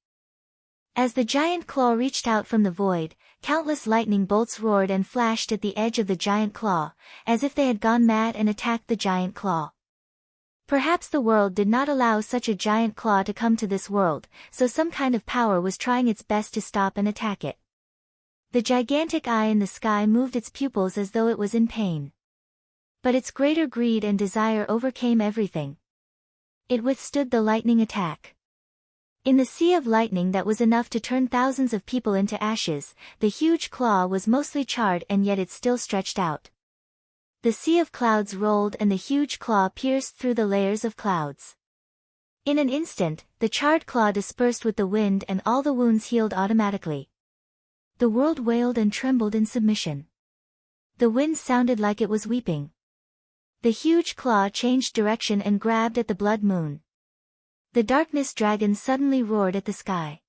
As the giant claw reached out from the void, countless lightning bolts roared and flashed at the edge of the giant claw, as if they had gone mad and attacked the giant claw. Perhaps the world did not allow such a giant claw to come to this world, so some kind of power was trying its best to stop and attack it. The gigantic eye in the sky moved its pupils as though it was in pain. But its greater greed and desire overcame everything. It withstood the lightning attack. In the sea of lightning that was enough to turn thousands of people into ashes, the huge claw was mostly charred, and yet it still stretched out. The sea of clouds rolled and the huge claw pierced through the layers of clouds. In an instant, the charred claw dispersed with the wind and all the wounds healed automatically. The world wailed and trembled in submission. The wind sounded like it was weeping. The huge claw changed direction and grabbed at the blood moon. The darkness dragon suddenly roared at the sky.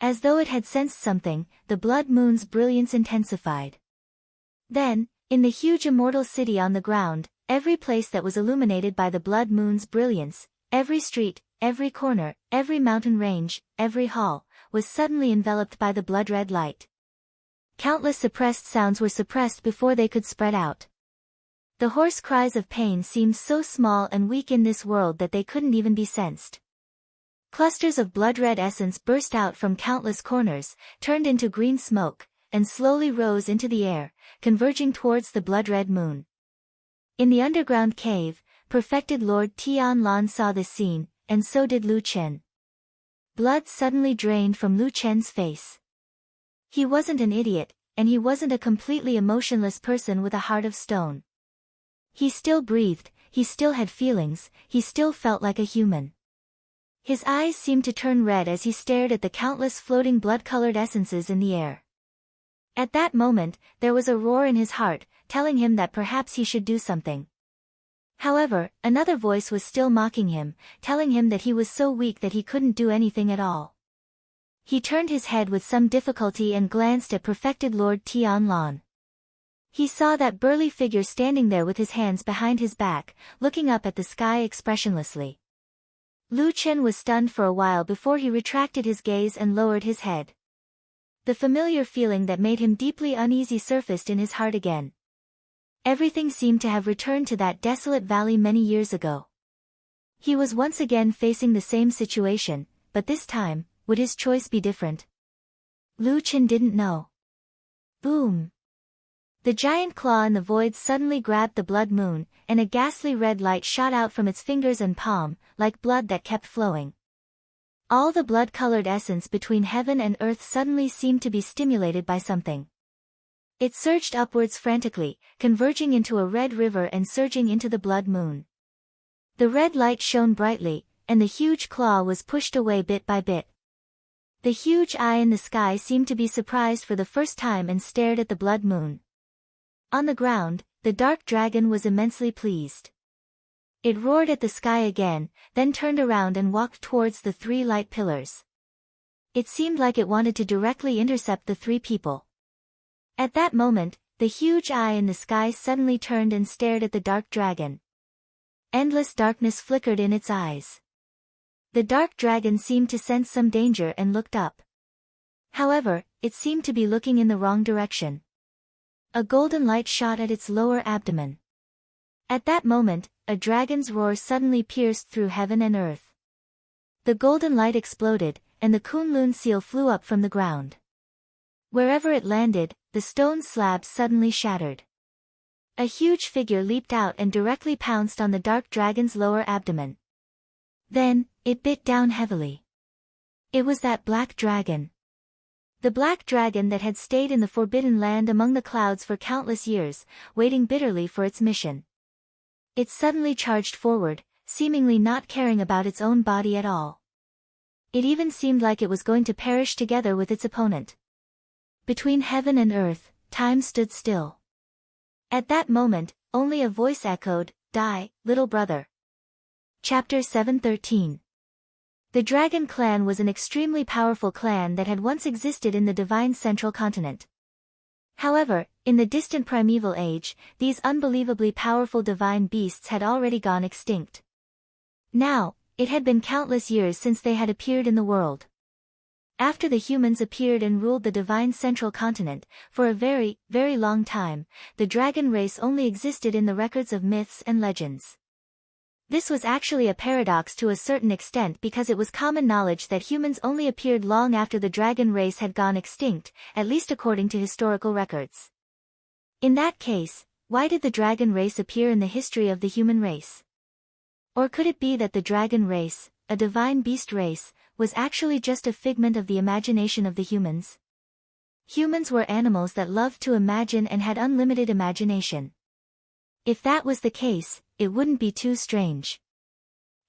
As though it had sensed something, the blood moon's brilliance intensified. Then, in the huge immortal city on the ground, every place that was illuminated by the blood moon's brilliance, every street, every corner, every mountain range, every hall, was suddenly enveloped by the blood-red light. Countless suppressed sounds were suppressed before they could spread out. The hoarse cries of pain seemed so small and weak in this world that they couldn't even be sensed. Clusters of blood-red essence burst out from countless corners, turned into green smoke, and slowly rose into the air, converging towards the blood-red moon. In the underground cave, perfected Lord Tianlan saw this scene, and so did Lu Chen. Blood suddenly drained from Lu Chen's face. He wasn't an idiot, and he wasn't a completely emotionless person with a heart of stone. He still breathed, he still had feelings, he still felt like a human. His eyes seemed to turn red as he stared at the countless floating blood-colored essences in the air. At that moment, there was a roar in his heart, telling him that perhaps he should do something. However, another voice was still mocking him, telling him that he was so weak that he couldn't do anything at all. He turned his head with some difficulty and glanced at perfected Lord Tianlan. He saw that burly figure standing there with his hands behind his back, looking up at the sky expressionlessly. Lu Chen was stunned for a while before he retracted his gaze and lowered his head. The familiar feeling that made him deeply uneasy surfaced in his heart again. Everything seemed to have returned to that desolate valley many years ago. He was once again facing the same situation, but this time, would his choice be different? Lu Chen didn't know. Boom! The giant claw in the void suddenly grabbed the blood moon, and a ghastly red light shot out from its fingers and palm, like blood that kept flowing. All the blood-colored essence between heaven and earth suddenly seemed to be stimulated by something. It surged upwards frantically, converging into a red river and surging into the blood moon. The red light shone brightly, and the huge claw was pushed away bit by bit. The huge eye in the sky seemed to be surprised for the first time and stared at the blood moon. On the ground, the dark dragon was immensely pleased. It roared at the sky again, then turned around and walked towards the three light pillars. It seemed like it wanted to directly intercept the three people. At that moment, the huge eye in the sky suddenly turned and stared at the dark dragon. Endless darkness flickered in its eyes. The dark dragon seemed to sense some danger and looked up. However, it seemed to be looking in the wrong direction. A golden light shot at its lower abdomen. At that moment, a dragon's roar suddenly pierced through heaven and earth. The golden light exploded, and the Kunlun seal flew up from the ground. Wherever it landed, the stone slabs suddenly shattered. A huge figure leaped out and directly pounced on the dark dragon's lower abdomen. Then, it bit down heavily. It was that black dragon. The black dragon that had stayed in the Forbidden Land among the clouds for countless years, waiting bitterly for its mission. It suddenly charged forward, seemingly not caring about its own body at all. It even seemed like it was going to perish together with its opponent. Between heaven and earth, time stood still. At that moment, only a voice echoed, "Die, little brother." Chapter 7:13. The Dragon Clan was an extremely powerful clan that had once existed in the divine Central Continent. However, in the distant primeval age, these unbelievably powerful divine beasts had already gone extinct. Now, it had been countless years since they had appeared in the world. After the humans appeared and ruled the divine Central Continent, for a very, very long time, the dragon race only existed in the records of myths and legends. This was actually a paradox to a certain extent because it was common knowledge that humans only appeared long after the dragon race had gone extinct, at least according to historical records. In that case, why did the dragon race appear in the history of the human race? Or could it be that the dragon race, a divine beast race, was actually just a figment of the imagination of the humans? Humans were animals that loved to imagine and had unlimited imagination. If that was the case, it wouldn't be too strange.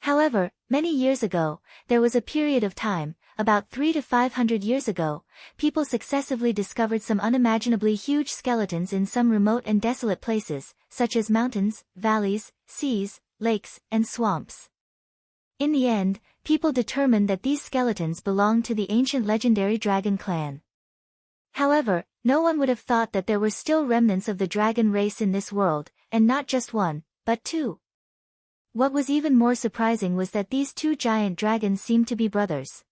However, many years ago, there was a period of time, about 300 to 500 years ago, people successively discovered some unimaginably huge skeletons in some remote and desolate places, such as mountains, valleys, seas, lakes, and swamps. In the end, people determined that these skeletons belonged to the ancient legendary dragon clan. However, no one would have thought that there were still remnants of the dragon race in this world, and not just one, but two. What was even more surprising was that these two giant dragons seemed to be brothers.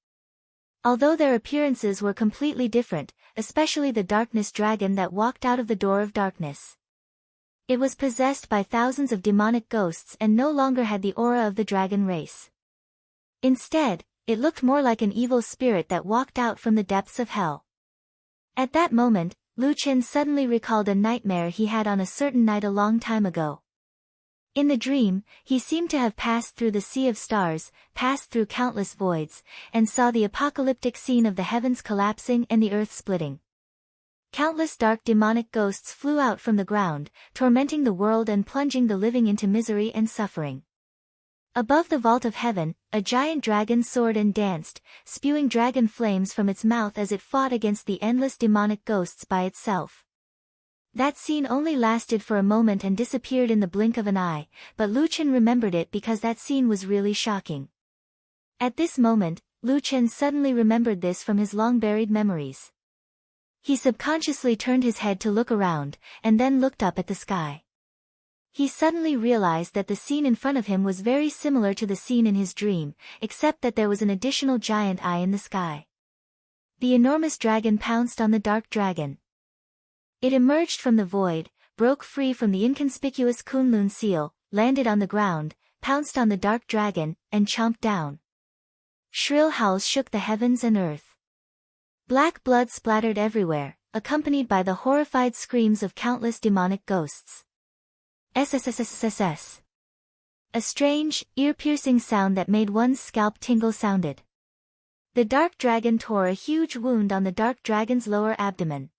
Although their appearances were completely different, especially the darkness dragon that walked out of the door of darkness. It was possessed by thousands of demonic ghosts and no longer had the aura of the dragon race. Instead, it looked more like an evil spirit that walked out from the depths of hell. At that moment, Lu Chen suddenly recalled a nightmare he had on a certain night a long time ago. In the dream, he seemed to have passed through the sea of stars, passed through countless voids, and saw the apocalyptic scene of the heavens collapsing and the earth splitting. Countless dark demonic ghosts flew out from the ground, tormenting the world and plunging the living into misery and suffering. Above the vault of heaven, a giant dragon soared and danced, spewing dragon flames from its mouth as it fought against the endless demonic ghosts by itself. That scene only lasted for a moment and disappeared in the blink of an eye, but Lu Chen remembered it because that scene was really shocking. At this moment, Lu Chen suddenly remembered this from his long-buried memories. He subconsciously turned his head to look around, and then looked up at the sky. He suddenly realized that the scene in front of him was very similar to the scene in his dream, except that there was an additional giant eye in the sky. The enormous dragon pounced on the dark dragon. It emerged from the void, broke free from the inconspicuous Kunlun seal, landed on the ground, pounced on the dark dragon, and chomped down. Shrill howls shook the heavens and earth. Black blood splattered everywhere, accompanied by the horrified screams of countless demonic ghosts. SSSSSS. A strange, ear-piercing sound that made one's scalp tingle sounded. The dark dragon tore a huge wound on the dark dragon's lower abdomen.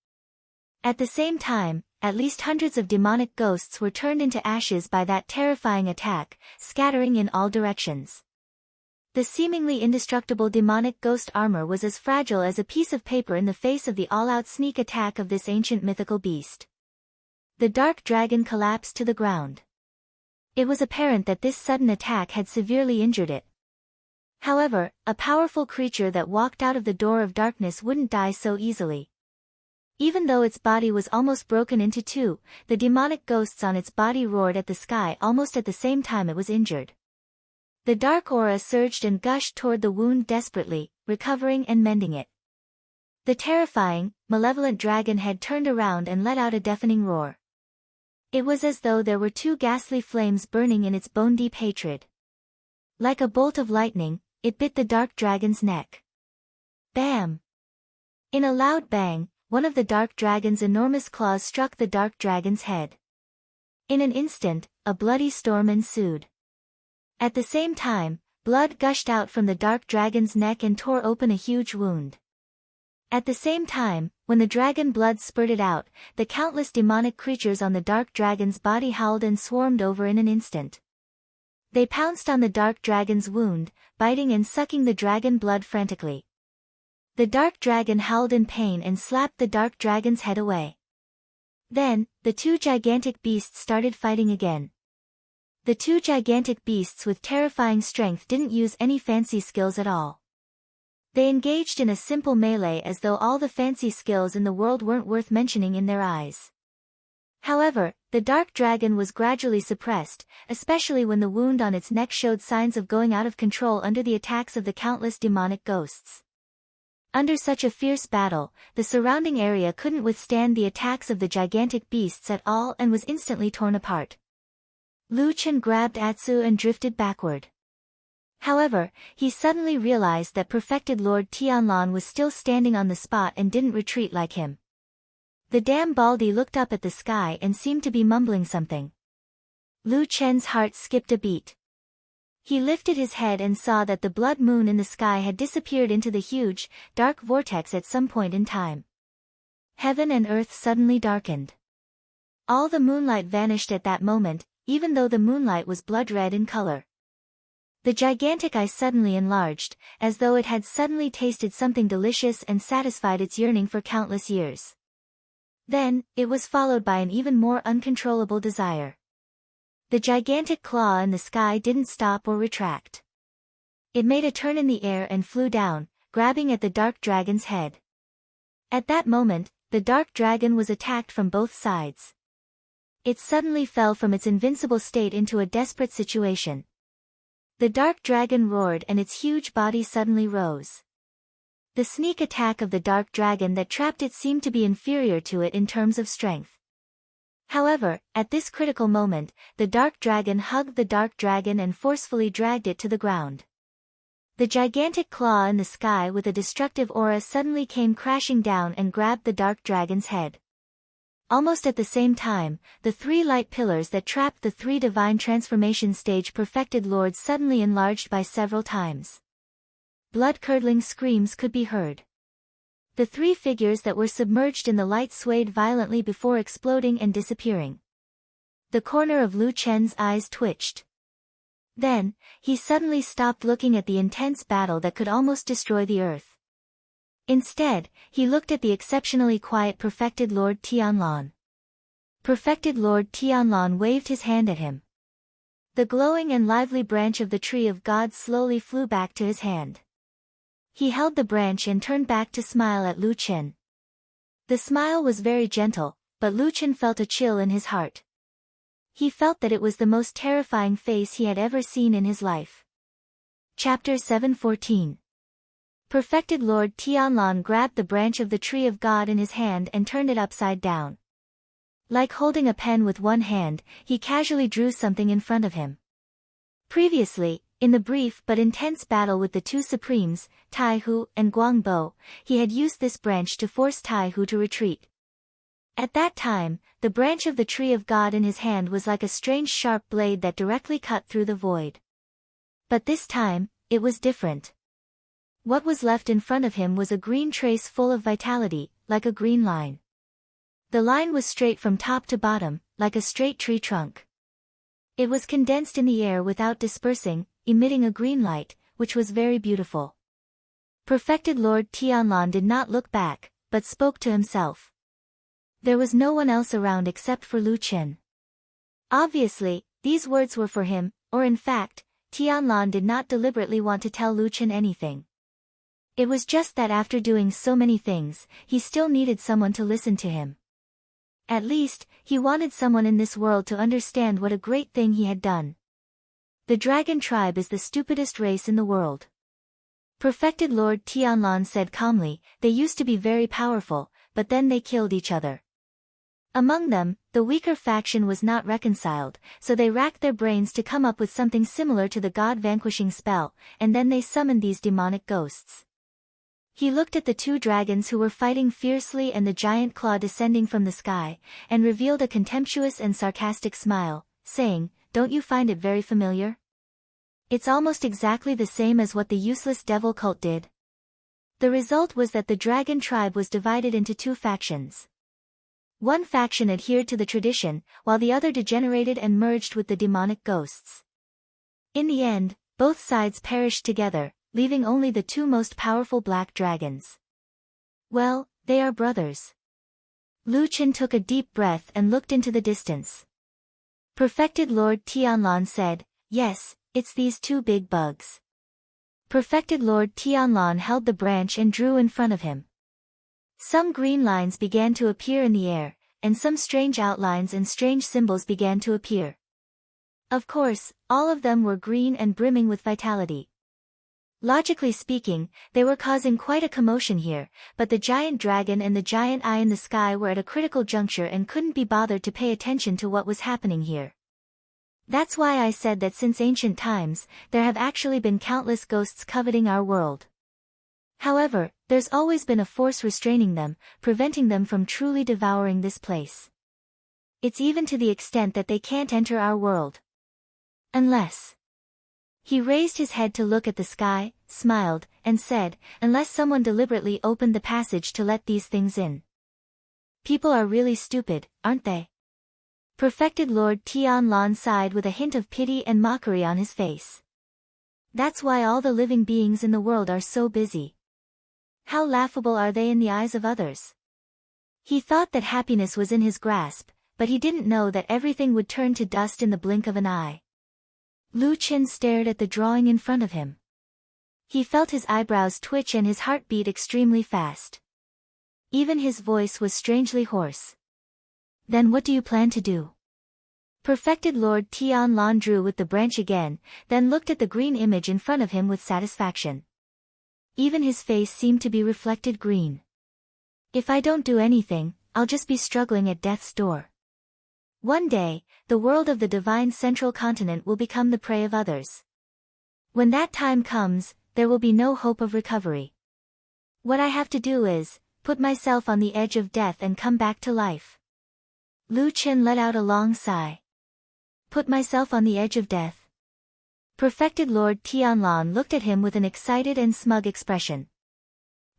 At the same time, at least hundreds of demonic ghosts were turned into ashes by that terrifying attack, scattering in all directions. The seemingly indestructible demonic ghost armor was as fragile as a piece of paper in the face of the all-out sneak attack of this ancient mythical beast. The dark dragon collapsed to the ground. It was apparent that this sudden attack had severely injured it. However, a powerful creature that walked out of the door of darkness wouldn't die so easily. Even though its body was almost broken into two, the demonic ghosts on its body roared at the sky almost at the same time it was injured. The dark aura surged and gushed toward the wound desperately, recovering and mending it. The terrifying, malevolent dragon head turned around and let out a deafening roar. It was as though there were two ghastly flames burning in its bone-deep hatred. Like a bolt of lightning, it bit the dark dragon's neck. Bam! In a loud bang, one of the dark dragon's enormous claws struck the dark dragon's head. In an instant, a bloody storm ensued. At the same time, blood gushed out from the dark dragon's neck and tore open a huge wound. At the same time, when the dragon blood spurted out, the countless demonic creatures on the dark dragon's body howled and swarmed over in an instant. They pounced on the dark dragon's wound, biting and sucking the dragon blood frantically. The dark dragon howled in pain and slapped the dark dragon's head away. Then, the two gigantic beasts started fighting again. The two gigantic beasts with terrifying strength didn't use any fancy skills at all. They engaged in a simple melee as though all the fancy skills in the world weren't worth mentioning in their eyes. However, the dark dragon was gradually suppressed, especially when the wound on its neck showed signs of going out of control under the attacks of the countless demonic ghosts. Under such a fierce battle, the surrounding area couldn't withstand the attacks of the gigantic beasts at all and was instantly torn apart. Lu Chen grabbed Atsu and drifted backward. However, he suddenly realized that perfected Lord Tianlan was still standing on the spot and didn't retreat like him. The damn Baldy looked up at the sky and seemed to be mumbling something. Lu Chen's heart skipped a beat. He lifted his head and saw that the blood moon in the sky had disappeared into the huge, dark vortex at some point in time. Heaven and earth suddenly darkened. All the moonlight vanished at that moment, even though the moonlight was blood red in color. The gigantic eye suddenly enlarged, as though it had suddenly tasted something delicious and satisfied its yearning for countless years. Then, it was followed by an even more uncontrollable desire. The gigantic claw in the sky didn't stop or retract. It made a turn in the air and flew down, grabbing at the dark dragon's head. At that moment, the dark dragon was attacked from both sides. It suddenly fell from its invincible state into a desperate situation. The dark dragon roared and its huge body suddenly rose. The sneak attack of the dark dragon that trapped it seemed to be inferior to it in terms of strength. However, at this critical moment, the dark dragon hugged the dark dragon and forcefully dragged it to the ground. The gigantic claw in the sky with a destructive aura suddenly came crashing down and grabbed the dark dragon's head. Almost at the same time, the three light pillars that trapped the three divine transformation stage perfected lords suddenly enlarged by several times. Blood-curdling screams could be heard. The three figures that were submerged in the light swayed violently before exploding and disappearing. The corner of Lu Chen's eyes twitched. Then, he suddenly stopped looking at the intense battle that could almost destroy the earth. Instead, he looked at the exceptionally quiet perfected Lord Tianlan. Perfected Lord Tianlan waved his hand at him. The glowing and lively branch of the tree of God slowly flew back to his hand. He held the branch and turned back to smile at Lu Chen. The smile was very gentle, but Lu Chen felt a chill in his heart. He felt that it was the most terrifying face he had ever seen in his life. Chapter 714. Perfected Lord Tianlan grabbed the branch of the tree of God in his hand and turned it upside down. Like holding a pen with one hand, he casually drew something in front of him. Previously, in the brief but intense battle with the two supremes, Tai Hu and Guang Bo, he had used this branch to force Tai Hu to retreat. At that time, the branch of the tree of God in his hand was like a strange sharp blade that directly cut through the void. But this time, it was different. What was left in front of him was a green trace full of vitality, like a green line. The line was straight from top to bottom, like a straight tree trunk. It was condensed in the air without dispersing, emitting a green light, which was very beautiful. Perfected Lord Tianlan did not look back, but spoke to himself. There was no one else around except for Lu Chen. Obviously, these words were for him, or in fact, Tianlan did not deliberately want to tell Lu Chen anything. It was just that after doing so many things, he still needed someone to listen to him. At least, he wanted someone in this world to understand what a great thing he had done. The dragon tribe is the stupidest race in the world. Perfected Lord Tianlan said calmly, they used to be very powerful, but then they killed each other. Among them, the weaker faction was not reconciled, so they racked their brains to come up with something similar to the god-vanquishing spell, and then they summoned these demonic ghosts. He looked at the two dragons who were fighting fiercely and the giant claw descending from the sky, and revealed a contemptuous and sarcastic smile, saying, "Don't you find it very familiar?" It's almost exactly the same as what the useless devil cult did. The result was that the dragon tribe was divided into two factions. One faction adhered to the tradition, while the other degenerated and merged with the demonic ghosts. In the end, both sides perished together, leaving only the two most powerful black dragons. Well, they are brothers. Lu Qin took a deep breath and looked into the distance. Perfected Lord Tianlan said, "Yes, it's these two big bugs." Perfected Lord Tianlan held the branch and drew in front of him. Some green lines began to appear in the air, and some strange outlines and strange symbols began to appear. Of course, all of them were green and brimming with vitality. Logically speaking, they were causing quite a commotion here, but the giant dragon and the giant eye in the sky were at a critical juncture and couldn't be bothered to pay attention to what was happening here. That's why I said that since ancient times, there have actually been countless ghosts coveting our world. However, there's always been a force restraining them, preventing them from truly devouring this place. It's even to the extent that they can't enter our world. Unless... He raised his head to look at the sky, smiled, and said, "Unless someone deliberately opened the passage to let these things in." People are really stupid, aren't they? Perfected Lord Tianlan sighed with a hint of pity and mockery on his face. That's why all the living beings in the world are so busy. How laughable are they in the eyes of others? He thought that happiness was in his grasp, but he didn't know that everything would turn to dust in the blink of an eye. Lu Qin stared at the drawing in front of him. He felt his eyebrows twitch and his heart beat extremely fast. Even his voice was strangely hoarse. "Then what do you plan to do?" Perfected Lord Tianlan drew with the branch again, then looked at the green image in front of him with satisfaction. Even his face seemed to be reflected green. "If I don't do anything, I'll just be struggling at death's door. One day, the world of the divine central continent will become the prey of others. When that time comes, there will be no hope of recovery. What I have to do is, put myself on the edge of death and come back to life." Lu Qin let out a long sigh. "Put myself on the edge of death?" Perfected Lord Tianlan looked at him with an excited and smug expression.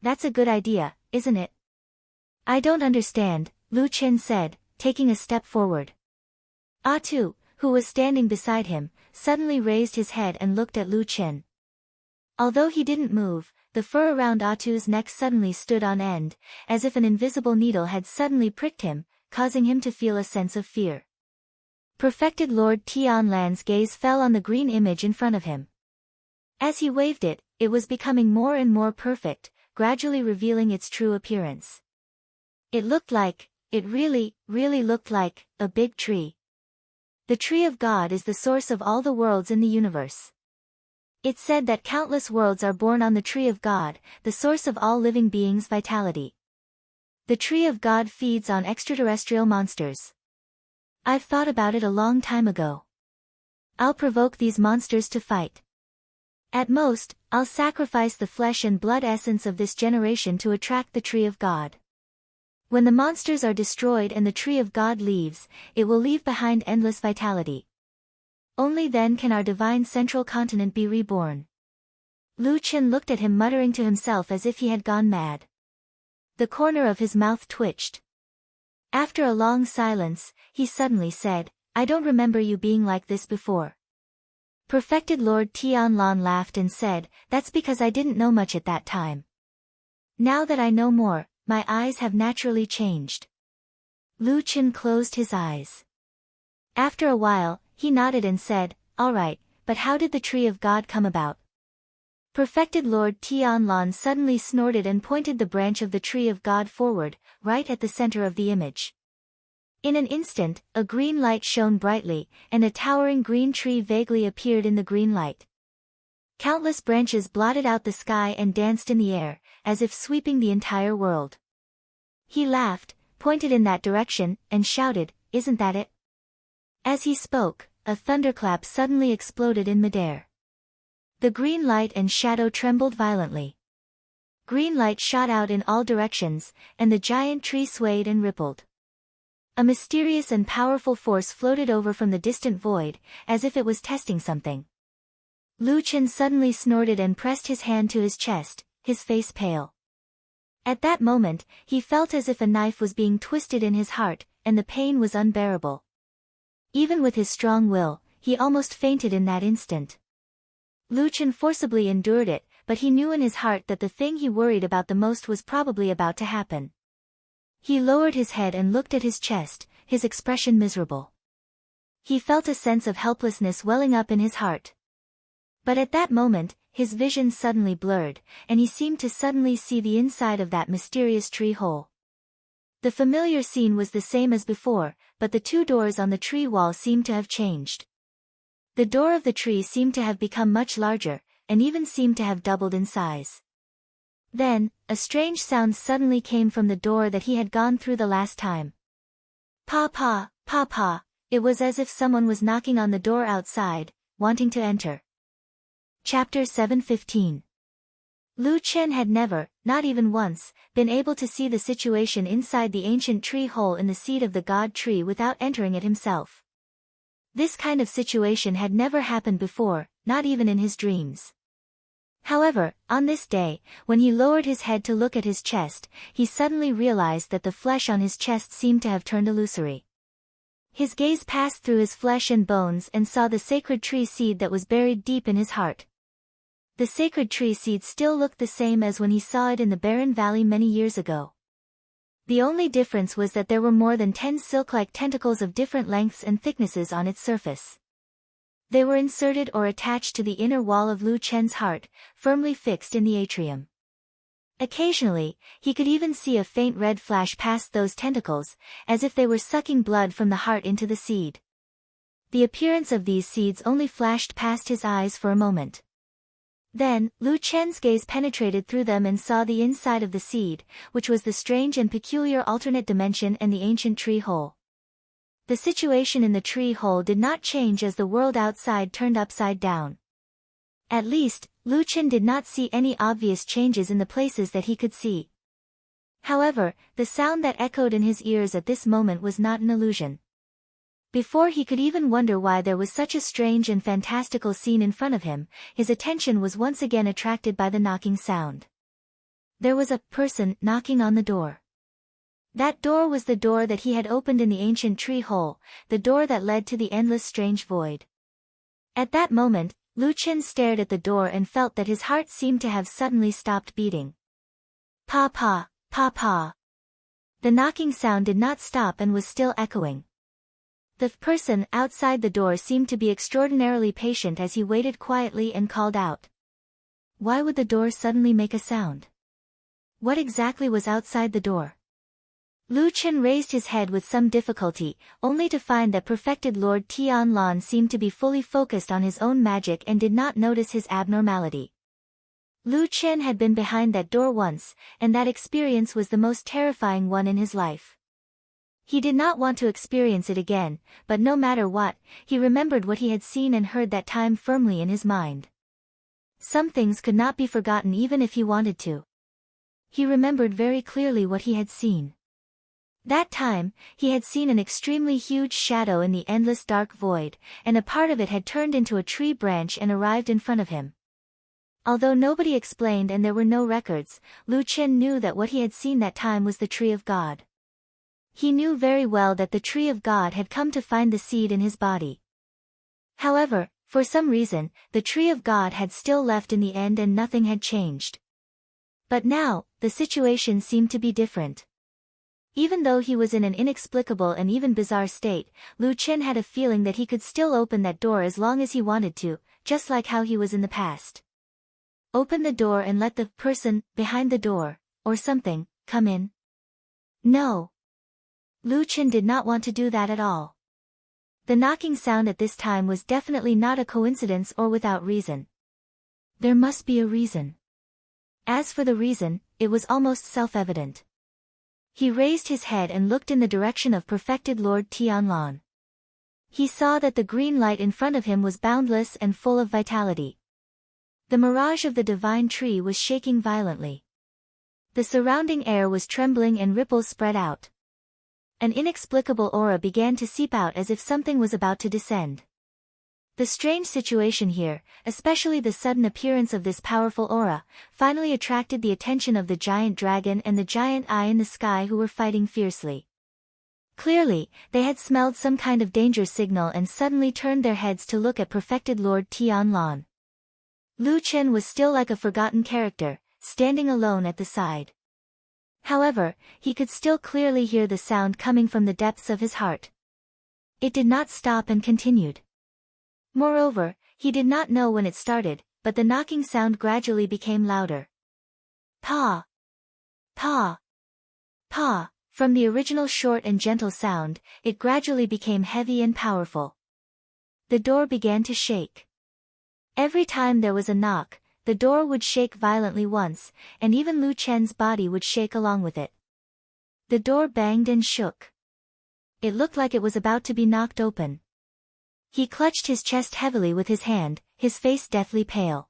"That's a good idea, isn't it?" "I don't understand," Lu Qin said, taking a step forward. Atu, who was standing beside him, suddenly raised his head and looked at Lu Qin. Although he didn't move, the fur around Atu's neck suddenly stood on end, as if an invisible needle had suddenly pricked him, causing him to feel a sense of fear. Perfected Lord Tianlan's gaze fell on the green image in front of him. As he waved it, it was becoming more and more perfect, gradually revealing its true appearance. It really looked like, a big tree. The tree of God is the source of all the worlds in the universe. It's said that countless worlds are born on the tree of God, the source of all living beings' vitality. The tree of God feeds on extraterrestrial monsters. I've thought about it a long time ago. I'll provoke these monsters to fight. At most, I'll sacrifice the flesh and blood essence of this generation to attract the tree of God. When the monsters are destroyed and the tree of God leaves, it will leave behind endless vitality. Only then can our divine central continent be reborn. Lu Qin looked at him muttering to himself as if he had gone mad. The corner of his mouth twitched. After a long silence, he suddenly said, "I don't remember you being like this before." Perfected Lord Tianlan laughed and said, "That's because I didn't know much at that time. Now that I know more, my eyes have naturally changed." Lu Qin closed his eyes. After a while, he nodded and said, "All right, but how did the tree of God come about?" Perfected Lord Tianlan suddenly snorted and pointed the branch of the tree of God forward, right at the center of the image. In an instant, a green light shone brightly, and a towering green tree vaguely appeared in the green light. Countless branches blotted out the sky and danced in the air, as if sweeping the entire world. He laughed, pointed in that direction, and shouted, "Isn't that it?" As he spoke, a thunderclap suddenly exploded in midair. The green light and shadow trembled violently. Green light shot out in all directions, and the giant tree swayed and rippled. A mysterious and powerful force floated over from the distant void, as if it was testing something. Lu Chen suddenly snorted and pressed his hand to his chest, his face pale. At that moment, he felt as if a knife was being twisted in his heart, and the pain was unbearable. Even with his strong will, he almost fainted in that instant. Lu Chen forcibly endured it, but he knew in his heart that the thing he worried about the most was probably about to happen. He lowered his head and looked at his chest, his expression miserable. He felt a sense of helplessness welling up in his heart. But at that moment, his vision suddenly blurred, and he seemed to suddenly see the inside of that mysterious tree hole. The familiar scene was the same as before, but the two doors on the tree wall seemed to have changed. The door of the tree seemed to have become much larger, and even seemed to have doubled in size. Then, a strange sound suddenly came from the door that he had gone through the last time. Pa, pa, it was as if someone was knocking on the door outside, wanting to enter. Chapter 7:15. Lu Chen had never, not even once, been able to see the situation inside the ancient tree hole in the seed of the god tree without entering it himself. This kind of situation had never happened before, not even in his dreams. However, on this day, when he lowered his head to look at his chest, he suddenly realized that the flesh on his chest seemed to have turned illusory. His gaze passed through his flesh and bones and saw the sacred tree seed that was buried deep in his heart. The sacred tree seed still looked the same as when he saw it in the barren valley many years ago. The only difference was that there were more than 10 silk-like tentacles of different lengths and thicknesses on its surface. They were inserted or attached to the inner wall of Lu Chen's heart, firmly fixed in the atrium. Occasionally, he could even see a faint red flash past those tentacles, as if they were sucking blood from the heart into the seed. The appearance of these seeds only flashed past his eyes for a moment. Then, Lu Chen's gaze penetrated through them and saw the inside of the seed, which was the strange and peculiar alternate dimension and the ancient tree hole. The situation in the tree hole did not change as the world outside turned upside down. At least, Lu Chen did not see any obvious changes in the places that he could see. However, the sound that echoed in his ears at this moment was not an illusion. Before he could even wonder why there was such a strange and fantastical scene in front of him, his attention was once again attracted by the knocking sound. There was a person knocking on the door. That door was the door that he had opened in the ancient tree hole, the door that led to the endless strange void. At that moment, Lu Chen stared at the door and felt that his heart seemed to have suddenly stopped beating. Pa. The knocking sound did not stop and was still echoing. The person outside the door seemed to be extraordinarily patient as he waited quietly and called out. Why would the door suddenly make a sound? What exactly was outside the door? Lu Chen raised his head with some difficulty, only to find that perfected Lord Tianlan seemed to be fully focused on his own magic and did not notice his abnormality. Lu Chen had been behind that door once, and that experience was the most terrifying one in his life. He did not want to experience it again, but no matter what, he remembered what he had seen and heard that time firmly in his mind. Some things could not be forgotten even if he wanted to. He remembered very clearly what he had seen. That time, he had seen an extremely huge shadow in the endless dark void, and a part of it had turned into a tree branch and arrived in front of him. Although nobody explained and there were no records, Lu Chen knew that what he had seen that time was the tree of God. He knew very well that the tree of God had come to find the seed in his body. However, for some reason, the tree of God had still left in the end and nothing had changed. But now, the situation seemed to be different. Even though he was in an inexplicable and even bizarre state, Lu Chen had a feeling that he could still open that door as long as he wanted to, just like how he was in the past. Open the door and let the person behind the door, or something, come in. No. Lu Chen did not want to do that at all. The knocking sound at this time was definitely not a coincidence or without reason. There must be a reason. As for the reason, it was almost self-evident. He raised his head and looked in the direction of perfected Lord Tianlan. He saw that the green light in front of him was boundless and full of vitality. The mirage of the divine tree was shaking violently. The surrounding air was trembling and ripples spread out. An inexplicable aura began to seep out as if something was about to descend. The strange situation here, especially the sudden appearance of this powerful aura, finally attracted the attention of the giant dragon and the giant eye in the sky who were fighting fiercely. Clearly, they had smelled some kind of danger signal and suddenly turned their heads to look at perfected Lord Tianlan. Lu Chen was still like a forgotten character, standing alone at the side. However, he could still clearly hear the sound coming from the depths of his heart. It did not stop and continued. Moreover, he did not know when it started, but the knocking sound gradually became louder. Pa! Pa! Pa! From the original short and gentle sound, it gradually became heavy and powerful. The door began to shake. Every time there was a knock, the door would shake violently once, and even Lu Chen's body would shake along with it. The door banged and shook. It looked like it was about to be knocked open. He clutched his chest heavily with his hand, his face deathly pale.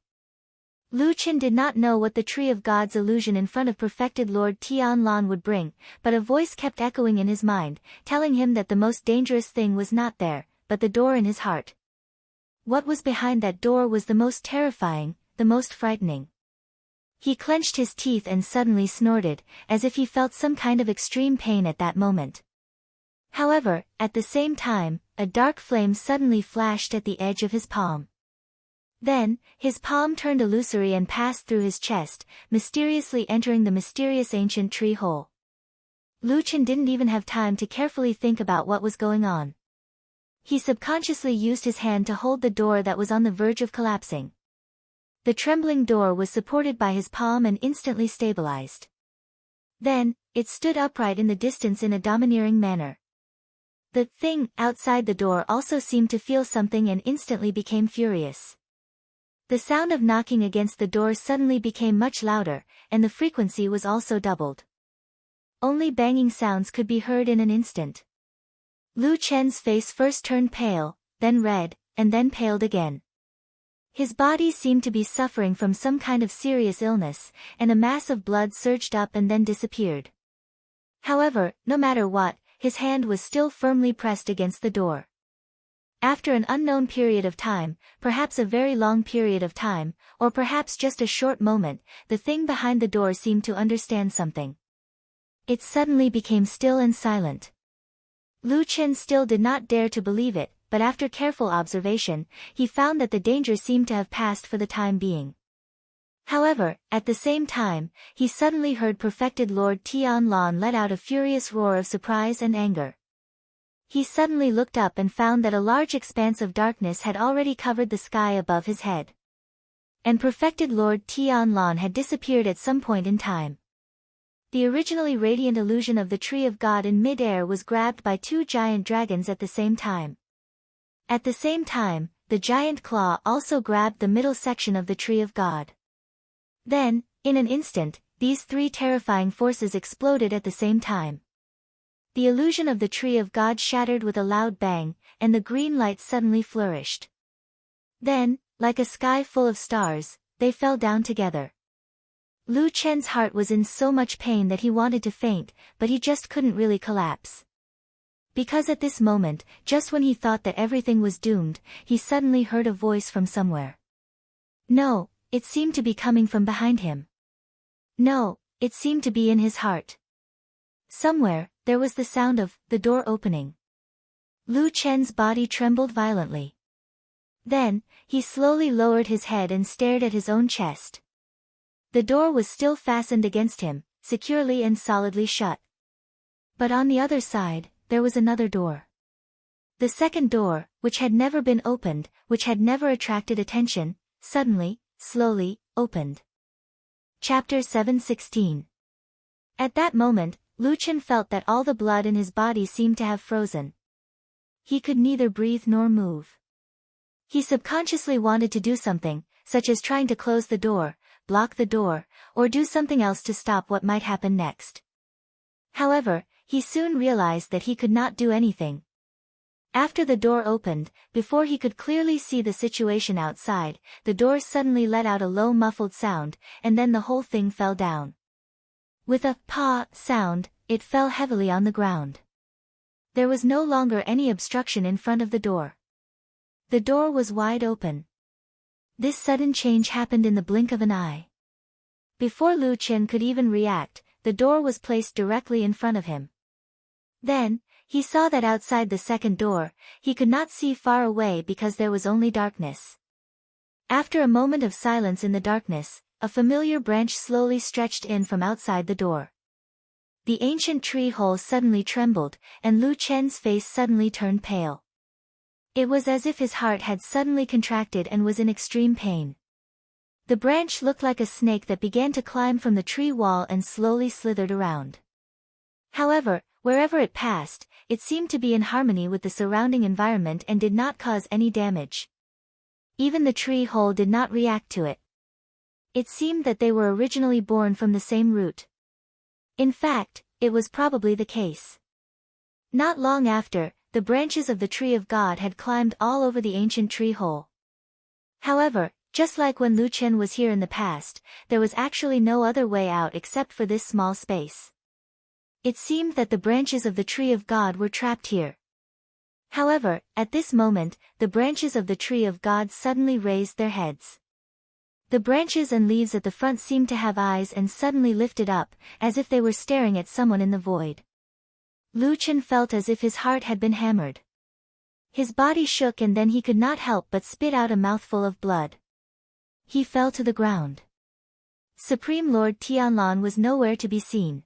Lu Chen did not know what the Tree of God's illusion in front of perfected Lord Tianlan would bring, but a voice kept echoing in his mind, telling him that the most dangerous thing was not there, but the door in his heart. What was behind that door was the most terrifying, the most frightening. He clenched his teeth and suddenly snorted, as if he felt some kind of extreme pain at that moment. However, at the same time, a dark flame suddenly flashed at the edge of his palm. Then, his palm turned illusory and passed through his chest, mysteriously entering the mysterious ancient tree hole. Lu Chen didn't even have time to carefully think about what was going on. He subconsciously used his hand to hold the door that was on the verge of collapsing. The trembling door was supported by his palm and instantly stabilized. Then, it stood upright in the distance in a domineering manner. The thing outside the door also seemed to feel something and instantly became furious. The sound of knocking against the door suddenly became much louder, and the frequency was also doubled. Only banging sounds could be heard in an instant. Lu Chen's face first turned pale, then red, and then paled again. His body seemed to be suffering from some kind of serious illness, and a mass of blood surged up and then disappeared. However, no matter what, his hand was still firmly pressed against the door. After an unknown period of time, perhaps a very long period of time, or perhaps just a short moment, the thing behind the door seemed to understand something. It suddenly became still and silent. Lu Chen still did not dare to believe it, but after careful observation, he found that the danger seemed to have passed for the time being. However, at the same time, he suddenly heard perfected Lord Tianlan let out a furious roar of surprise and anger. He suddenly looked up and found that a large expanse of darkness had already covered the sky above his head. And perfected Lord Tianlan had disappeared at some point in time. The originally radiant illusion of the Tree of God in mid-air was grabbed by two giant dragons at the same time. At the same time, the giant claw also grabbed the middle section of the Tree of God. Then, in an instant, these three terrifying forces exploded at the same time. The illusion of the Tree of God shattered with a loud bang, and the green light suddenly flourished. Then, like a sky full of stars, they fell down together. Lu Chen's heart was in so much pain that he wanted to faint, but he just couldn't really collapse. Because at this moment, just when he thought that everything was doomed, he suddenly heard a voice from somewhere. No, it seemed to be coming from behind him. No, it seemed to be in his heart. Somewhere, there was the sound of the door opening. Lu Chen's body trembled violently. Then, he slowly lowered his head and stared at his own chest. The door was still fastened against him, securely and solidly shut. But on the other side, there was another door. The second door, which had never been opened, which had never attracted attention, suddenly, slowly, opened. Chapter 7:16. At that moment, Lu Chen felt that all the blood in his body seemed to have frozen. He could neither breathe nor move. He subconsciously wanted to do something, such as trying to close the door, block the door, or do something else to stop what might happen next. However, he soon realized that he could not do anything. After the door opened, before he could clearly see the situation outside, the door suddenly let out a low muffled sound, and then the whole thing fell down. With a "pa" sound, it fell heavily on the ground. There was no longer any obstruction in front of the door. The door was wide open. This sudden change happened in the blink of an eye. Before Lu Chen could even react, the door was placed directly in front of him. Then, he saw that outside the second door, he could not see far away because there was only darkness. After a moment of silence in the darkness, a familiar branch slowly stretched in from outside the door. The ancient tree hole suddenly trembled, and Lu Chen's face suddenly turned pale. It was as if his heart had suddenly contracted and was in extreme pain. The branch looked like a snake that began to climb from the tree wall and slowly slithered around. However, wherever it passed, it seemed to be in harmony with the surrounding environment and did not cause any damage. Even the tree hole did not react to it. It seemed that they were originally born from the same root. In fact, it was probably the case. Not long after, the branches of the tree of God had climbed all over the ancient tree hole. However, just like when Lu Chen was here in the past, there was actually no other way out except for this small space. It seemed that the branches of the tree of God were trapped here. However, at this moment, the branches of the tree of God suddenly raised their heads. The branches and leaves at the front seemed to have eyes and suddenly lifted up, as if they were staring at someone in the void. Lu Chen felt as if his heart had been hammered. His body shook and then he could not help but spit out a mouthful of blood. He fell to the ground. Supreme Lord Tianlan was nowhere to be seen.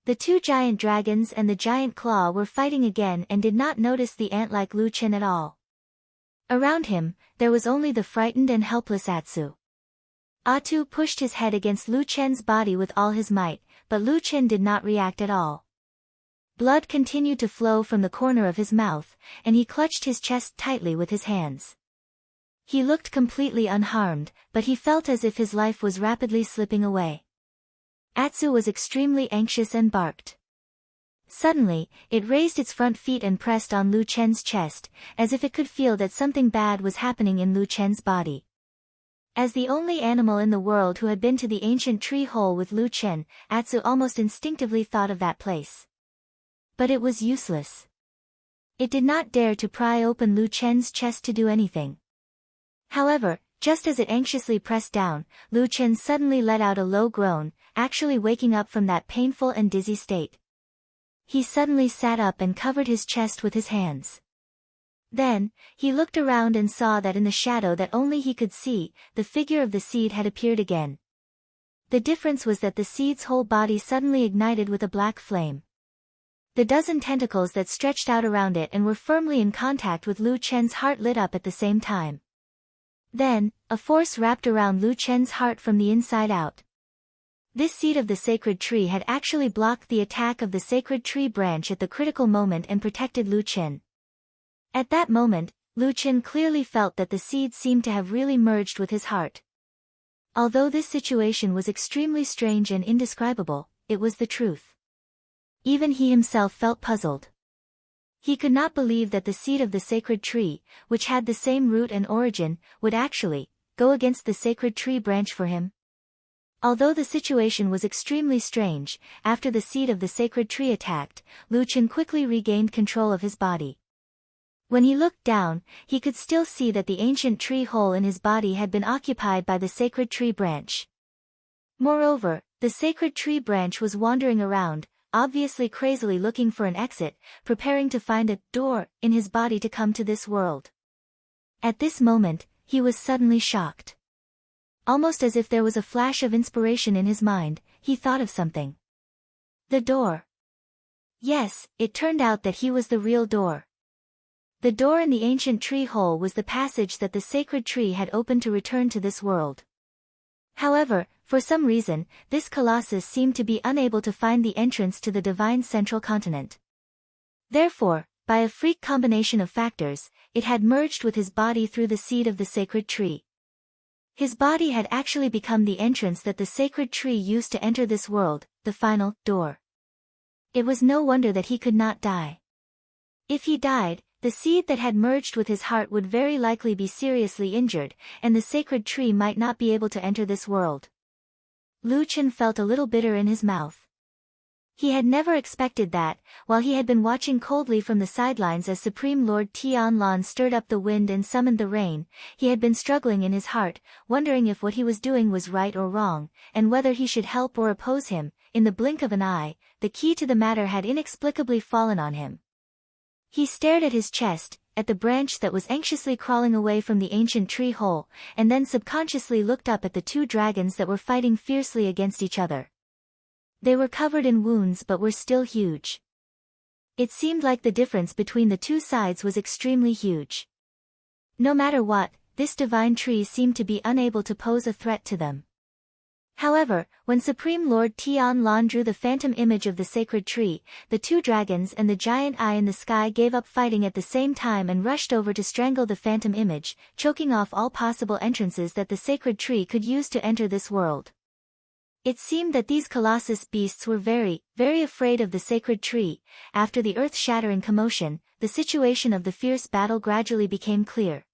The two giant dragons and the giant claw were fighting again and did not notice the ant-like Lu Chen at all. Around him, there was only the frightened and helpless Atsu. Atu pushed his head against Lu Chen's body with all his might, but Lu Chen did not react at all. Blood continued to flow from the corner of his mouth, and he clutched his chest tightly with his hands. He looked completely unharmed, but he felt as if his life was rapidly slipping away. Atsu was extremely anxious and barked. Suddenly, it raised its front feet and pressed on Lu Chen's chest, as if it could feel that something bad was happening in Lu Chen's body. As the only animal in the world who had been to the ancient tree hole with Lu Chen, Atsu almost instinctively thought of that place. But it was useless. It did not dare to pry open Lu Chen's chest to do anything. However, just as it anxiously pressed down, Lu Chen suddenly let out a low groan, actually waking up from that painful and dizzy state. He suddenly sat up and covered his chest with his hands. Then, he looked around and saw that in the shadow that only he could see, the figure of the seed had appeared again. The difference was that the seed's whole body suddenly ignited with a black flame. The dozen tentacles that stretched out around it and were firmly in contact with Lu Chen's heart lit up at the same time. Then, a force wrapped around Lu Chen's heart from the inside out. This seed of the sacred tree had actually blocked the attack of the sacred tree branch at the critical moment and protected Lu Chen. At that moment, Lu Chen clearly felt that the seed seemed to have really merged with his heart. Although this situation was extremely strange and indescribable, it was the truth. Even he himself felt puzzled. He could not believe that the seed of the sacred tree, which had the same root and origin, would actually go against the sacred tree branch for him. Although the situation was extremely strange, after the seed of the sacred tree attacked, Lu Chen quickly regained control of his body. When he looked down, he could still see that the ancient tree hole in his body had been occupied by the sacred tree branch. Moreover, the sacred tree branch was wandering around, obviously crazily looking for an exit, preparing to find a door in his body to come to this world. At this moment, he was suddenly shocked. Almost as if there was a flash of inspiration in his mind, he thought of something. The door. Yes, it turned out that he was the real door. The door in the ancient tree hole was the passage that the sacred tree had opened to return to this world. However, for some reason, this colossus seemed to be unable to find the entrance to the divine central continent. Therefore, by a freak combination of factors, it had merged with his body through the seed of the sacred tree. His body had actually become the entrance that the sacred tree used to enter this world, the final door. It was no wonder that he could not die. If he died, the seed that had merged with his heart would very likely be seriously injured, and the sacred tree might not be able to enter this world. Lu Chen felt a little bitter in his mouth. He had never expected that, while he had been watching coldly from the sidelines as Supreme Lord Tianlan stirred up the wind and summoned the rain, he had been struggling in his heart, wondering if what he was doing was right or wrong, and whether he should help or oppose him. In the blink of an eye, the key to the matter had inexplicably fallen on him. He stared at his chest, at the branch that was anxiously crawling away from the ancient tree hole, and then subconsciously looked up at the two dragons that were fighting fiercely against each other. They were covered in wounds but were still huge. It seemed like the difference between the two sides was extremely huge. No matter what, this divine tree seemed to be unable to pose a threat to them. However, when Supreme Lord Tianlan drew the phantom image of the sacred tree, the two dragons and the giant eye in the sky gave up fighting at the same time and rushed over to strangle the phantom image, choking off all possible entrances that the sacred tree could use to enter this world. It seemed that these colossus beasts were very, very afraid of the sacred tree. After the earth-shattering commotion, the situation of the fierce battle gradually became clear.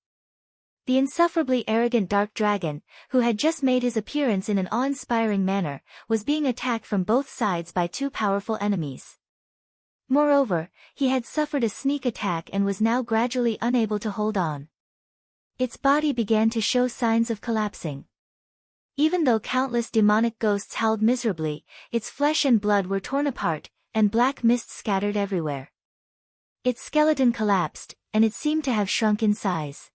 The insufferably arrogant dark dragon, who had just made his appearance in an awe-inspiring manner, was being attacked from both sides by two powerful enemies. Moreover, he had suffered a sneak attack and was now gradually unable to hold on. Its body began to show signs of collapsing. Even though countless demonic ghosts howled miserably, its flesh and blood were torn apart, and black mist scattered everywhere. Its skeleton collapsed, and it seemed to have shrunk in size.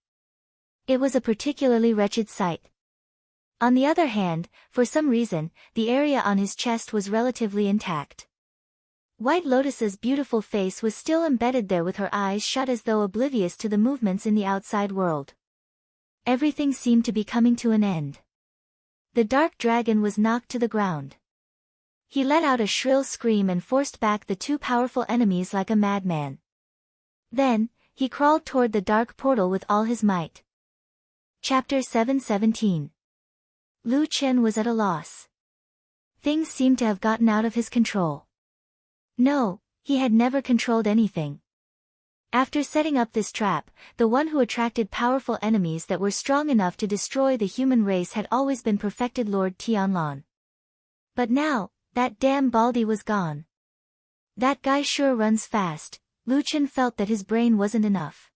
It was a particularly wretched sight. On the other hand, for some reason, the area on his chest was relatively intact. White Lotus's beautiful face was still embedded there with her eyes shut as though oblivious to the movements in the outside world. Everything seemed to be coming to an end. The dark dragon was knocked to the ground. He let out a shrill scream and forced back the two powerful enemies like a madman. Then, he crawled toward the dark portal with all his might. Chapter 717. Lu Chen was at a loss. Things seemed to have gotten out of his control. No, he had never controlled anything. After setting up this trap, the one who attracted powerful enemies that were strong enough to destroy the human race had always been perfected Lord Tianlan. But now, that damn Baldy was gone. That guy sure runs fast. Lu Chen felt that his brain wasn't enough.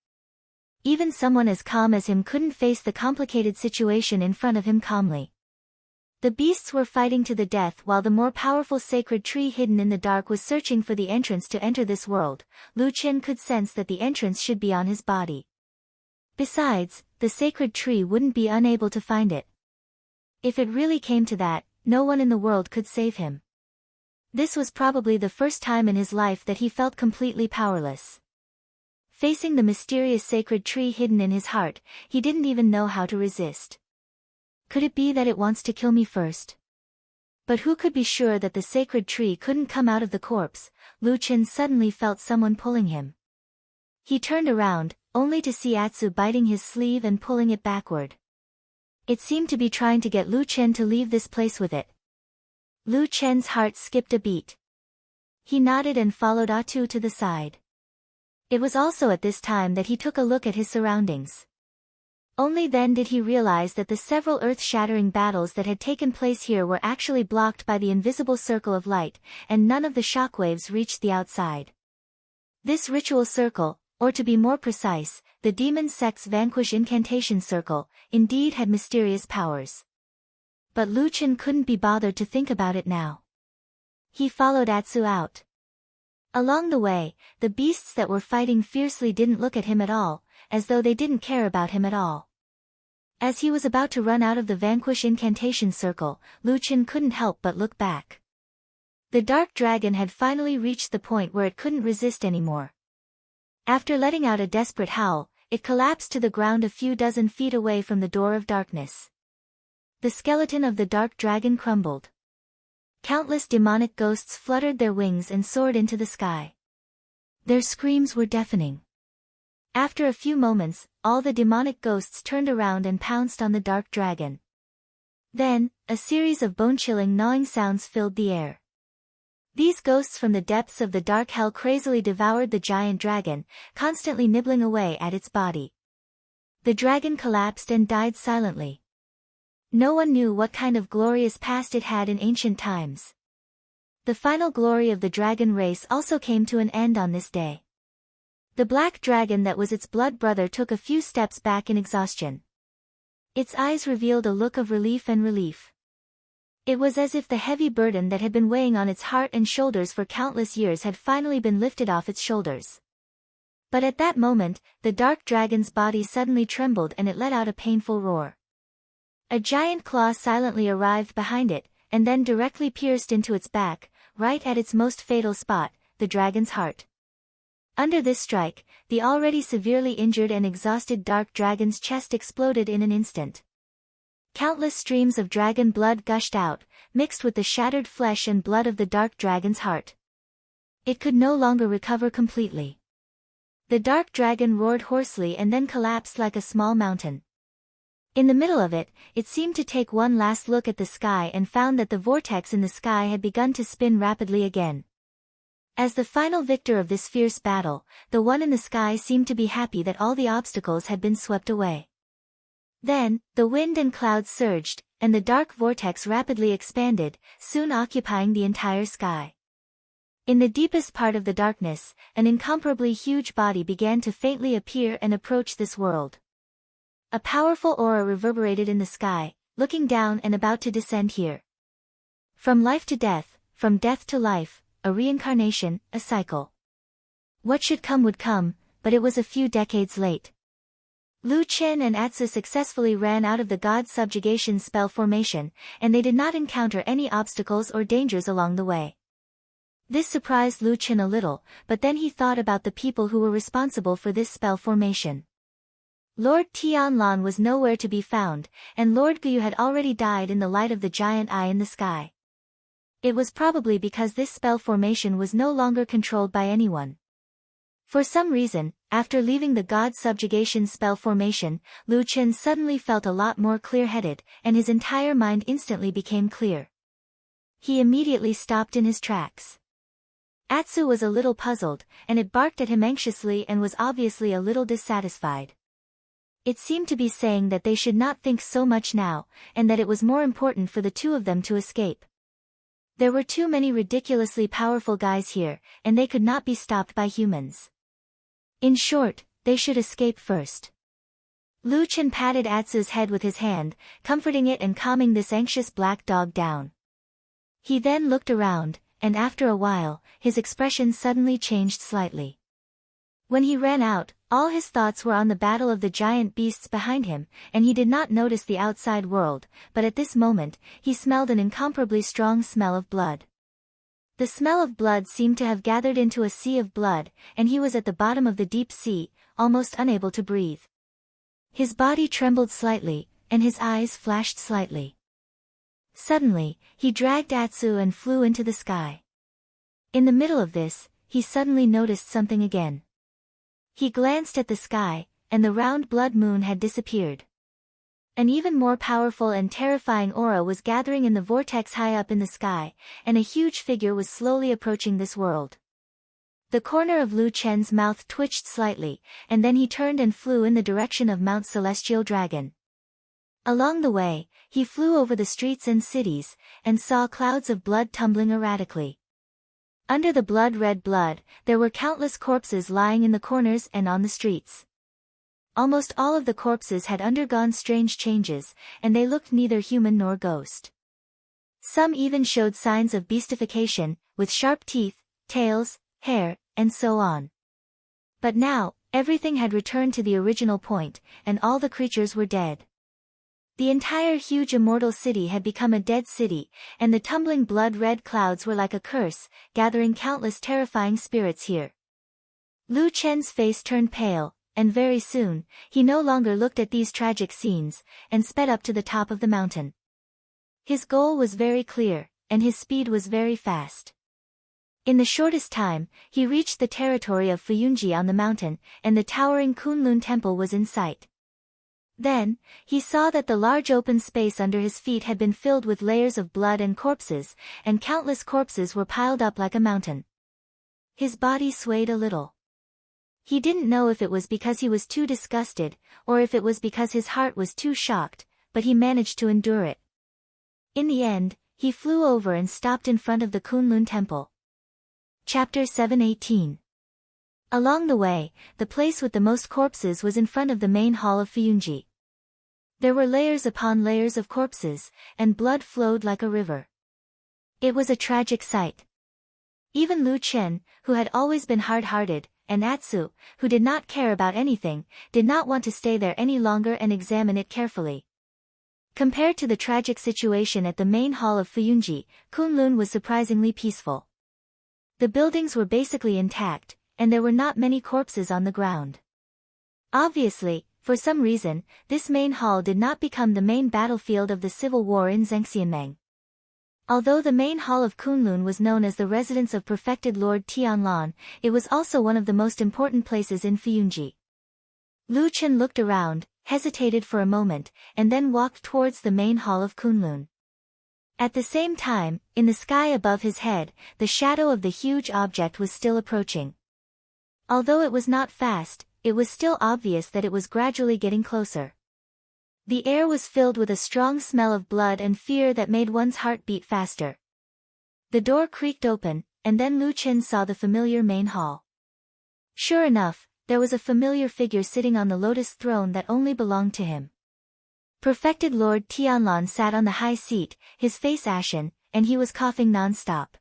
Even someone as calm as him couldn't face the complicated situation in front of him calmly. The beasts were fighting to the death while the more powerful sacred tree hidden in the dark was searching for the entrance to enter this world. Lu Chen could sense that the entrance should be on his body. Besides, the sacred tree wouldn't be unable to find it. If it really came to that, no one in the world could save him. This was probably the first time in his life that he felt completely powerless. Facing the mysterious sacred tree hidden in his heart, he didn't even know how to resist. Could it be that it wants to kill me first? But who could be sure that the sacred tree couldn't come out of the corpse? Lu Chen suddenly felt someone pulling him. He turned around, only to see Atsu biting his sleeve and pulling it backward. It seemed to be trying to get Lu Chen to leave this place with it. Lu Chen's heart skipped a beat. He nodded and followed Atsu to the side. It was also at this time that he took a look at his surroundings. Only then did he realize that the several earth-shattering battles that had taken place here were actually blocked by the invisible circle of light, and none of the shockwaves reached the outside. This ritual circle, or to be more precise, the demon sect's vanquish incantation circle, indeed had mysterious powers. But Lu Chen couldn't be bothered to think about it now. He followed Atsu out. Along the way, the beasts that were fighting fiercely didn't look at him at all, as though they didn't care about him at all. As he was about to run out of the vanquish incantation circle, Lu Chen couldn't help but look back. The dark dragon had finally reached the point where it couldn't resist anymore. After letting out a desperate howl, it collapsed to the ground a few dozen feet away from the door of darkness. The skeleton of the dark dragon crumbled. Countless demonic ghosts fluttered their wings and soared into the sky. Their screams were deafening. After a few moments, all the demonic ghosts turned around and pounced on the dark dragon. Then, a series of bone-chilling gnawing sounds filled the air. These ghosts from the depths of the dark hell crazily devoured the giant dragon, constantly nibbling away at its body. The dragon collapsed and died silently. No one knew what kind of glorious past it had in ancient times. The final glory of the dragon race also came to an end on this day. The black dragon that was its blood brother took a few steps back in exhaustion. Its eyes revealed a look of relief and relief. It was as if the heavy burden that had been weighing on its heart and shoulders for countless years had finally been lifted off its shoulders. But at that moment, the dark dragon's body suddenly trembled and it let out a painful roar. A giant claw silently arrived behind it, and then directly pierced into its back, right at its most fatal spot, the dragon's heart. Under this strike, the already severely injured and exhausted dark dragon's chest exploded in an instant. Countless streams of dragon blood gushed out, mixed with the shattered flesh and blood of the dark dragon's heart. It could no longer recover completely. The dark dragon roared hoarsely and then collapsed like a small mountain. In the middle of it, it seemed to take one last look at the sky and found that the vortex in the sky had begun to spin rapidly again. As the final victor of this fierce battle, the one in the sky seemed to be happy that all the obstacles had been swept away. Then, the wind and clouds surged, and the dark vortex rapidly expanded, soon occupying the entire sky. In the deepest part of the darkness, an incomparably huge body began to faintly appear and approach this world. A powerful aura reverberated in the sky, looking down and about to descend here. From life to death, from death to life, a reincarnation, a cycle. What should come would come, but it was a few decades late. Lu Chen and Atsu successfully ran out of the god subjugation spell formation, and they did not encounter any obstacles or dangers along the way. This surprised Lu Chen a little, but then he thought about the people who were responsible for this spell formation. Lord Tianlan was nowhere to be found, and Lord Guyu had already died in the light of the giant eye in the sky. It was probably because this spell formation was no longer controlled by anyone. For some reason, after leaving the god subjugation spell formation, Lu Chen suddenly felt a lot more clear-headed, and his entire mind instantly became clear. He immediately stopped in his tracks. Atsu was a little puzzled, and it barked at him anxiously and was obviously a little dissatisfied. It seemed to be saying that they should not think so much now, and that it was more important for the two of them to escape. There were too many ridiculously powerful guys here, and they could not be stopped by humans. In short, they should escape first. Lu Chen patted Atsu's head with his hand, comforting it and calming this anxious black dog down. He then looked around, and after a while, his expression suddenly changed slightly. When he ran out, all his thoughts were on the battle of the giant beasts behind him, and he did not notice the outside world, but at this moment, he smelled an incomparably strong smell of blood. The smell of blood seemed to have gathered into a sea of blood, and he was at the bottom of the deep sea, almost unable to breathe. His body trembled slightly, and his eyes flashed slightly. Suddenly, he dragged Atsu and flew into the sky. In the middle of this, he suddenly noticed something again. He glanced at the sky, and the round blood moon had disappeared. An even more powerful and terrifying aura was gathering in the vortex high up in the sky, and a huge figure was slowly approaching this world. The corner of Lu Chen's mouth twitched slightly, and then he turned and flew in the direction of Mount Celestial Dragon. Along the way, he flew over the streets and cities, and saw clouds of blood tumbling erratically. Under the blood-red blood, there were countless corpses lying in the corners and on the streets. Almost all of the corpses had undergone strange changes, and they looked neither human nor ghost. Some even showed signs of beastification, with sharp teeth, tails, hair, and so on. But now, everything had returned to the original point, and all the creatures were dead. The entire huge immortal city had become a dead city, and the tumbling blood-red clouds were like a curse, gathering countless terrifying spirits here. Lu Chen's face turned pale, and very soon, he no longer looked at these tragic scenes, and sped up to the top of the mountain. His goal was very clear, and his speed was very fast. In the shortest time, he reached the territory of Fuyunji on the mountain, and the towering Kunlun temple was in sight. Then, he saw that the large open space under his feet had been filled with layers of blood and corpses, and countless corpses were piled up like a mountain. His body swayed a little. He didn't know if it was because he was too disgusted, or if it was because his heart was too shocked, but he managed to endure it. In the end, he flew over and stopped in front of the Kunlun temple. Chapter 7:18. Along the way, the place with the most corpses was in front of the main hall of Fuyunji. There were layers upon layers of corpses, and blood flowed like a river. It was a tragic sight. Even Lu Chen, who had always been hard-hearted, and Atsu, who did not care about anything, did not want to stay there any longer and examine it carefully. Compared to the tragic situation at the main hall of Fuyunji, Kunlun was surprisingly peaceful. The buildings were basically intact, and there were not many corpses on the ground. Obviously, for some reason, this main hall did not become the main battlefield of the civil war in Zhengxianmeng. Although the main hall of Kunlun was known as the residence of perfected Lord Tianlan, it was also one of the most important places in Fuyunji. Lu Chen looked around, hesitated for a moment, and then walked towards the main hall of Kunlun. At the same time, in the sky above his head, the shadow of the huge object was still approaching. Although it was not fast, it was still obvious that it was gradually getting closer. The air was filled with a strong smell of blood and fear that made one's heart beat faster. The door creaked open, and then Lu Chen saw the familiar main hall. Sure enough, there was a familiar figure sitting on the lotus throne that only belonged to him. Perfected Lord Tianlan sat on the high seat, his face ashen, and he was coughing non-stop.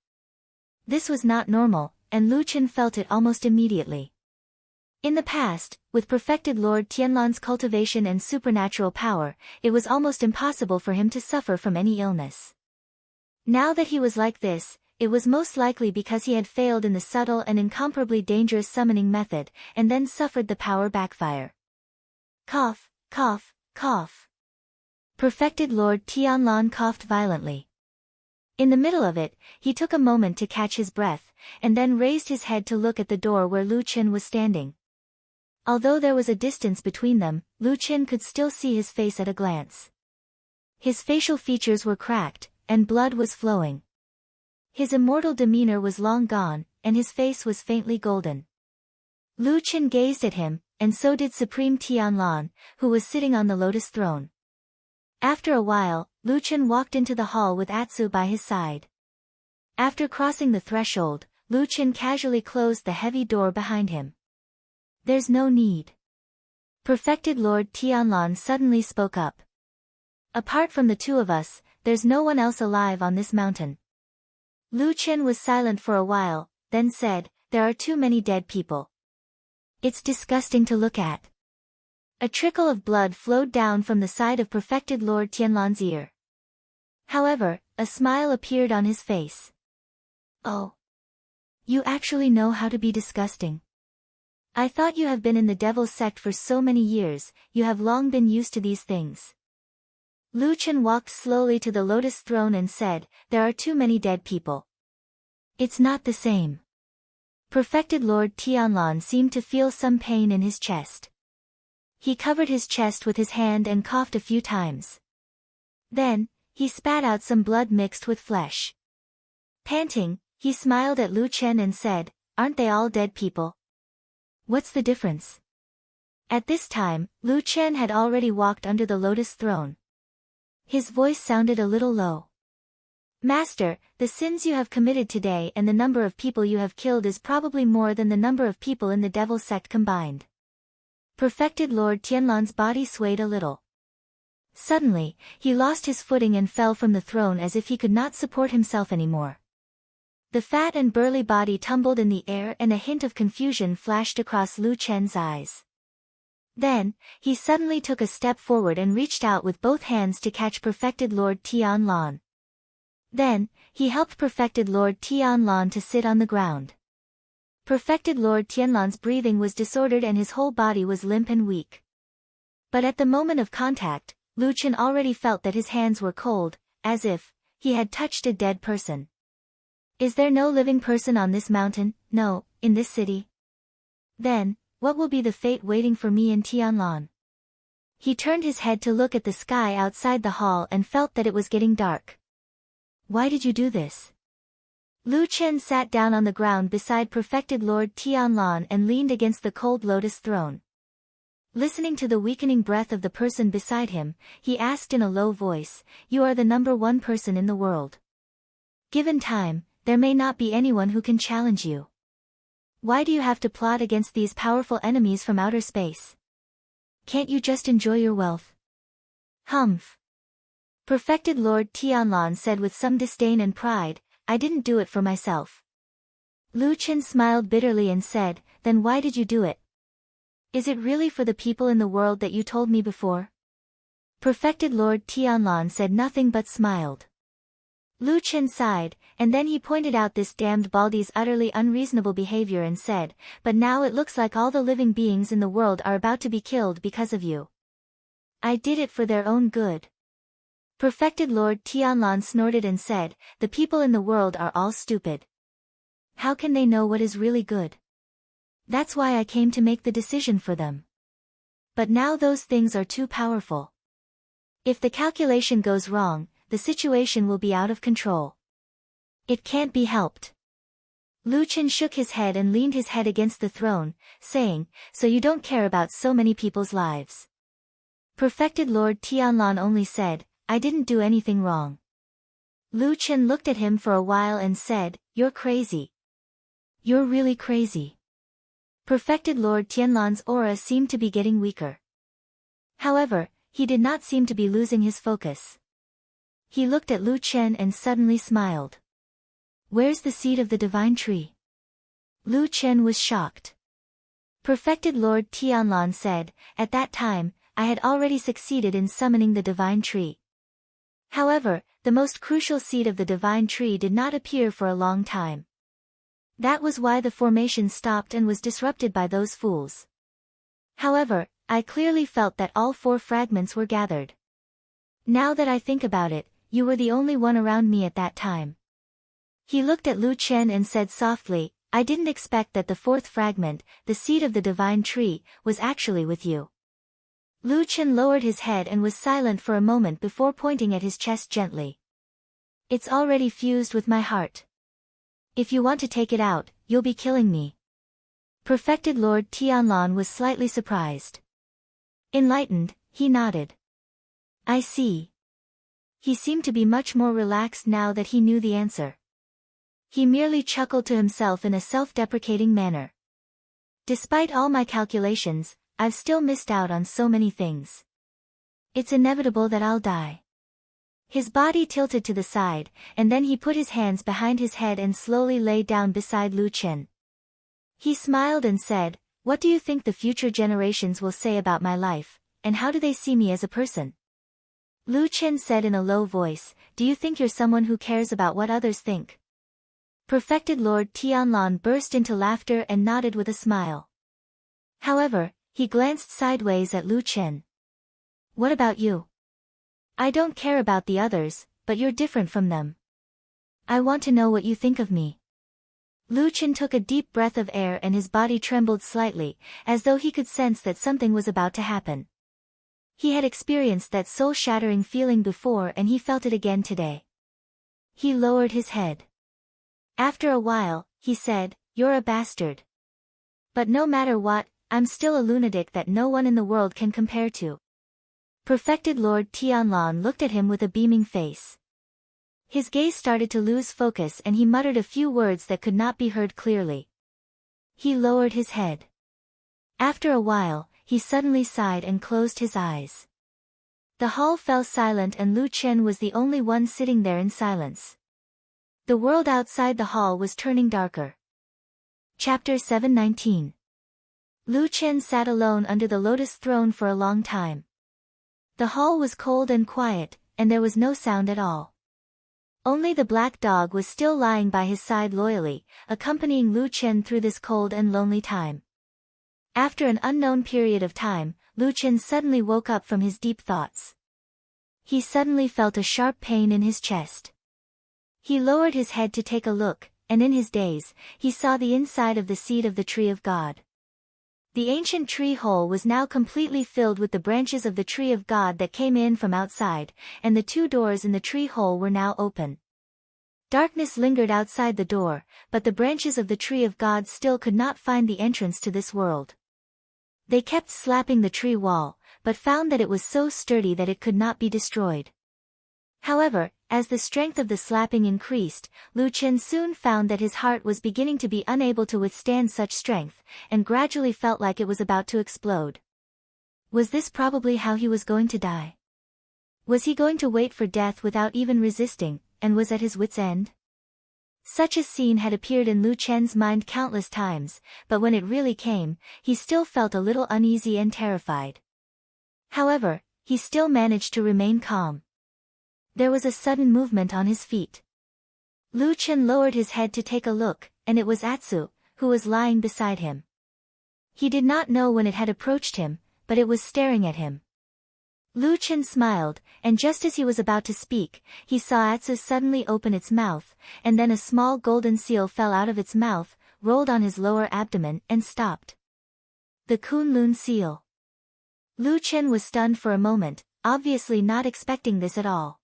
This was not normal, and Lu Chen felt it almost immediately. In the past, with perfected Lord Tianlan's cultivation and supernatural power, it was almost impossible for him to suffer from any illness. Now that he was like this, it was most likely because he had failed in the subtle and incomparably dangerous summoning method, and then suffered the power backfire. Cough, cough, cough. Perfected Lord Tianlan coughed violently. In the middle of it, he took a moment to catch his breath, and then raised his head to look at the door where Lu Chen was standing. Although there was a distance between them, Lu Chen could still see his face at a glance. His facial features were cracked, and blood was flowing. His immortal demeanor was long gone, and his face was faintly golden. Lu Chen gazed at him, and so did Supreme Tianlan, who was sitting on the lotus throne. After a while, Lu Chen walked into the hall with Atsu by his side. After crossing the threshold, Lu Chen casually closed the heavy door behind him. There's no need. Perfected Lord Tianlan suddenly spoke up. Apart from the two of us, there's no one else alive on this mountain. Lu Chen was silent for a while, then said, there are too many dead people. It's disgusting to look at. A trickle of blood flowed down from the side of perfected Lord Tianlan's ear. However, a smile appeared on his face. Oh. You actually know how to be disgusting. I thought you have been in the devil's sect for so many years, you have long been used to these things. Lu Chen walked slowly to the lotus throne and said, there are too many dead people. It's not the same. Perfected Lord Tianlan seemed to feel some pain in his chest. He covered his chest with his hand and coughed a few times. Then, he spat out some blood mixed with flesh. Panting, he smiled at Lu Chen and said, aren't they all dead people? What's the difference? At this time, Lu Chen had already walked under the lotus throne. His voice sounded a little low. Master, the sins you have committed today and the number of people you have killed is probably more than the number of people in the devil sect combined. Perfected Lord Tianlan's body swayed a little. Suddenly, he lost his footing and fell from the throne as if he could not support himself anymore. The fat and burly body tumbled in the air and a hint of confusion flashed across Lu Chen's eyes. Then, he suddenly took a step forward and reached out with both hands to catch perfected Lord Tianlan. Then, he helped perfected Lord Tianlan to sit on the ground. Perfected Lord Tianlan's breathing was disordered and his whole body was limp and weak. But at the moment of contact, Lu Chen already felt that his hands were cold, as if he had touched a dead person. Is there no living person on this mountain, no, in this city? Then, what will be the fate waiting for me in Tianlan? He turned his head to look at the sky outside the hall and felt that it was getting dark. Why did you do this? Lu Chen sat down on the ground beside perfected Lord Tianlan and leaned against the cold lotus throne. Listening to the weakening breath of the person beside him, he asked in a low voice, you are the number one person in the world. Given time, there may not be anyone who can challenge you. Why do you have to plot against these powerful enemies from outer space? Can't you just enjoy your wealth? Humph. Perfected Lord Tianlan said with some disdain and pride, I didn't do it for myself. Lu Chen smiled bitterly and said, then why did you do it? Is it really for the people in the world that you told me before? Perfected Lord Tianlan said nothing but smiled. Lu Chen sighed, and then he pointed out this damned Baldi's utterly unreasonable behavior and said, but now it looks like all the living beings in the world are about to be killed because of you. I did it for their own good. Perfected Lord Tianlan snorted and said, the people in the world are all stupid. How can they know what is really good? That's why I came to make the decision for them. But now those things are too powerful. If the calculation goes wrong, the situation will be out of control. It can't be helped. Lu Chen shook his head and leaned his head against the throne, saying, so you don't care about so many people's lives. Perfected Lord Tianlan only said, I didn't do anything wrong. Lu Chen looked at him for a while and said, you're crazy. You're really crazy. Perfected Lord Tianlan's aura seemed to be getting weaker. However, he did not seem to be losing his focus. He looked at Lu Chen and suddenly smiled. Where's the seed of the divine tree? Lu Chen was shocked. Perfected Lord Tianlan said, at that time, I had already succeeded in summoning the divine tree. However, the most crucial seed of the divine tree did not appear for a long time. That was why the formation stopped and was disrupted by those fools. However, I clearly felt that all 4 fragments were gathered. Now that I think about it, you were the only one around me at that time. He looked at Lu Chen and said softly, I didn't expect that the 4th fragment, the seed of the divine tree, was actually with you. Lu Chen lowered his head and was silent for a moment before pointing at his chest gently. It's already fused with my heart. If you want to take it out, you'll be killing me. Perfected Lord Tianlan was slightly surprised. Enlightened, he nodded. I see. He seemed to be much more relaxed now that he knew the answer. He merely chuckled to himself in a self-deprecating manner. Despite all my calculations, I've still missed out on so many things. It's inevitable that I'll die. His body tilted to the side, and then he put his hands behind his head and slowly lay down beside Lu Chen. He smiled and said, what do you think the future generations will say about my life, and how do they see me as a person? Lu Chen said in a low voice, do you think you're someone who cares about what others think? Perfected Lord Tianlan burst into laughter and nodded with a smile. However, he glanced sideways at Lu Chen. What about you? I don't care about the others, but you're different from them. I want to know what you think of me. Lu Chen took a deep breath of air and his body trembled slightly, as though he could sense that something was about to happen. He had experienced that soul-shattering feeling before and he felt it again today. He lowered his head. After a while, he said, you're a bastard. But no matter what, I'm still a lunatic that no one in the world can compare to. Perfected Lord Tianlan looked at him with a beaming face. His gaze started to lose focus and he muttered a few words that could not be heard clearly. He lowered his head. After a while, he suddenly sighed and closed his eyes. The hall fell silent and Lu Chen was the only one sitting there in silence. The world outside the hall was turning darker. Chapter 719. Lu Chen sat alone under the lotus throne for a long time. The hall was cold and quiet, and there was no sound at all. Only the black dog was still lying by his side loyally, accompanying Lu Chen through this cold and lonely time. After an unknown period of time, Lu Chen suddenly woke up from his deep thoughts. He suddenly felt a sharp pain in his chest. He lowered his head to take a look, and in his daze, he saw the inside of the seed of the tree of God. The ancient tree hole was now completely filled with the branches of the tree of God that came in from outside, and the 2 doors in the tree hole were now open. Darkness lingered outside the door, but the branches of the tree of God still could not find the entrance to this world. They kept slapping the tree wall, but found that it was so sturdy that it could not be destroyed. However, As the strength of the slapping increased, Lu Chen soon found that his heart was beginning to be unable to withstand such strength, and gradually felt like it was about to explode. Was this probably how he was going to die? Was he going to wait for death without even resisting, and was at his wit's end? Such a scene had appeared in Lu Chen's mind countless times, but when it really came, he still felt a little uneasy and terrified. However, he still managed to remain calm. There was a sudden movement on his feet. Lu Chen lowered his head to take a look, and it was Atsu, who was lying beside him. He did not know when it had approached him, but it was staring at him. Lu Chen smiled, and just as he was about to speak, he saw Atsu suddenly open its mouth, and then a small golden seal fell out of its mouth, rolled on his lower abdomen, and stopped. The Kunlun seal. Lu Chen was stunned for a moment, obviously not expecting this at all.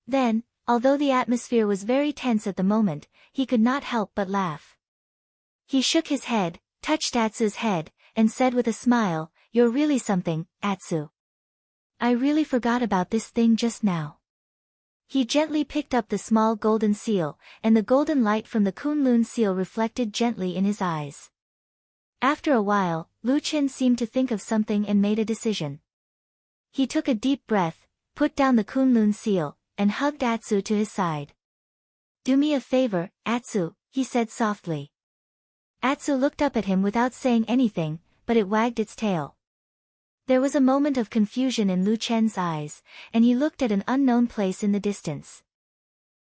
Then, although the atmosphere was very tense at the moment, he could not help but laugh. He shook his head, touched Atsu's head, and said with a smile, "You're really something, Atsu. I really forgot about this thing just now." He gently picked up the small golden seal, and the golden light from the Kunlun seal reflected gently in his eyes. After a while, Lu Chen seemed to think of something and made a decision. He took a deep breath, put down the Kunlun seal, and hugged Atsu to his side. "Do me a favor, Atsu," he said softly. Atsu looked up at him without saying anything, but it wagged its tail. There was a moment of confusion in Lu Chen's eyes, and he looked at an unknown place in the distance.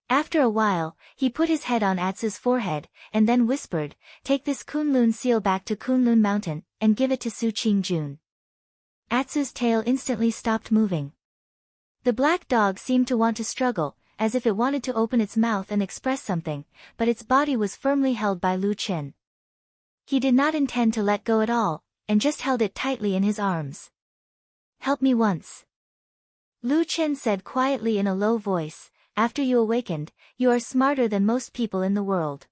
After a while, he put his head on Atsu's forehead, and then whispered, "Take this Kunlun seal back to Kunlun Mountain, and give it to Su Qingjun." Atsu's tail instantly stopped moving. The black dog seemed to want to struggle, as if it wanted to open its mouth and express something, but its body was firmly held by Lu Chen. He did not intend to let go at all, and just held it tightly in his arms. "Help me once," Lu Chen said quietly in a low voice. "After you awakened, you are smarter than most people in the world.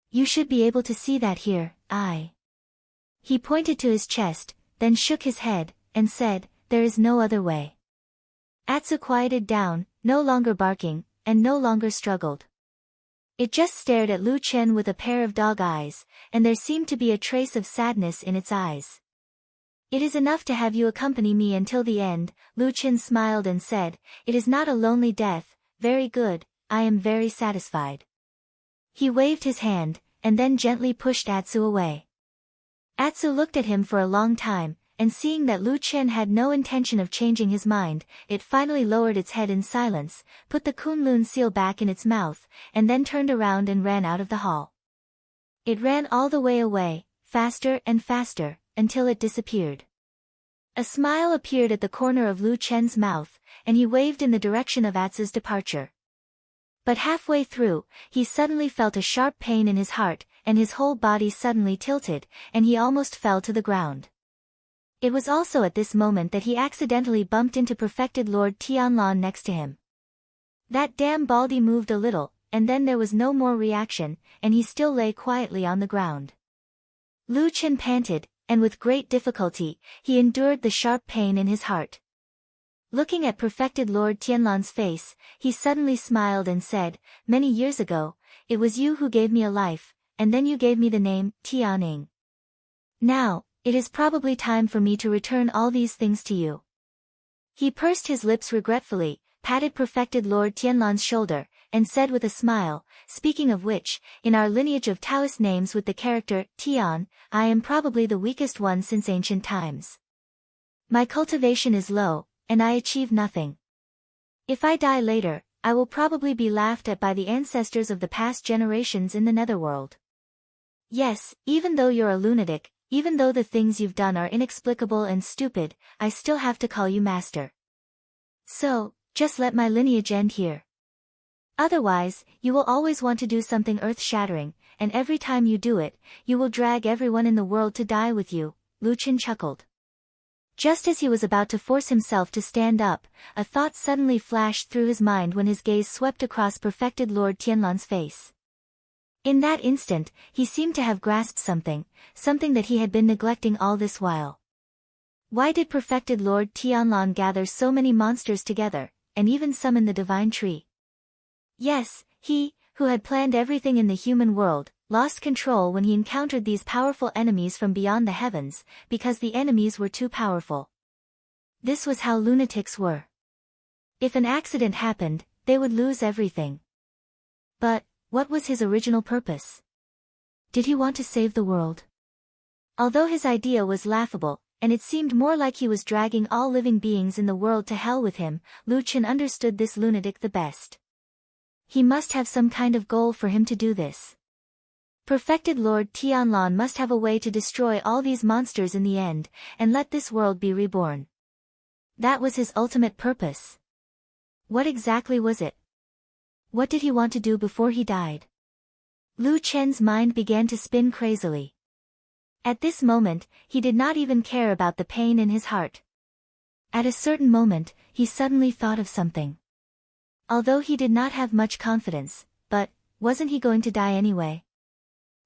You should be able to see that here, He pointed to his chest, then shook his head, and said, "There is no other way." Atsu quieted down, no longer barking, and no longer struggled. It just stared at Lu Chen with a pair of dog eyes, and there seemed to be a trace of sadness in its eyes. "It is enough to have you accompany me until the end," Lu Chen smiled and said. "It is not a lonely death. Very good, I am very satisfied." He waved his hand, and then gently pushed Atsu away. Atsu looked at him for a long time, and seeing that Lu Chen had no intention of changing his mind, it finally lowered its head in silence, put the Kunlun seal back in its mouth, and then turned around and ran out of the hall. It ran all the way away, faster and faster, until it disappeared. A smile appeared at the corner of Lu Chen's mouth, and he waved in the direction of Atsu's departure. But halfway through, he suddenly felt a sharp pain in his heart, and his whole body suddenly tilted, and he almost fell to the ground. It was also at this moment that he accidentally bumped into perfected Lord Tianlan next to him. That damn Baldy moved a little, and then there was no more reaction, and he still lay quietly on the ground. Lu Chen panted, and with great difficulty, he endured the sharp pain in his heart. Looking at perfected Lord Tianlan's face, he suddenly smiled and said, "Many years ago, it was you who gave me a life, and then you gave me the name, Tianing. Now, it is probably time for me to return all these things to you." He pursed his lips regretfully, patted perfected Lord Tianlan's shoulder, and said with a smile, "Speaking of which, in our lineage of Taoist names with the character, Tian, I am probably the weakest one since ancient times. My cultivation is low, and I achieve nothing. If I die later, I will probably be laughed at by the ancestors of the past generations in the netherworld. Yes, even though you're a lunatic, even though the things you've done are inexplicable and stupid, I still have to call you master. So, just let my lineage end here. Otherwise, you will always want to do something earth-shattering, and every time you do it, you will drag everyone in the world to die with you." Lu Chen chuckled. Just as he was about to force himself to stand up, a thought suddenly flashed through his mind when his gaze swept across perfected Lord Tianlan's face. In that instant, he seemed to have grasped something that he had been neglecting all this while. Why did perfected Lord Tianlan gather so many monsters together, and even summon the divine tree. Yes, he, who had planned everything in the human world, lost control when he encountered these powerful enemies from beyond the heavens, because the enemies were too powerful. This was how lunatics were. If an accident happened, they would lose everything. But, what was his original purpose? Did he want to save the world? Although his idea was laughable, and it seemed more like he was dragging all living beings in the world to hell with him, Lu Chen understood this lunatic the best. He must have some kind of goal for him to do this. Perfected Lord Tianlan must have a way to destroy all these monsters in the end, and let this world be reborn. That was his ultimate purpose. What exactly was it? What did he want to do before he died? Lu Chen's mind began to spin crazily. At this moment, he did not even care about the pain in his heart. At a certain moment, he suddenly thought of something. Although he did not have much confidence, but, wasn't he going to die anyway?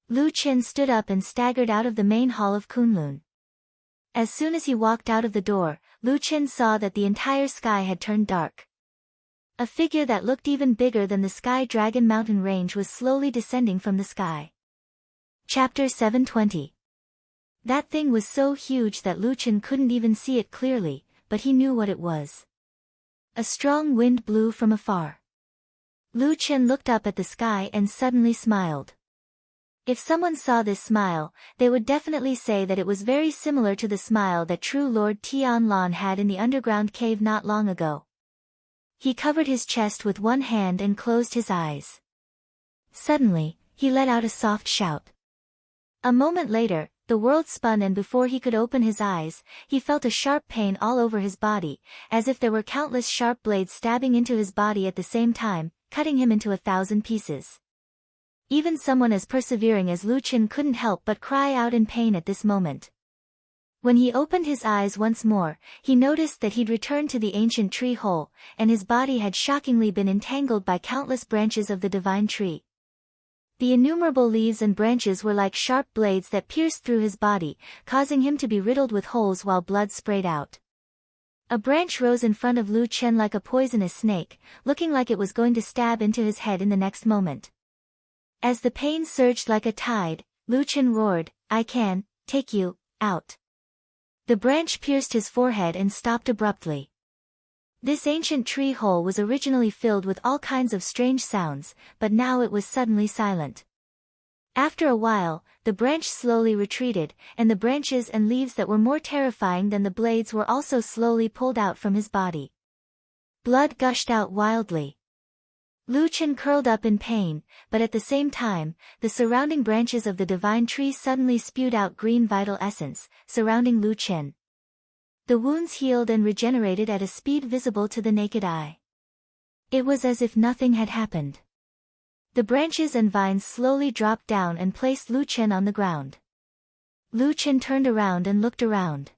Lu Chen stood up and staggered out of the main hall of Kunlun. As soon as he walked out of the door, Lu Chen saw that the entire sky had turned dark. A figure that looked even bigger than the Sky Dragon mountain range was slowly descending from the sky. Chapter 720. That thing was so huge that Lu Chen couldn't even see it clearly, but he knew what it was. A strong wind blew from afar. Lu Chen looked up at the sky and suddenly smiled. If someone saw this smile, they would definitely say that it was very similar to the smile that true Lord Tianlan had in the underground cave not long ago. He covered his chest with one hand and closed his eyes. Suddenly, he let out a soft shout. A moment later, the world spun, and before he could open his eyes, he felt a sharp pain all over his body, as if there were countless sharp blades stabbing into his body at the same time, cutting him into 1,000 pieces. Even someone as persevering as Lu Chen couldn't help but cry out in pain at this moment. When he opened his eyes once more, he noticed that he'd returned to the ancient tree hole, and his body had shockingly been entangled by countless branches of the divine tree. The innumerable leaves and branches were like sharp blades that pierced through his body, causing him to be riddled with holes while blood sprayed out. A branch rose in front of Lu Chen like a poisonous snake, looking like it was going to stab into his head in the next moment. As the pain surged like a tide, Lu Chen roared, "I can take you out." The branch pierced his forehead and stopped abruptly. This ancient tree hole was originally filled with all kinds of strange sounds, but now it was suddenly silent. After a while, the branch slowly retreated, and the branches and leaves that were more terrifying than the blades were also slowly pulled out from his body. Blood gushed out wildly. Lu Chen curled up in pain, but at the same time, the surrounding branches of the divine tree suddenly spewed out green vital essence, surrounding Lu Chen. The wounds healed and regenerated at a speed visible to the naked eye. It was as if nothing had happened. The branches and vines slowly dropped down and placed Lu Chen on the ground. Lu Chen turned around and looked around.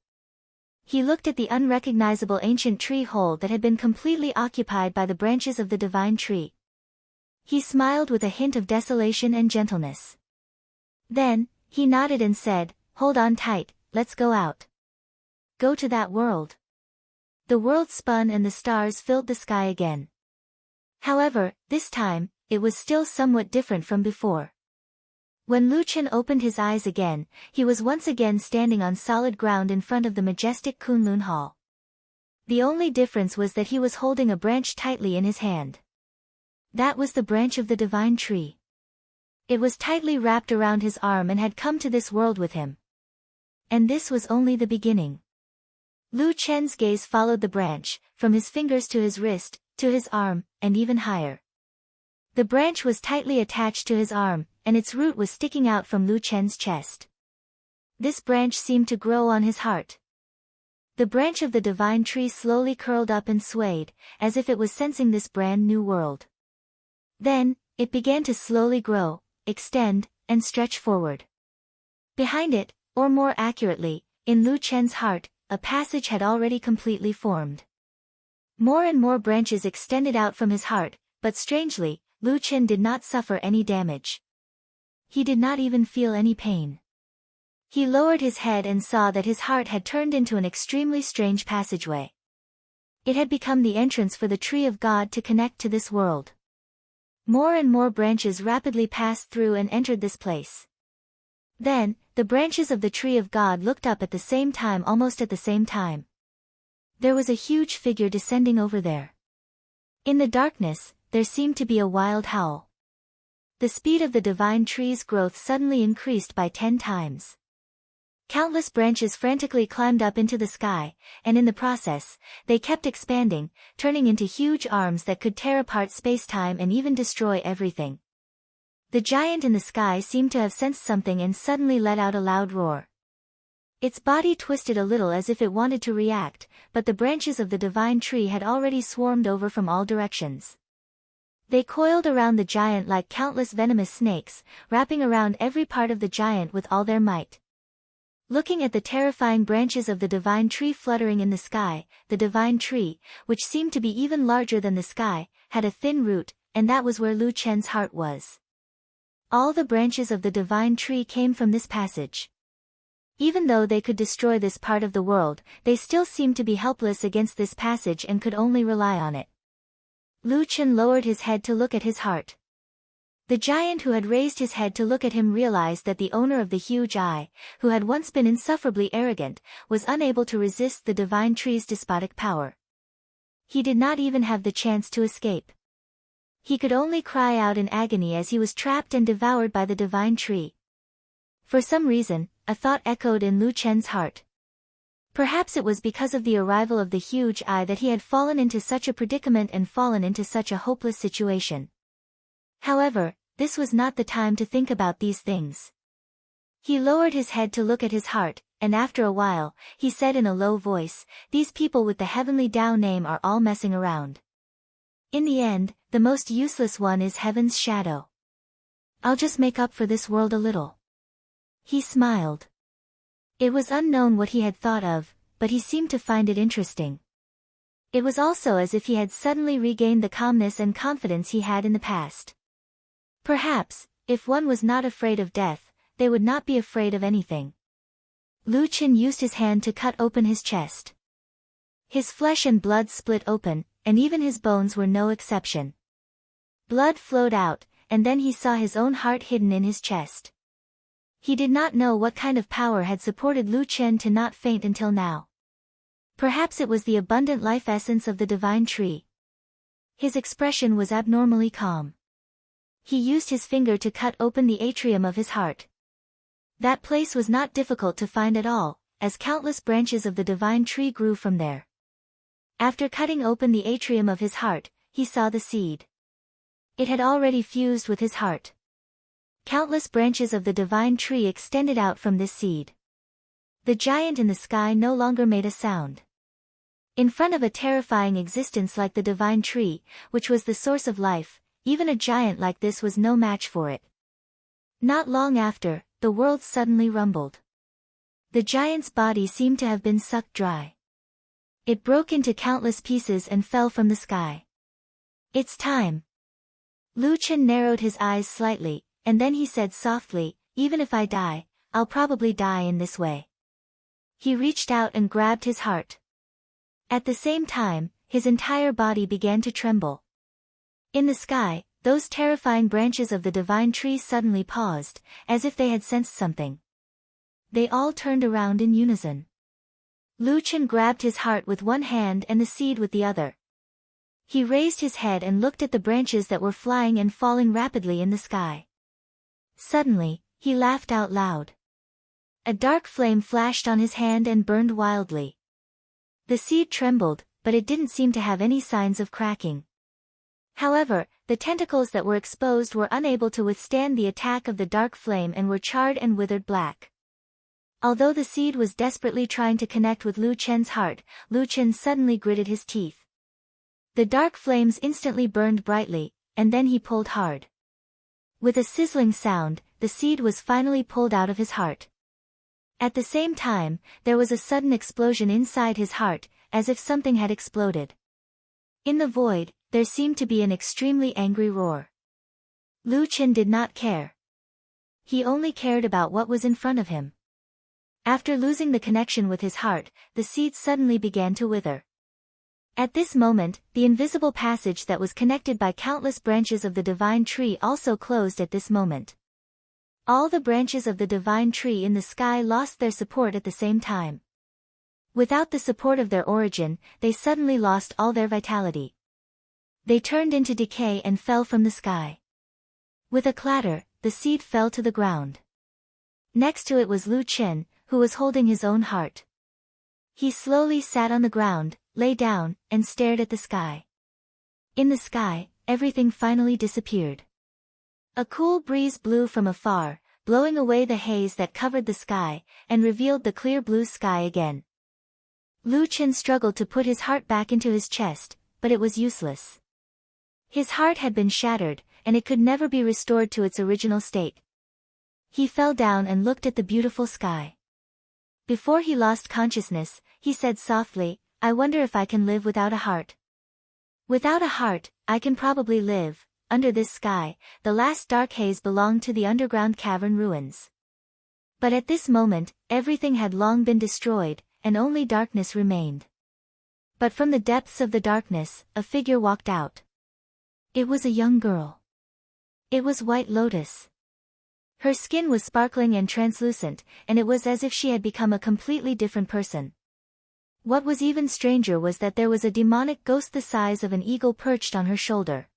He looked at the unrecognizable ancient tree hole that had been completely occupied by the branches of the divine tree. He smiled with a hint of desolation and gentleness. Then, he nodded and said, "Hold on tight, let's go out. Go to that world." The world spun and the stars filled the sky again. However, this time, it was still somewhat different from before. When Lu Chen opened his eyes again, he was once again standing on solid ground in front of the majestic Kunlun Hall. The only difference was that he was holding a branch tightly in his hand. That was the branch of the divine tree. It was tightly wrapped around his arm and had come to this world with him. And this was only the beginning. Lu Chen's gaze followed the branch, from his fingers to his wrist, to his arm, and even higher. The branch was tightly attached to his arm, and its root was sticking out from Lu Chen's chest. This branch seemed to grow on his heart. The branch of the divine tree slowly curled up and swayed, as if it was sensing this brand new world. Then, it began to slowly grow, extend, and stretch forward. Behind it, or more accurately, in Lu Chen's heart, a passage had already completely formed. More and more branches extended out from his heart, but strangely, Lu Chen did not suffer any damage. He did not even feel any pain. He lowered his head and saw that his heart had turned into an extremely strange passageway. It had become the entrance for the tree of God to connect to this world. More and more branches rapidly passed through and entered this place. Then, the branches of the tree of God looked up at the same time, almost at the same time. There was a huge figure descending over there. In the darkness, there seemed to be a wild howl. The speed of the divine tree's growth suddenly increased by 10 times. Countless branches frantically climbed up into the sky, and in the process, they kept expanding, turning into huge arms that could tear apart space-time and even destroy everything. The giant in the sky seemed to have sensed something and suddenly let out a loud roar. Its body twisted a little as if it wanted to react, but the branches of the divine tree had already swarmed over from all directions. They coiled around the giant like countless venomous snakes, wrapping around every part of the giant with all their might. Looking at the terrifying branches of the divine tree fluttering in the sky, the divine tree, which seemed to be even larger than the sky, had a thin root, and that was where Lu Chen's heart was. All the branches of the divine tree came from this passage. Even though they could destroy this part of the world, they still seemed to be helpless against this passage and could only rely on it. Lu Chen lowered his head to look at his heart. The giant who had raised his head to look at him realized that the owner of the huge eye, who had once been insufferably arrogant, was unable to resist the divine tree's despotic power. He did not even have the chance to escape. He could only cry out in agony as he was trapped and devoured by the divine tree. For some reason, a thought echoed in Lu Chen's heart. Perhaps it was because of the arrival of the huge eye that he had fallen into such a predicament and fallen into such a hopeless situation. However, this was not the time to think about these things. He lowered his head to look at his heart, and after a while, he said in a low voice, "These people with the heavenly Dao name are all messing around. In the end, the most useless one is heaven's shadow. I'll just make up for this world a little." He smiled. It was unknown what he had thought of, but he seemed to find it interesting. It was also as if he had suddenly regained the calmness and confidence he had in the past. Perhaps, if one was not afraid of death, they would not be afraid of anything. Lu Chen used his hand to cut open his chest. His flesh and blood split open, and even his bones were no exception. Blood flowed out, and then he saw his own heart hidden in his chest. He did not know what kind of power had supported Lu Chen to not faint until now. Perhaps it was the abundant life essence of the divine tree. His expression was abnormally calm. He used his finger to cut open the atrium of his heart. That place was not difficult to find at all, as countless branches of the divine tree grew from there. After cutting open the atrium of his heart, he saw the seed. It had already fused with his heart. Countless branches of the divine tree extended out from this seed. The giant in the sky no longer made a sound. In front of a terrifying existence like the divine tree, which was the source of life, even a giant like this was no match for it. Not long after, the world suddenly rumbled. The giant's body seemed to have been sucked dry. It broke into countless pieces and fell from the sky. "It's time." Lu Chen narrowed his eyes slightly, and then he said softly, "Even if I die, I'll probably die in this way." He reached out and grabbed his heart. At the same time, his entire body began to tremble. In the sky, those terrifying branches of the divine tree suddenly paused, as if they had sensed something. They all turned around in unison. Lu Chen grabbed his heart with one hand and the seed with the other. He raised his head and looked at the branches that were flying and falling rapidly in the sky. Suddenly, he laughed out loud. A dark flame flashed on his hand and burned wildly. The seed trembled, but it didn't seem to have any signs of cracking. However, the tentacles that were exposed were unable to withstand the attack of the dark flame and were charred and withered black. Although the seed was desperately trying to connect with Lu Chen's heart, Lu Chen suddenly gritted his teeth. The dark flames instantly burned brightly, and then he pulled hard. With a sizzling sound, the seed was finally pulled out of his heart. At the same time, there was a sudden explosion inside his heart, as if something had exploded. In the void, there seemed to be an extremely angry roar. Lu Chen did not care. He only cared about what was in front of him. After losing the connection with his heart, the seed suddenly began to wither. At this moment, the invisible passage that was connected by countless branches of the divine tree also closed at this moment. All the branches of the divine tree in the sky lost their support at the same time. Without the support of their origin, they suddenly lost all their vitality. They turned into decay and fell from the sky. With a clatter, the seed fell to the ground. Next to it was Lu Chen, who was holding his own heart. He slowly sat on the ground, lay down, and stared at the sky. In the sky, everything finally disappeared. A cool breeze blew from afar, blowing away the haze that covered the sky, and revealed the clear blue sky again. Lu Chen struggled to put his heart back into his chest, but it was useless. His heart had been shattered, and it could never be restored to its original state. He fell down and looked at the beautiful sky. Before he lost consciousness, he said softly, "I wonder if I can live without a heart. Without a heart, I can probably live." Under this sky, the last dark haze belonged to the underground cavern ruins. But at this moment, everything had long been destroyed, and only darkness remained. But from the depths of the darkness, a figure walked out. It was a young girl. It was White Lotus. Her skin was sparkling and translucent, and it was as if she had become a completely different person. What was even stranger was that there was a demonic ghost the size of an eagle perched on her shoulder.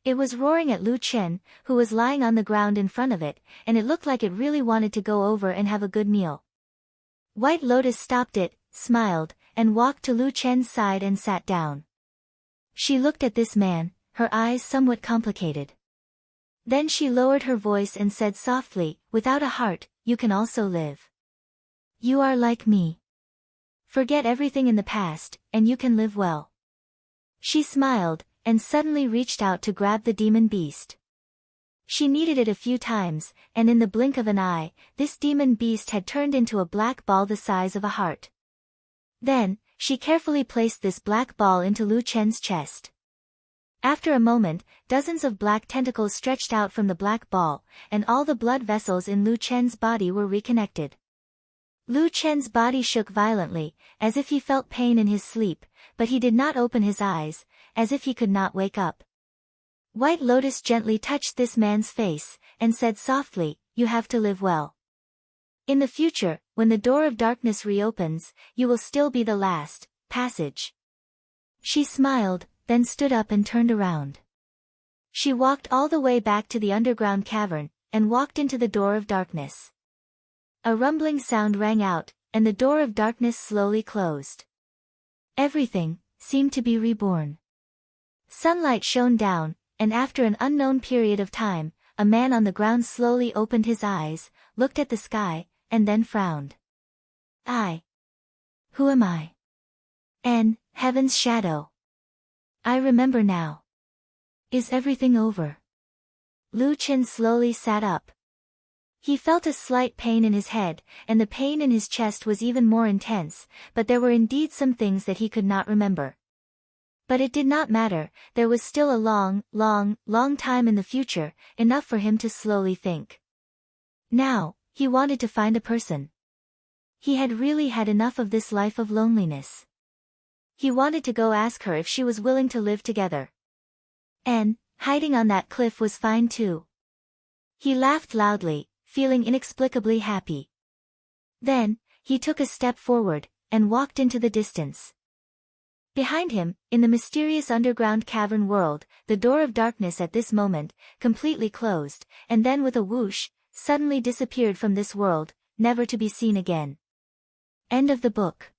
It was roaring at Lu Chen, who was lying on the ground in front of it, and it looked like it really wanted to go over and have a good meal. White Lotus stopped it, smiled, and walked to Lu Chen's side and sat down. She looked at this man, her eyes somewhat complicated. Then she lowered her voice and said softly, "Without a heart, you can also live. You are like me. Forget everything in the past, and you can live well." She smiled, and suddenly reached out to grab the demon beast. She kneaded it a few times, and in the blink of an eye, this demon beast had turned into a black ball the size of a heart. Then, she carefully placed this black ball into Lu Chen's chest. After a moment, dozens of black tentacles stretched out from the black ball, and all the blood vessels in Lu Chen's body were reconnected. Lu Chen's body shook violently, as if he felt pain in his sleep, but he did not open his eyes, as if he could not wake up. White Lotus gently touched this man's face, and said softly, "You have to live well. In the future, when the door of darkness reopens, you will still be the last passage." She smiled, then stood up and turned around. She walked all the way back to the underground cavern, and walked into the door of darkness. A rumbling sound rang out, and the door of darkness slowly closed. Everything seemed to be reborn. Sunlight shone down, and after an unknown period of time, a man on the ground slowly opened his eyes, looked at the sky, and then frowned. Who am I? Heaven's shadow. I remember now. Is everything over? Lu Chen slowly sat up. He felt a slight pain in his head, and the pain in his chest was even more intense, but there were indeed some things that he could not remember. But it did not matter, there was still a long time in the future, enough for him to slowly think. Now, he wanted to find a person. He had really had enough of this life of loneliness. He wanted to go ask her if she was willing to live together. And, hiding on that cliff was fine too. He laughed loudly, feeling inexplicably happy. Then, he took a step forward, and walked into the distance. Behind him, in the mysterious underground cavern world, the door of darkness at this moment, completely closed, and then with a whoosh, suddenly disappeared from this world, never to be seen again. End of the book.